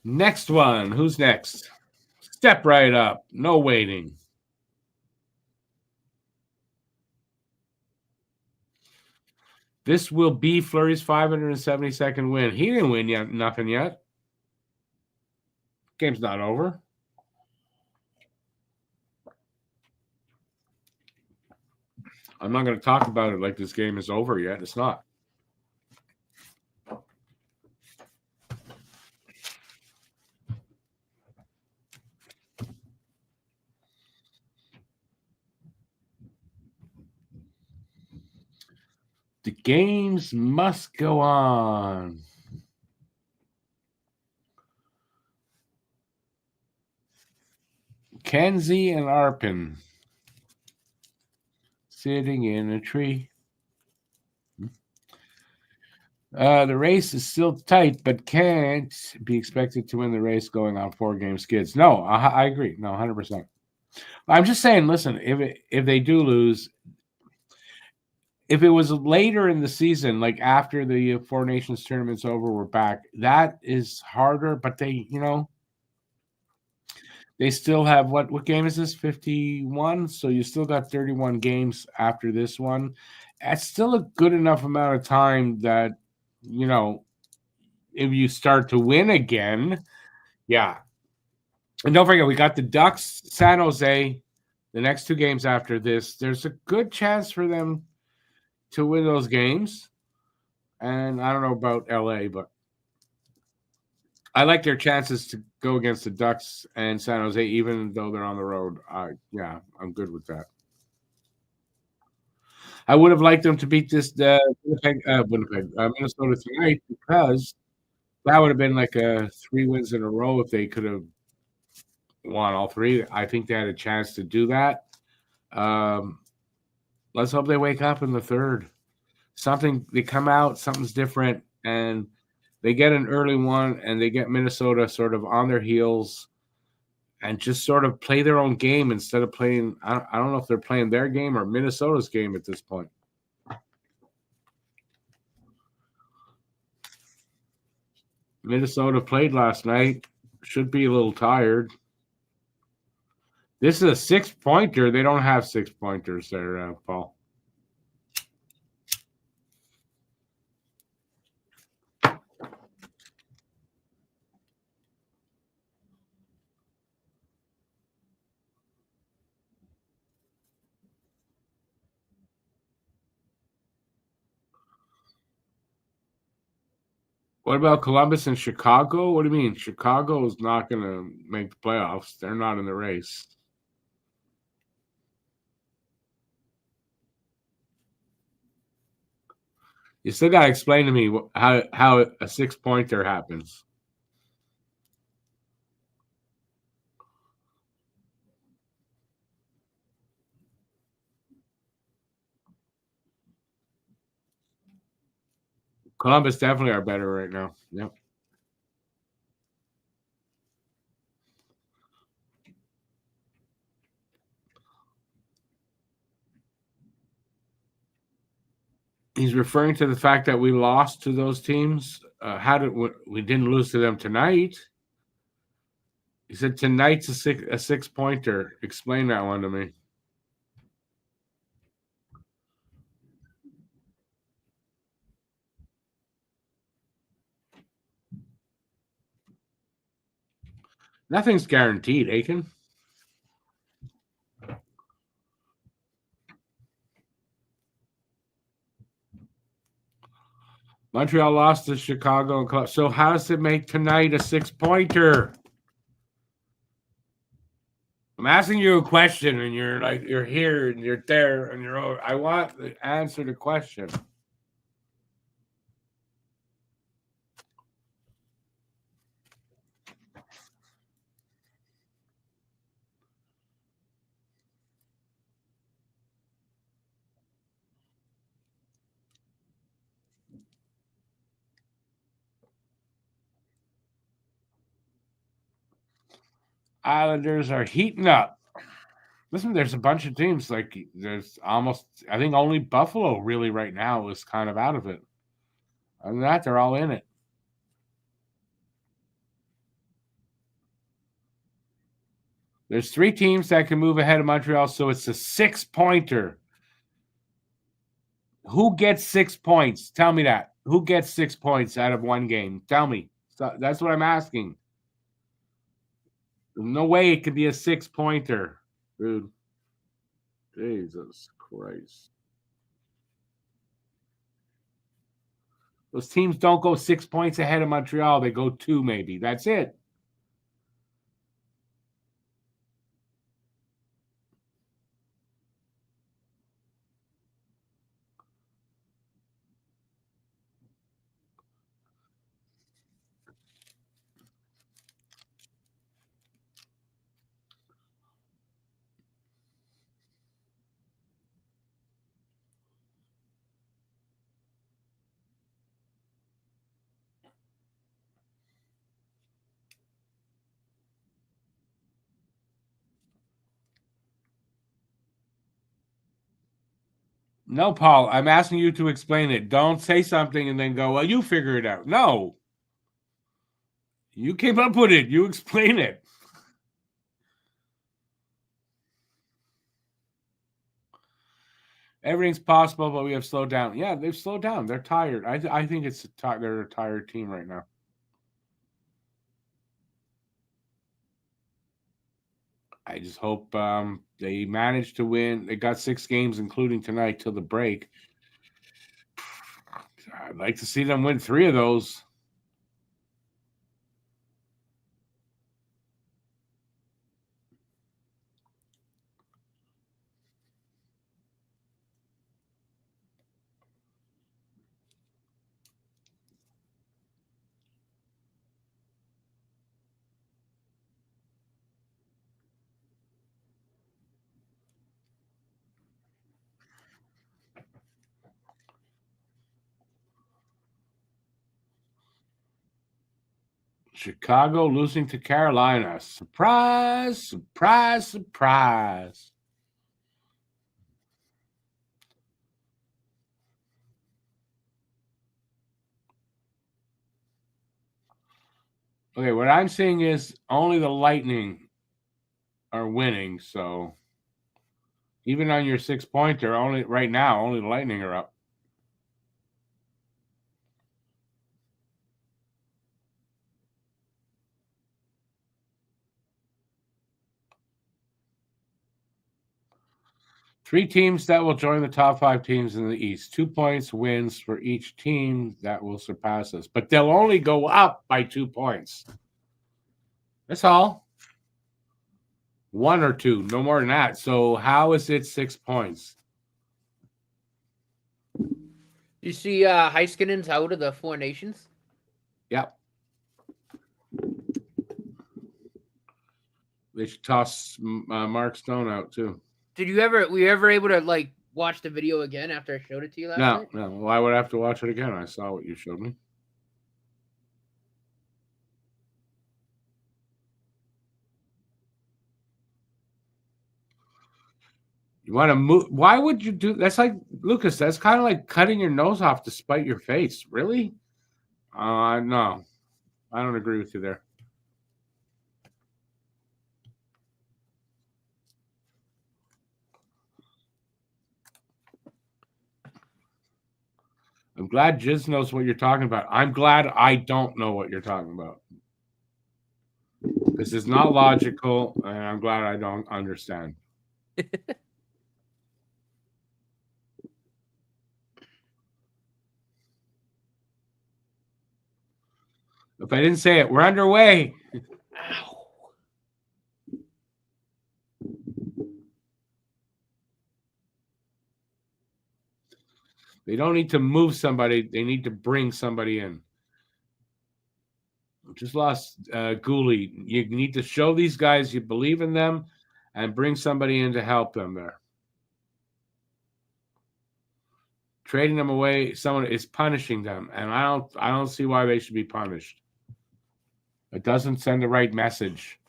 Next one. Who's next? Step right up. No waiting. This will be Fleury's 572nd win. He didn't win yet, nothing yet. Game's not over. I'm not going to talk about it like this game is over yet. It's not. The games must go on. Kenzie and Arpin sitting in a tree. The race is still tight, but can't be expected to win the race going on 4-game skids. No, I agree. No, 100%. I'm just saying, listen, if they do lose, if it was later in the season, like after the Four Nations tournament's over, we're back, that is harder, but they still have what game is this? 51. So you still got 31 games after this one. That's still a good enough amount of time that, if you start to win again, yeah. And don't forget, we got the Ducks, San Jose, the next 2 games after this. There's a good chance for them to win those games. And I don't know about LA, but I like their chances to go against the Ducks and San Jose, even though they're on the road. Yeah, I'm good with that. I would have liked them to beat this Minnesota tonight because that would have been like a 3 wins in a row if they could have won all three. I think they had a chance to do that. Let's hope they wake up in the third. They come out, something's different, and they get an early one, and they get Minnesota sort of on their heels and just sort of play their own game instead of playing. I don't know if they're playing their game or Minnesota's game at this point. Minnesota played last night. Should be a little tired. This is a 6-pointer. They don't have 6-pointers there, Paul. What about Columbus and Chicago? What do you mean? Chicago is not going to make the playoffs. They're not in the race. You still got to explain to me how a 6-pointer happens. Columbus definitely are better right now. Yep. He's referring to the fact that we lost to those teams. How did we didn't lose to them tonight? He said tonight's a 6-pointer. Explain that one to me. Nothing's guaranteed, Aiken. Montreal lost to Chicago. So how does it make tonight a 6-pointer? I'm asking you a question, and you're here and you're there and you're over. I want to answer the question. Islanders are heating up. Listen, there's a bunch of teams. Like there's almost, I think only Buffalo really right now is kind of out of it. Other than that, they're all in it. There's 3 teams that can move ahead of Montreal, so it's a 6-pointer. Who gets 6 points? Tell me that. Who gets 6 points out of one game? Tell me. So that's what I'm asking. There's no way it could be a 6-pointer, dude. Jesus Christ. Those teams don't go 6 points ahead of Montreal. They go 2 maybe. That's it. No, Paul, I'm asking you to explain it. Don't say something and then go, well, you figure it out. No. You came up with it. You explain it. Everything's possible, but we have slowed down. Yeah, they've slowed down. They're tired. I think they're a tired team right now. I just hope they manage to win. They got 6 games, including tonight, till the break. I'd like to see them win 3 of those. Chicago losing to Carolina. Surprise, surprise, surprise. Okay, what I'm seeing is only the Lightning are winning, so even on your 6-pointer, only right now, only the Lightning are up. Three teams that will join the top 5 teams in the East. 2 points wins for each team that will surpass us, but they'll only go up by 2 points. That's all. 1 or 2, no more than that. So how is it 6 points? You see Heiskanen's out of the Four Nations? Yep. They should toss Mark Stone out too. Were you ever able to like watch the video again after I showed it to you last night? No. Why would I have to watch it again? I saw what you showed me. You want to move? Why would you do? That's like Lucas. That's kind of like cutting your nose off to spite your face. Really? No, I don't agree with you there. I'm glad Jiz knows what you're talking about. I'm glad I don't know what you're talking about. This is not logical, and I'm glad I don't understand. If I didn't say it, we're underway. Ow. They don't need to move somebody. They need to bring somebody in. Just lost Gooley. You need to show these guys you believe in them and bring somebody in to help them there. Trading them away, someone is punishing them, and I don't see why they should be punished. It doesn't send the right message.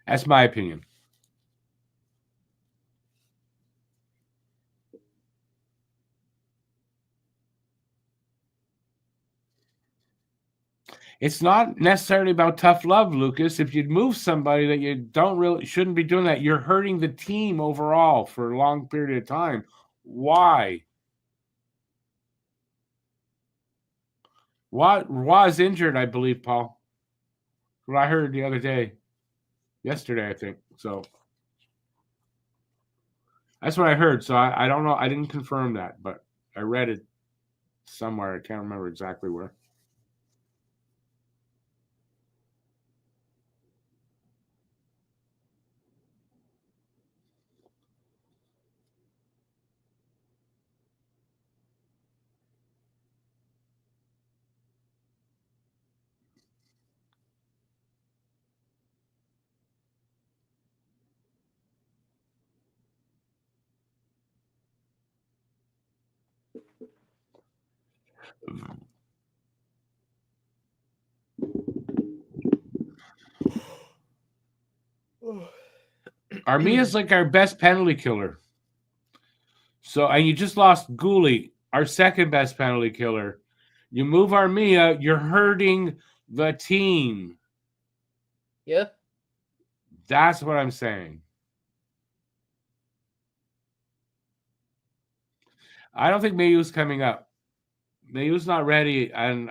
That's my opinion. It's not necessarily about tough love, Lucas. If you move somebody that you shouldn't be doing that, you're hurting the team overall for a long period of time. Why? Roy is injured, I believe, Paul. What I heard the other day. Yesterday, I think. So that's what I heard. So I don't know. I didn't confirm that, but I read it somewhere. I can't remember exactly where. Armia's like our best penalty killer. So, and you just lost Gooley, our second best penalty killer. You move Armia, you're hurting the team. Yeah. That's what I'm saying. I don't think Mayu's coming up. Mayu's not ready, and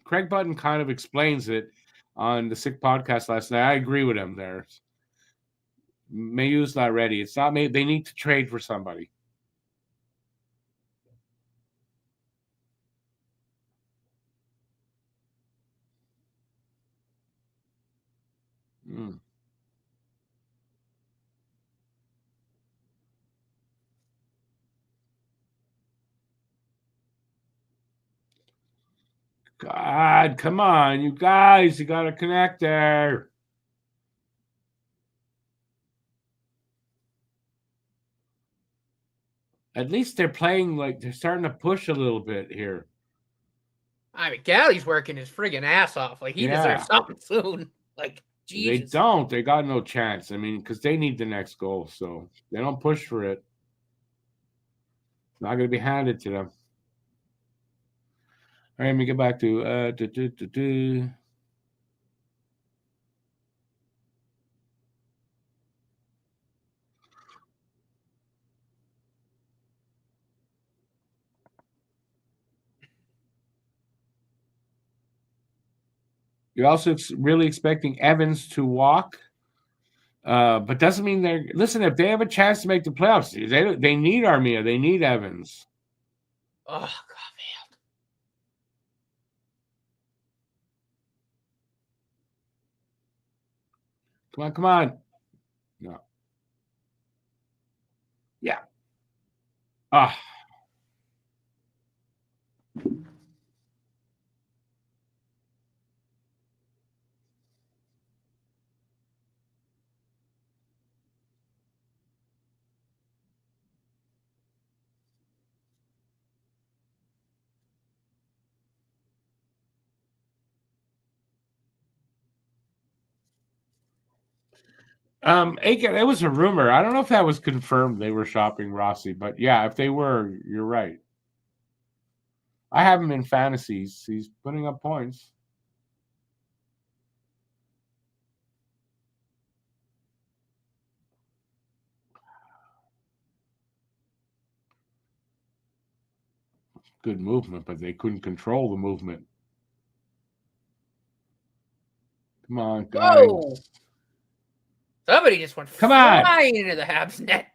Craig Button kind of explains it on the Sick podcast last night. I agree with him there. Mayu's not ready. It's not Mayu. They need to trade for somebody. God, come on, you guys, you got to connect there. At least they're playing like they're starting to push a little bit here. I mean, Galley's working his friggin' ass off. Like, he deserves something soon. Like, Jesus. They don't. They got no chance. I mean, because they need the next goal. So they don't push for it. It's not going to be handed to them. All right, let me get back to You're also really expecting Evans to walk. But doesn't mean they're listen. If they have a chance to make the playoffs, they need Armia. They need Evans. Oh God, man! Come on! No. Yeah. Ah. Aiken, it was a rumor. I don't know if that was confirmed. They were shopping Rossi, but yeah, if they were, you're right. I have him in fantasies. He's putting up points. Good movement, but they couldn't control the movement. Come on, guys. Whoa! Somebody just went flying into the Habs net.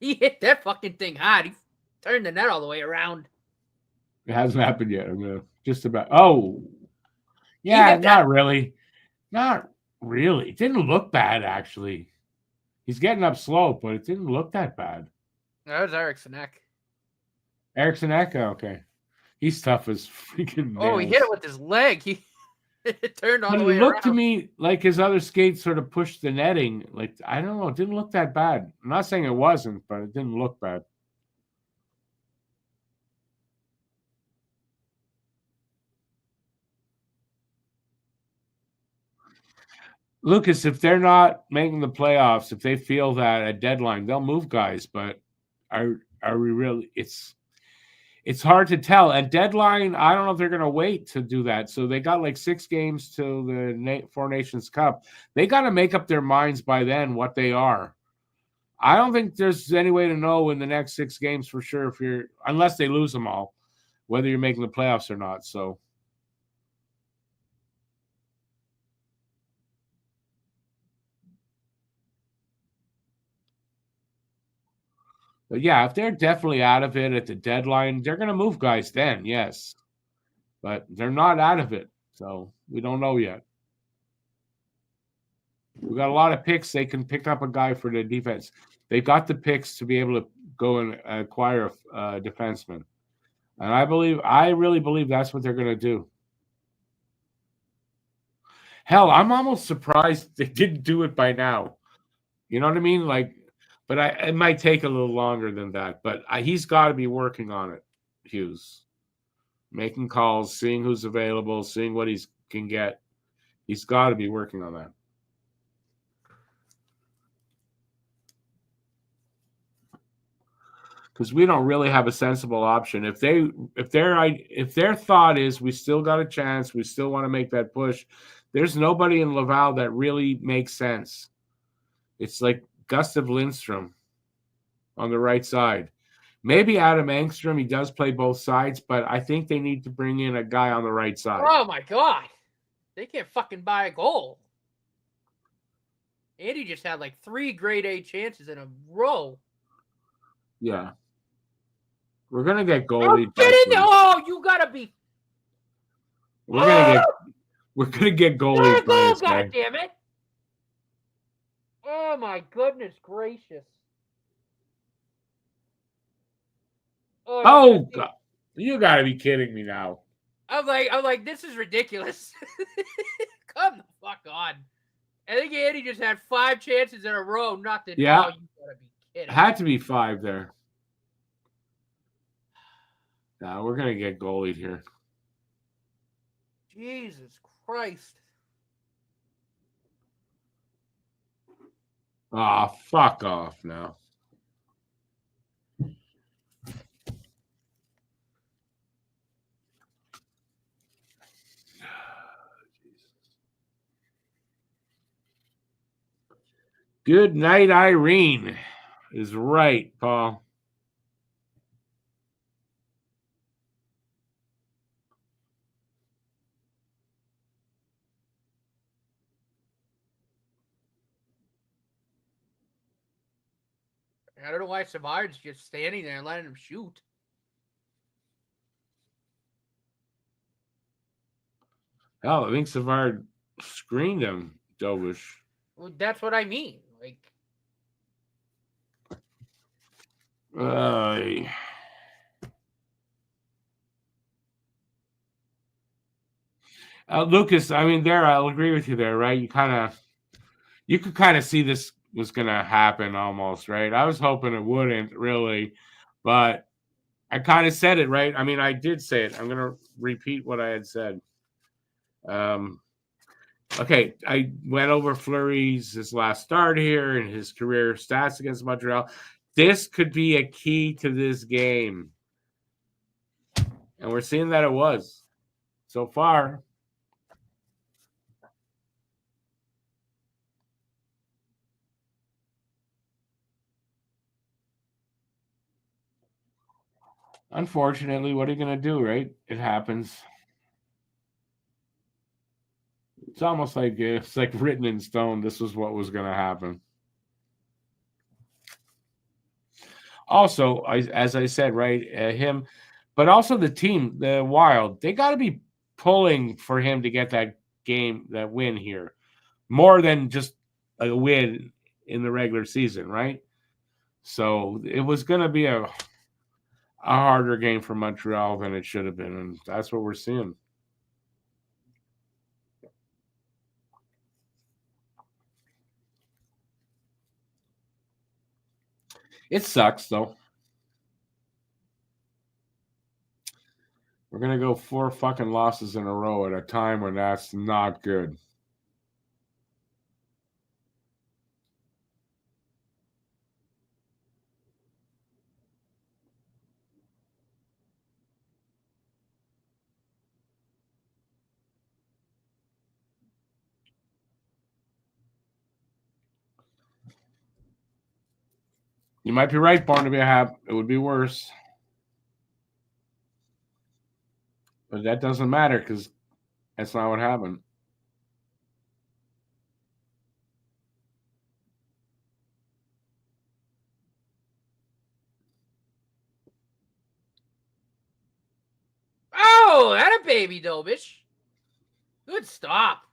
He hit that fucking thing hard. He turned the net all the way around. It hasn't happened yet. I'm gonna just about. Oh, yeah, not really. Not really. It didn't look bad, actually. He's getting up slow, but it didn't look that bad. That was Eriksson Ek. Eriksson Ek, okay. He's tough as freaking nails. Oh, he hit it with his leg. He it turned all the way around. It looked to me like his other skates sort of pushed the netting. Like, I don't know. It didn't look that bad. I'm not saying it wasn't, but it didn't look bad. Lucas, if they're not making the playoffs, if they feel that at deadline, they'll move guys. But are we really? It's hard to tell. At deadline, I don't know if they're going to wait to do that. So they got like 6 games till the Four Nations Cup. They got to make up their minds by then what they are. I don't think there's any way to know in the next 6 games for sure unless they lose them all, whether you're making the playoffs or not. So. But yeah, if they're definitely out of it at the deadline, they're going to move guys then, yes. But they're not out of it, so we don't know yet. We got a lot of picks. They can pick up a guy for the defense. They've got the picks to be able to go and acquire a defenseman. And I really believe that's what they're going to do. Hell, I'm almost surprised they didn't do it by now. You know what I mean? Like, but it might take a little longer than that. But he's got to be working on it, Hughes. Making calls, seeing who's available, seeing what he can get. He's got to be working on that. Because we don't really have a sensible option. If their thought is we still got a chance, we still want to make that push, there's nobody in Laval that really makes sense. It's like Gustav Lindstrom on the right side. Maybe Adam Engstrom, he does play both sides, but I think they need to bring in a guy on the right side. Oh, my God. They can't fucking buy a goal. Andy just had like 3 grade A chances in a row. Yeah. We're going to get goalie. Get in there. Oh, you got to be. We're going to get goalie. God damn it. Oh, my goodness gracious. Oh, God. You got to be kidding me now. I'm like, this is ridiculous. Come the fuck on. I think Andy just had 5 chances in a row. Not that. Yeah. Oh, you got to be It Had to be 5 there. Nah, we're gonna get goalied here. Jesus Christ. Ah, fuck off now. Good night, Irene. Is right, Paul. I don't know why Savard's just standing there and letting him shoot. Hell, I think Savard screened him, Dovish. Well, that's what I mean. Like, Lucas, I mean, there, I'll agree with you there, right? You could kind of see this was going to happen almost, right? I was hoping it wouldn't really, but I kind of said it, right? I mean, I did say it. I'm going to repeat what I had said. Okay, I went over Fleury's his last start here and his career stats against Montreal. This could be a key to this game. And we're seeing that it was so far. Unfortunately, what are you going to do, right? It happens. It's almost like it's like written in stone. This was what was going to happen. Also, as I said, right, him, but also the team, the Wild, they got to be pulling for him to get that game, that win here, more than just a win in the regular season, right? So it was going to be a harder game for Montreal than it should have been, and that's what we're seeing. It sucks, though. We're going to go 4 fucking losses in a row at a time when that's not good. You might be right, Barnaby. It would be worse. But that doesn't matter because that's not what happened. oh, that a baby, Dobish. Good stop.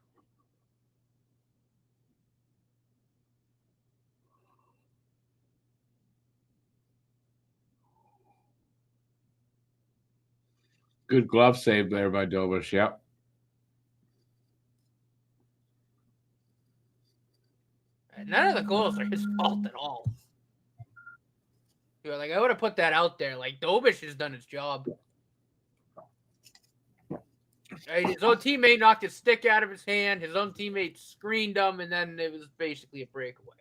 Good glove save there by Dobish. Yep. None of the goals are his fault at all. Like, I would have put that out there. Like, Dobish has done his job. His own teammate knocked his stick out of his hand. His own teammate screened him, and then it was basically a breakaway.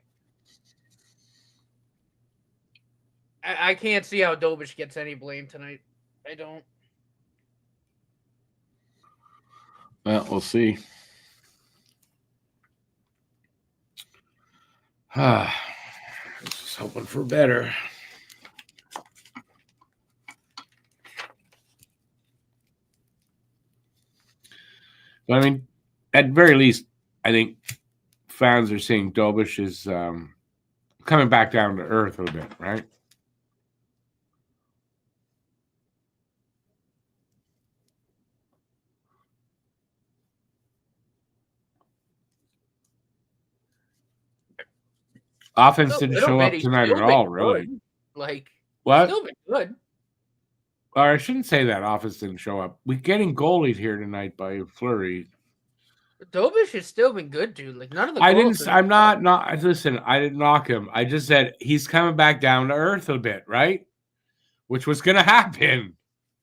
I can't see how Dobish gets any blame tonight. I don't. Well, we'll see. Just hoping for better. But I mean, at very least, I think fans are seeing Dobish is coming back down to earth a bit, right? Offense didn't show up tonight at all, really. Like, what? Still been good. Or I shouldn't say that offense didn't show up. We're getting goalied here tonight by Fleury. Dobish has still been good, dude. Like none of the I goals. didn't. I'm not. Listen, I didn't knock him. I just said he's coming back down to earth a bit, right? Which was going to happen,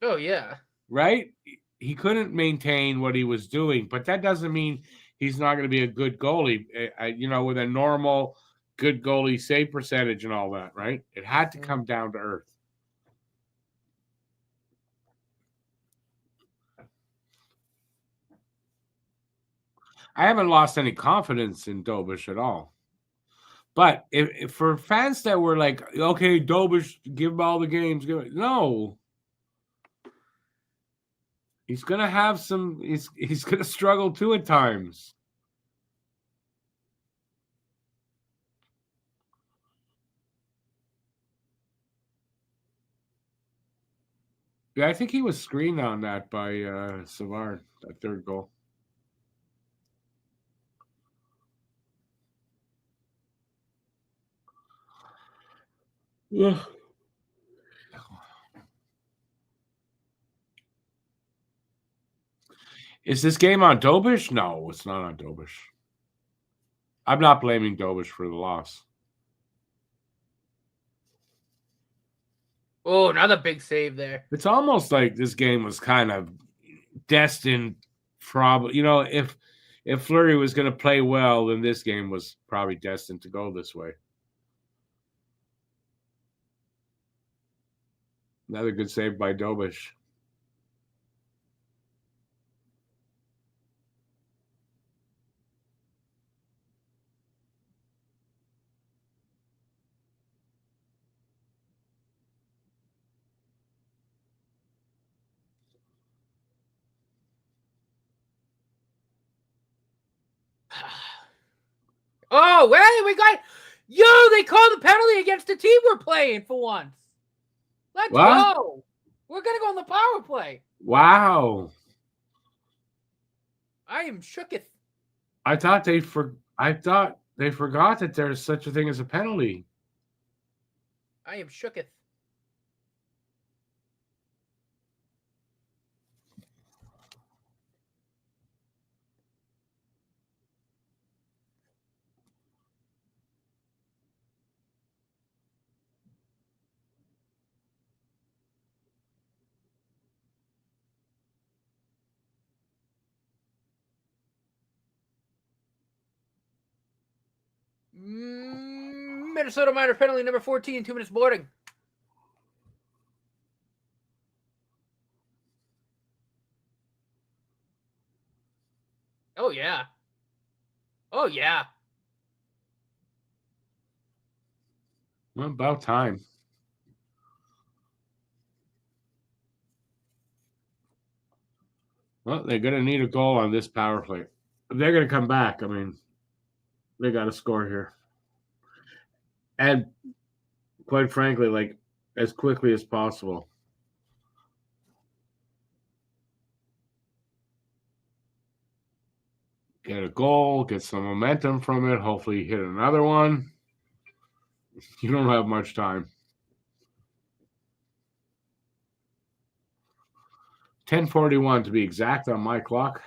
Oh yeah. right? He couldn't maintain what he was doing, but that doesn't mean he's not going to be a good goalie. With a normal good goalie save percentage and all that, right? It had to come down to earth. I haven't lost any confidence in Dobish at all. But if for fans that were like, okay, Dobish, give him all the games, no. He's gonna have some. He's gonna struggle too at times. Yeah, I think he was screened on that by Savard, that third goal. Yeah. Is this game on Dobish? No, it's not on Dobish. I'm not blaming Dobish for the loss. Oh, another big save there. It's almost like this game was kind of destined. Probably, if Fleury was going to play well, then this game was probably destined to go this way. Another good save by Dobish. Oh, wait, we got they called a penalty against the team we're playing for once. Let's go. We're gonna go on the power play. Wow. I am shooketh. I thought they forgot that there's such a thing as a penalty. I am shooketh. Minnesota minor penalty number 14, 2 minutes boarding. Oh, yeah. Oh, yeah. Well, about time. Well, they're going to need a goal on this power play. If they're going to come back, I mean, they got to score here. And quite frankly, like as quickly as possible. Get a goal, get some momentum from it, hopefully hit another one. You don't have much time. 10:41 to be exact on my clock.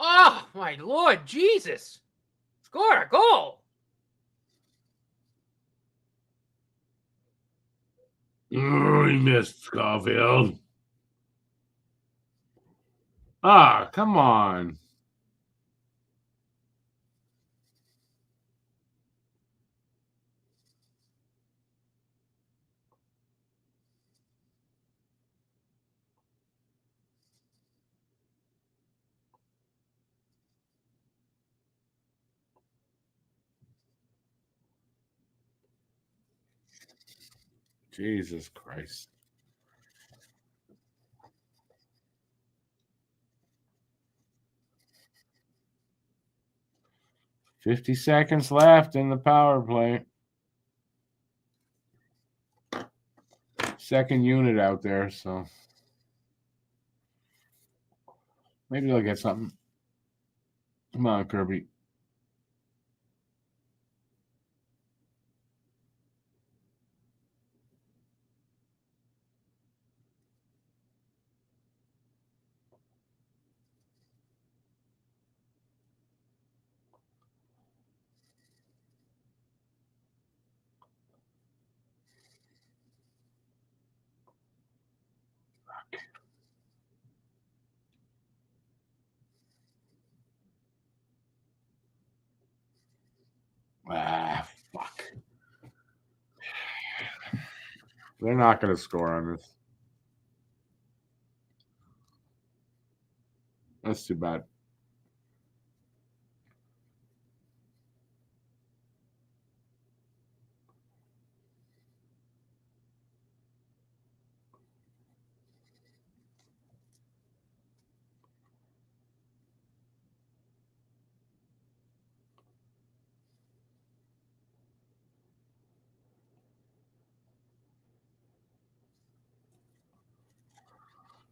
Oh, my Lord Jesus. Score a goal. Oh, he missed Scafield. Ah, come on. Jesus Christ. 50 seconds left in the power play. Second unit out there, so maybe they'll get something. Come on, Kirby. They're not going to score on this. That's too bad.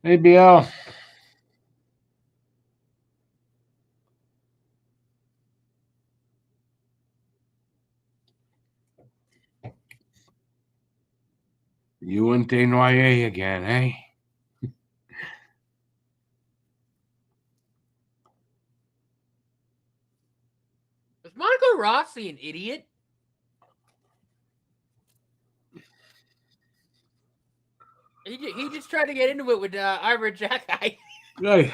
Hey, BL. You and Desnoyers again, eh? Is Monaco Rossi an idiot? He just tried to get into it with Ivor Jackeye. Hey.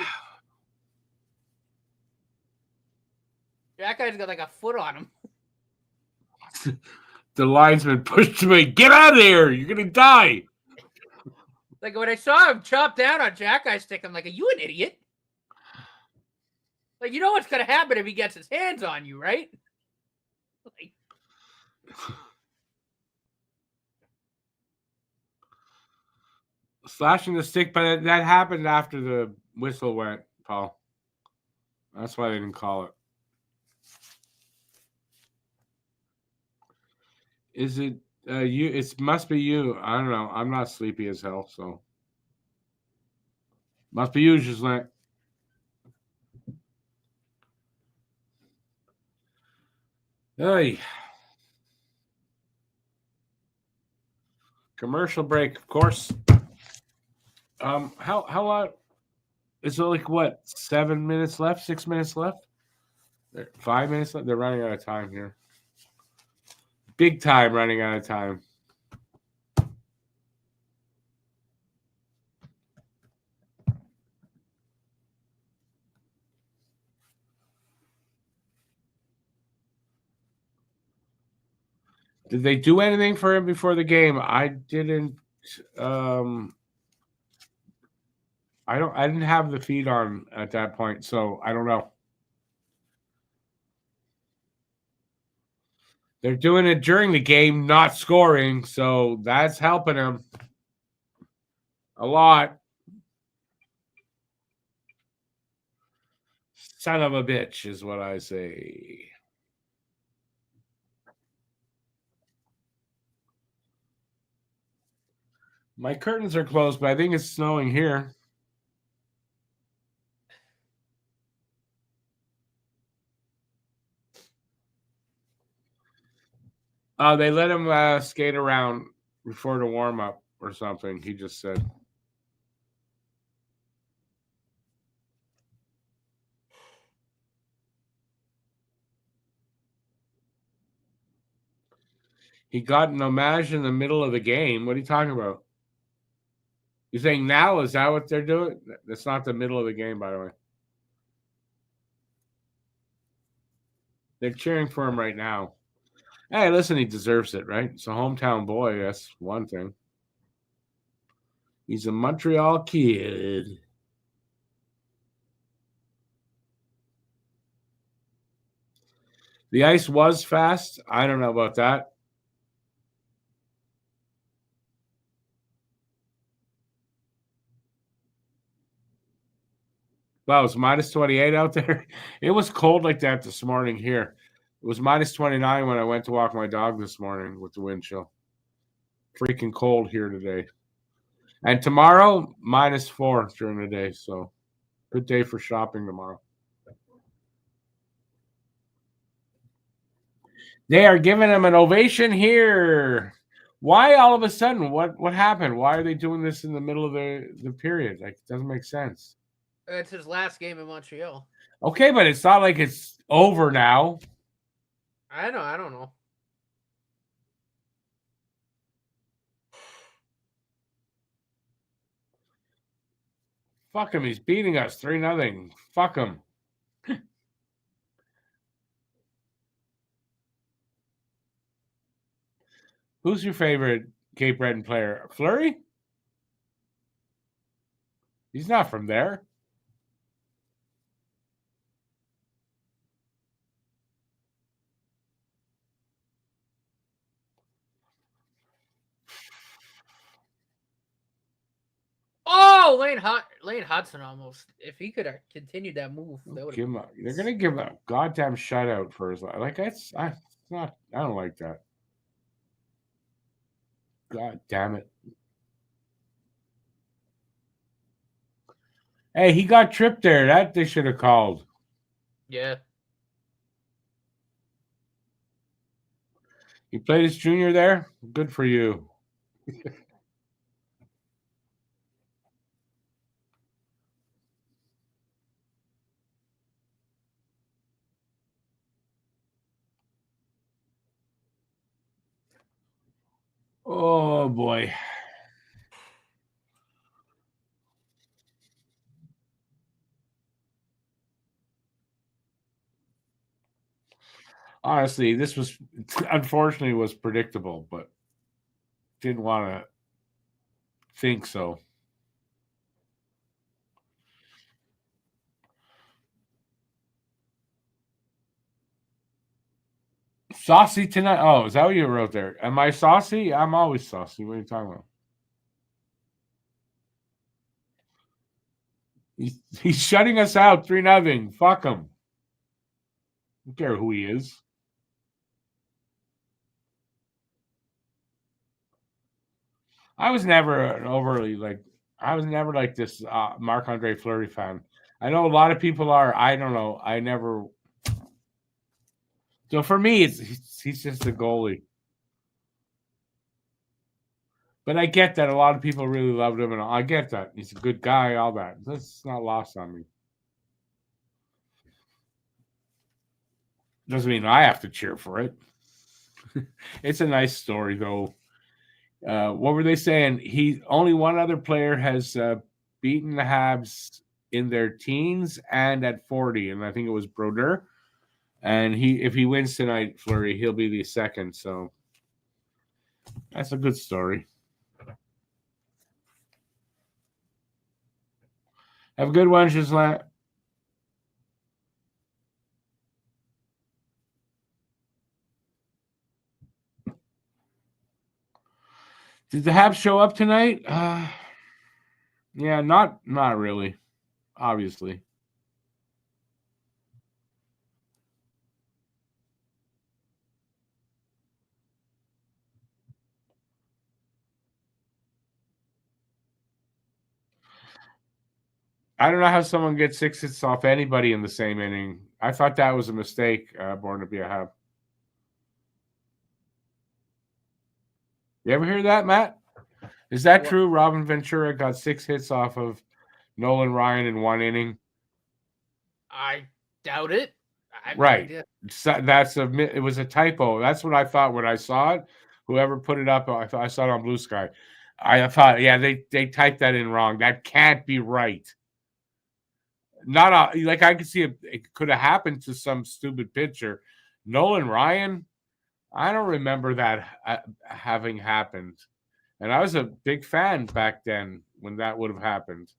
Jackeye's got like a foot on him. The linesman pushed me. Get out of there! You're gonna die. Like when I saw him chop down on Jackeye's stick, I'm like, "Are you an idiot?" Like, you know what's gonna happen if he gets his hands on you, right? Like, slashing the stick, but that happened after the whistle went, Paul. That's why they didn't call it. Is it you? It must be you. I don't know. I'm not sleepy as hell, so must be you, Gislain. Hey. Commercial break, of course. How long? Is it like what? 7 minutes left? 6 minutes left? 5 minutes left? They're running out of time here. Big time running out of time. Did they do anything for him before the game? I didn't. I didn't have the feed on at that point, so I don't know. They're doing it during the game, not scoring, so that's helping him a lot. Son of a bitch is what I say. My curtains are closed, but I think it's snowing here. They let him skate around before the warm up or something. He just said. He got an homage in the middle of the game. What are you talking about? You saying now? Is that what they're doing? That's not the middle of the game, by the way. They're cheering for him right now. Hey, listen, he deserves it, right? It's a hometown boy. That's one thing. He's a Montreal kid. The ice was fast. I don't know about that. Well, it was minus 28 out there. It was cold like that this morning here. It was minus 29 when I went to walk my dog this morning with the wind chill. Freaking cold here today. And tomorrow, minus 4 during the day. So, good day for shopping tomorrow. They are giving him an ovation here. Why all of a sudden? What happened? Why are they doing this in the middle of the period? Like, it doesn't make sense. it's his last game in Montreal. Okay, but it's not like it's over now. I don't know. Fuck him. He's beating us 3-0. Fuck him. Who's your favorite Cape Breton player. Fleury? He's not from there. Oh, Lane Hudson almost. If he could have continued that move, that would have. They're gonna give him a goddamn shutout for his life. Like that's not. I don't like that. God damn it! Hey, he got tripped there. That they should have called. Yeah. He played his junior there. Good for you. Oh boy. Honestly, this was unfortunately was predictable, but didn't want to think so. Saucy tonight. Oh, is that what you wrote there? Am I saucy? I'm always saucy. What are you talking about? He's shutting us out 3-0. Fuck him. I don't care who he is. I was never overly like. I was never like this Marc Andre Fleury fan. I know a lot of people are. I don't know. I never. So for me, he's just a goalie. But I get that a lot of people really loved him, and I get that he's a good guy. All that. That's not lost on me. Doesn't mean I have to cheer for it. It's a nice story, though. What were they saying? He only one other player has beaten the Habs in their teens and at 40, and I think it was Brodeur. And if he wins tonight, Fleury, he'll be the second. So that's a good story. Have a good one, Gisela. Did the Habs show up tonight? Yeah, not really. Obviously, I don't know how someone gets 6 hits off anybody in the same inning. I thought that was a mistake. Born to be a Hab. You ever hear that, Matt? Is that true? Robin Ventura got 6 hits off of Nolan Ryan in one inning. I doubt it. Right. It was a typo. That's what I thought when I saw it. Whoever put it up, I saw it on Blue Sky. I thought, yeah, they typed that in wrong. That can't be right. Not like I could see it could have happened to some stupid pitcher. Nolan Ryan, I don't remember that having happened. And I was a big fan back then when that would have happened.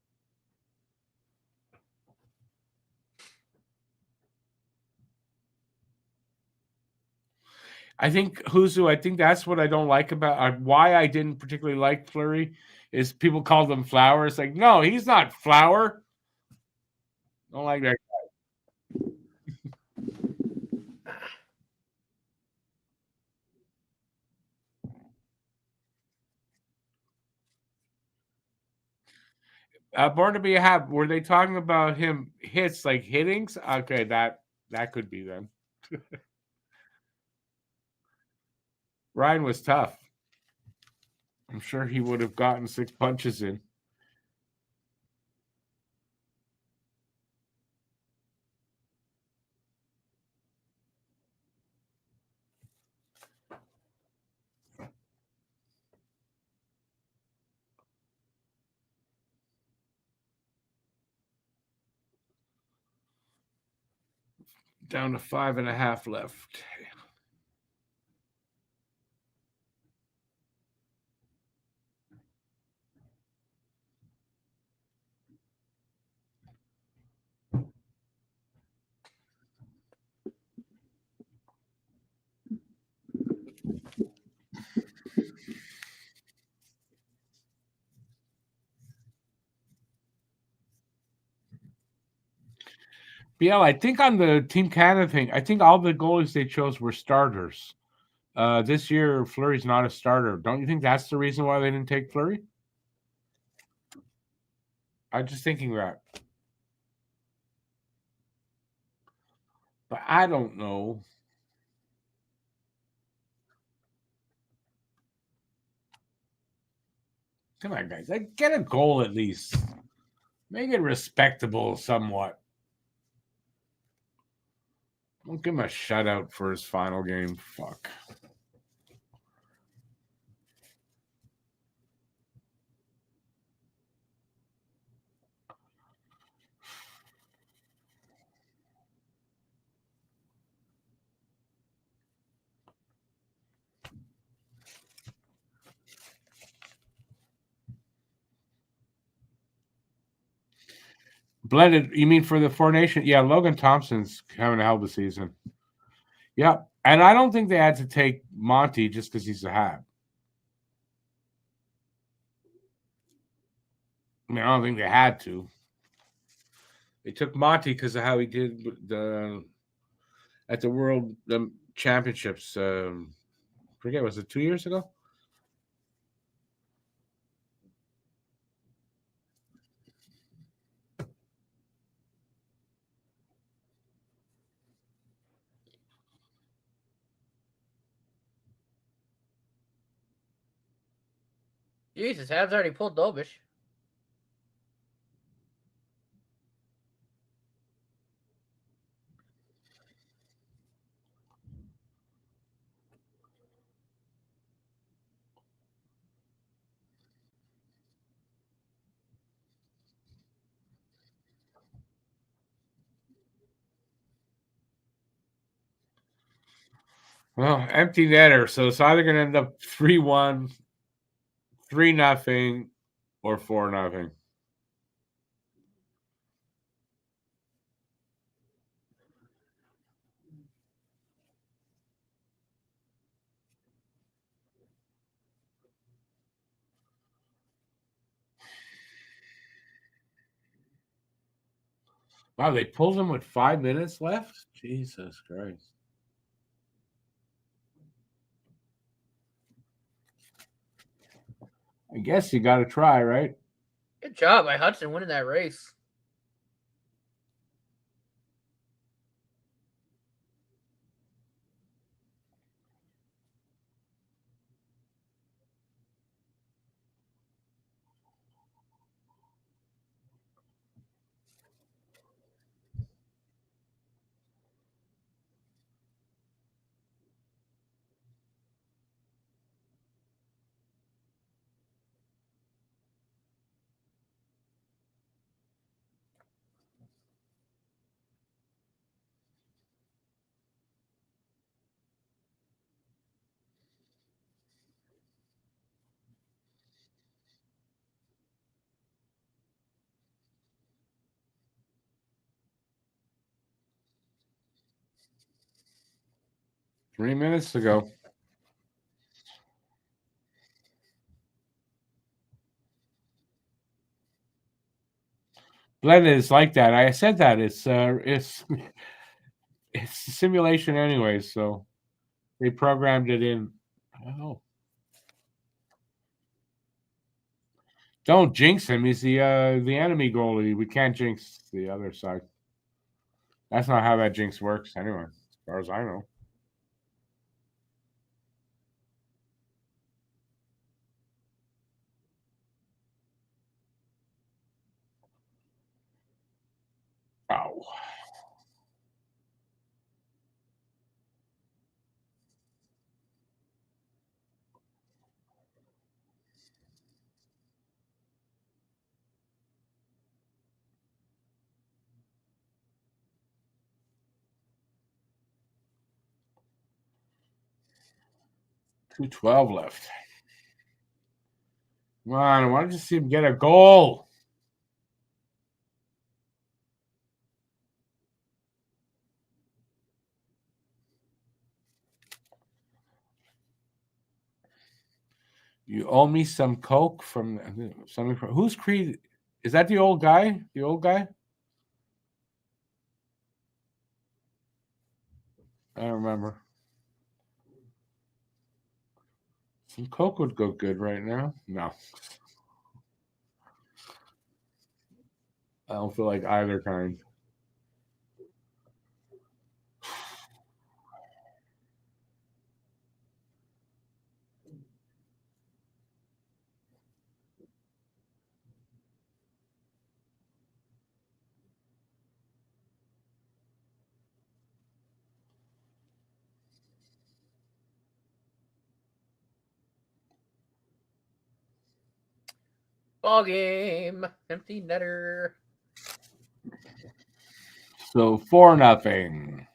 I think Huzu, I think that's what I don't like about why I didn't particularly like Fleury is people call him Flower. It's like, no, he's not Flower. I don't like that. Born to be a Hab. Were they talking about him hits like hittings? Okay, that could be then. Ryan was tough. I'm sure he would have gotten 6 punches in. Down to 5.5 left. BL, I think on the Team Canada thing, I think all the goalies they chose were starters. This year, Fleury's not a starter. Don't you think that's the reason why they didn't take Fleury? I'm just thinking that. But I don't know. Come on, guys. Like, get a goal at least. Make it respectable somewhat. Don't give him a shutout for his final game. Fuck. Blended, you mean for the Four Nation? Yeah, Logan Thompson's having a hell of a season. Yeah, and I don't think they had to take Monty just because he's a Hab. I mean, I don't think they had to. They took Monty because of how he did at the World Championships. Forget, was it 2 years ago? Jesus, Habs already pulled Dobish. Well, empty netter. So it's either going to end up 3-1, 3-0, or 4-0. Wow, they pulled him with 5 minutes left? Jesus Christ. I guess you got to try, right? Good job by Hudson winning that race. Three minutes to go. Blended is like that. I said that it's it's a simulation anyway, so they programmed it in. Oh, don't jinx him. He's the enemy goalie. We can't jinx the other side. That's not how that jinx works, anyway, as far as I know. Oh. .212 left. Come on, I want to see him get a goal. You owe me some Coke from something from who's Creed? Is that the old guy? The old guy? I remember. Some Coke would go good right now. No. I don't feel like either kind. Ball game. Empty netter. So 4-0.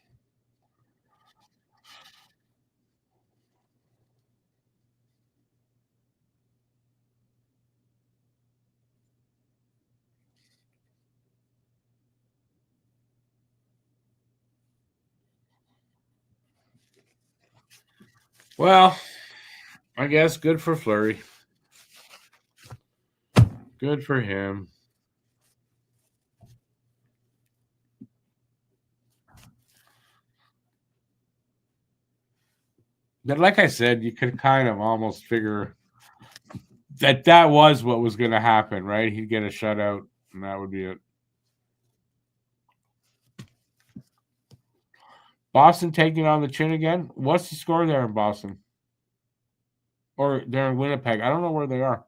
Well, I guess good for Fleury. Good for him. But like I said, you could kind of almost figure that was what was going to happen, right? He'd get a shutout, and that would be it. Boston taking on the chin again. What's the score there in Boston? Or they're in Winnipeg. I don't know where they are.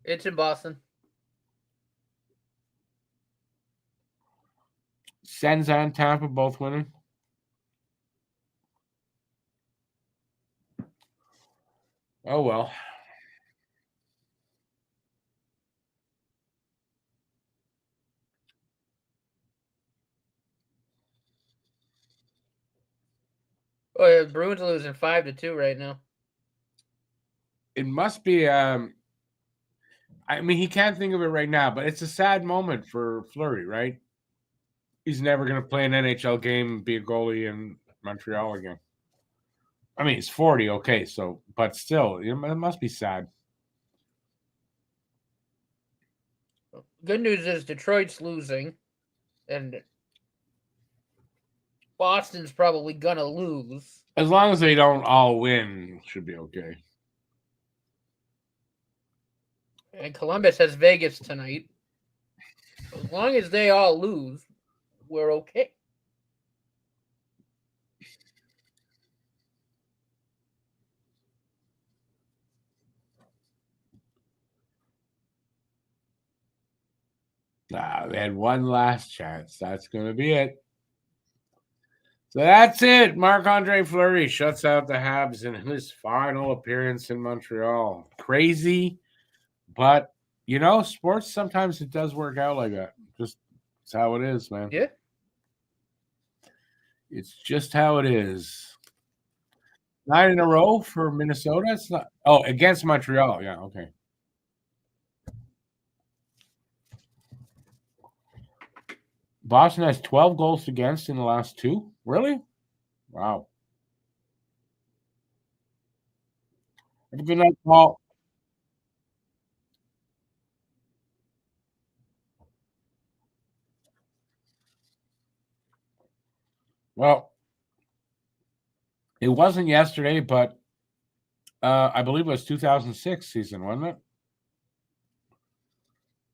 It's in Boston. Sens and Tampa both winning. Oh, well. Oh, yeah, Bruins are losing 5-2 right now. It must be I mean, he can't think of it right now, but it's a sad moment for Fleury, right? He's never going to play an NHL game and be a goalie in Montreal again. I mean, he's 40, okay, so, but still, it must be sad. Good news is Detroit's losing, and Boston's probably gonna lose. As long as they don't all win, should be okay. And Columbus has Vegas tonight. As long as they all lose, we're okay. Nah, they had one last chance. That's going to be it. So that's it. Marc-Andre Fleury shuts out the Habs in his final appearance in Montreal. Crazy, but sports sometimes it does work out like that. Just it's how it is, man. Yeah. It's just how it is. 9 in a row for Minnesota. It's not. Oh, against Montreal. Yeah. Okay. Boston has 12 goals against in the last 2. Really? Wow. Have a good night, Paul. Well, it wasn't yesterday, but I believe it was 2006 season, wasn't it?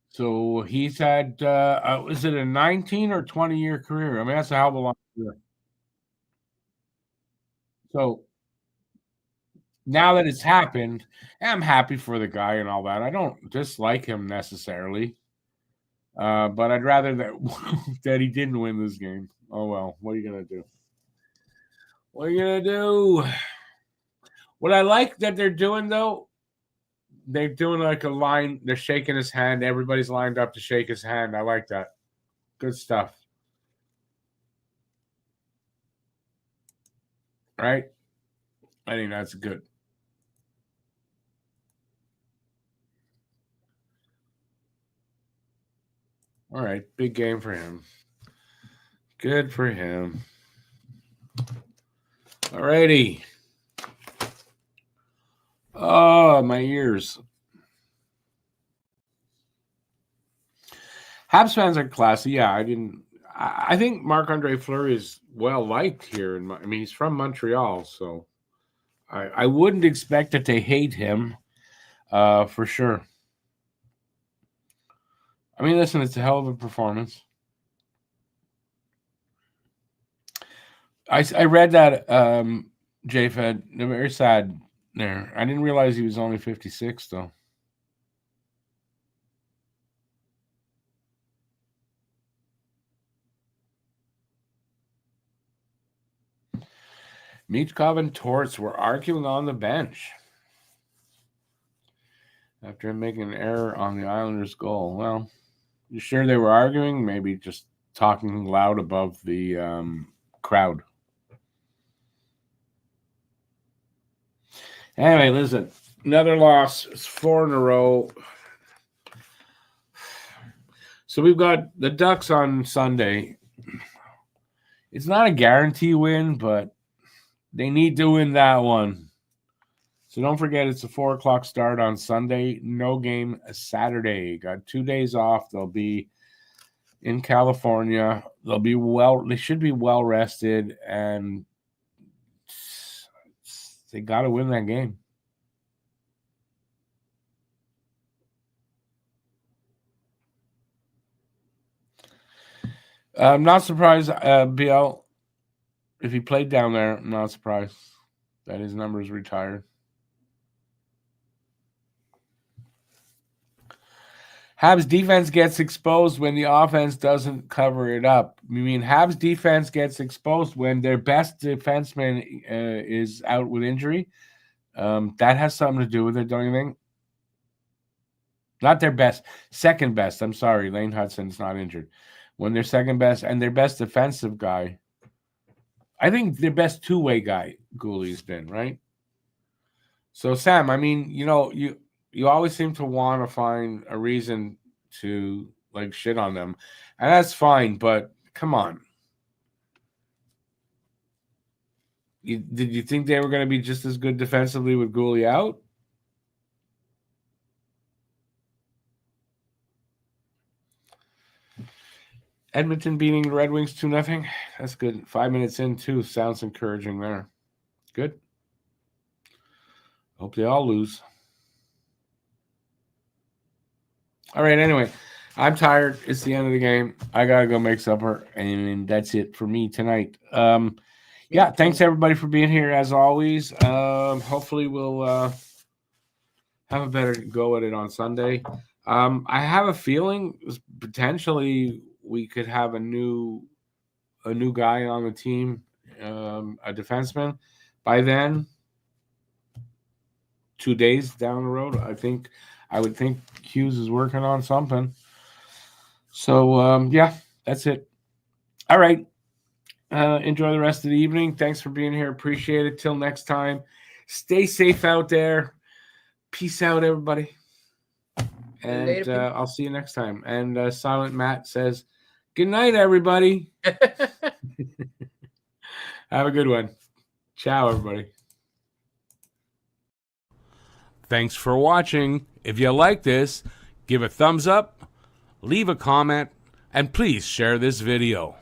So he's had, is it a 19 or 20-year career? I mean, that's a hell of a long career. So now that it's happened, I'm happy for the guy and all that. I don't dislike him necessarily, but I'd rather that he didn't win this game. Oh, well, what are you going to do? What are you going to do? What I like that they're doing, though, they're doing like a line. They're shaking his hand. Everybody's lined up to shake his hand. I like that. Good stuff. Right? I think that's good. All right. Big game for him. Good for him. All righty. Oh, my ears. Habs fans are classy. Yeah, I think Marc-Andre Fleury is well liked here. I mean, he's from Montreal, so I wouldn't expect that they hate him for sure. I mean, listen, it's a hell of a performance. I read that J-Fed, very sad there. I didn't realize he was only 56, though. Michkov and Torts were arguing on the bench after making an error on the Islanders' goal. Well, you sure they were arguing? Maybe just talking loud above the crowd. Anyway, listen, another loss. It's 4 in a row. So we've got the Ducks on Sunday. It's not a guarantee win, but they need to win that one. So don't forget, it's a 4 o'clock start on Sunday. No game Saturday. Got 2 days off. They'll be in California. They should be well rested, and they got to win that game. I'm not surprised, BL, if he played down there, I'm not surprised that his number is retired. Habs defense gets exposed when the offense doesn't cover it up. I mean, Habs defense gets exposed when their best defenseman is out with injury. That has something to do with it, don't you think? Not their best, second best. I'm sorry, Lane Hudson's not injured. When their second best and their best defensive guy, I think their best two-way guy, Gooley's been, right? So, Sam, I mean, you always seem to want to find a reason to like shit on them, and that's fine, but come on. Did you think they were going to be just as good defensively with Gooley out? Edmonton beating the Red Wings 2-0. That's good. 5 minutes in, too. Sounds encouraging there. Good. Hope they all lose. All right, anyway, I'm tired. It's the end of the game. I got to go make supper, and that's it for me tonight. Yeah, thanks, everybody, for being here, as always. Hopefully we'll have a better go at it on Sunday. I have a feeling potentially we could have a new guy on the team, a defenseman. By then, 2 days down the road, I would think Hughes is working on something. So, yeah, that's it. All right. Enjoy the rest of the evening. Thanks for being here. Appreciate it. Till next time. Stay safe out there. Peace out, everybody. And later, I'll see you next time. And Silent Matt says, good night, everybody. Have a good one. Ciao, everybody. Thanks for watching. If you like this, give a thumbs up, leave a comment, and please share this video.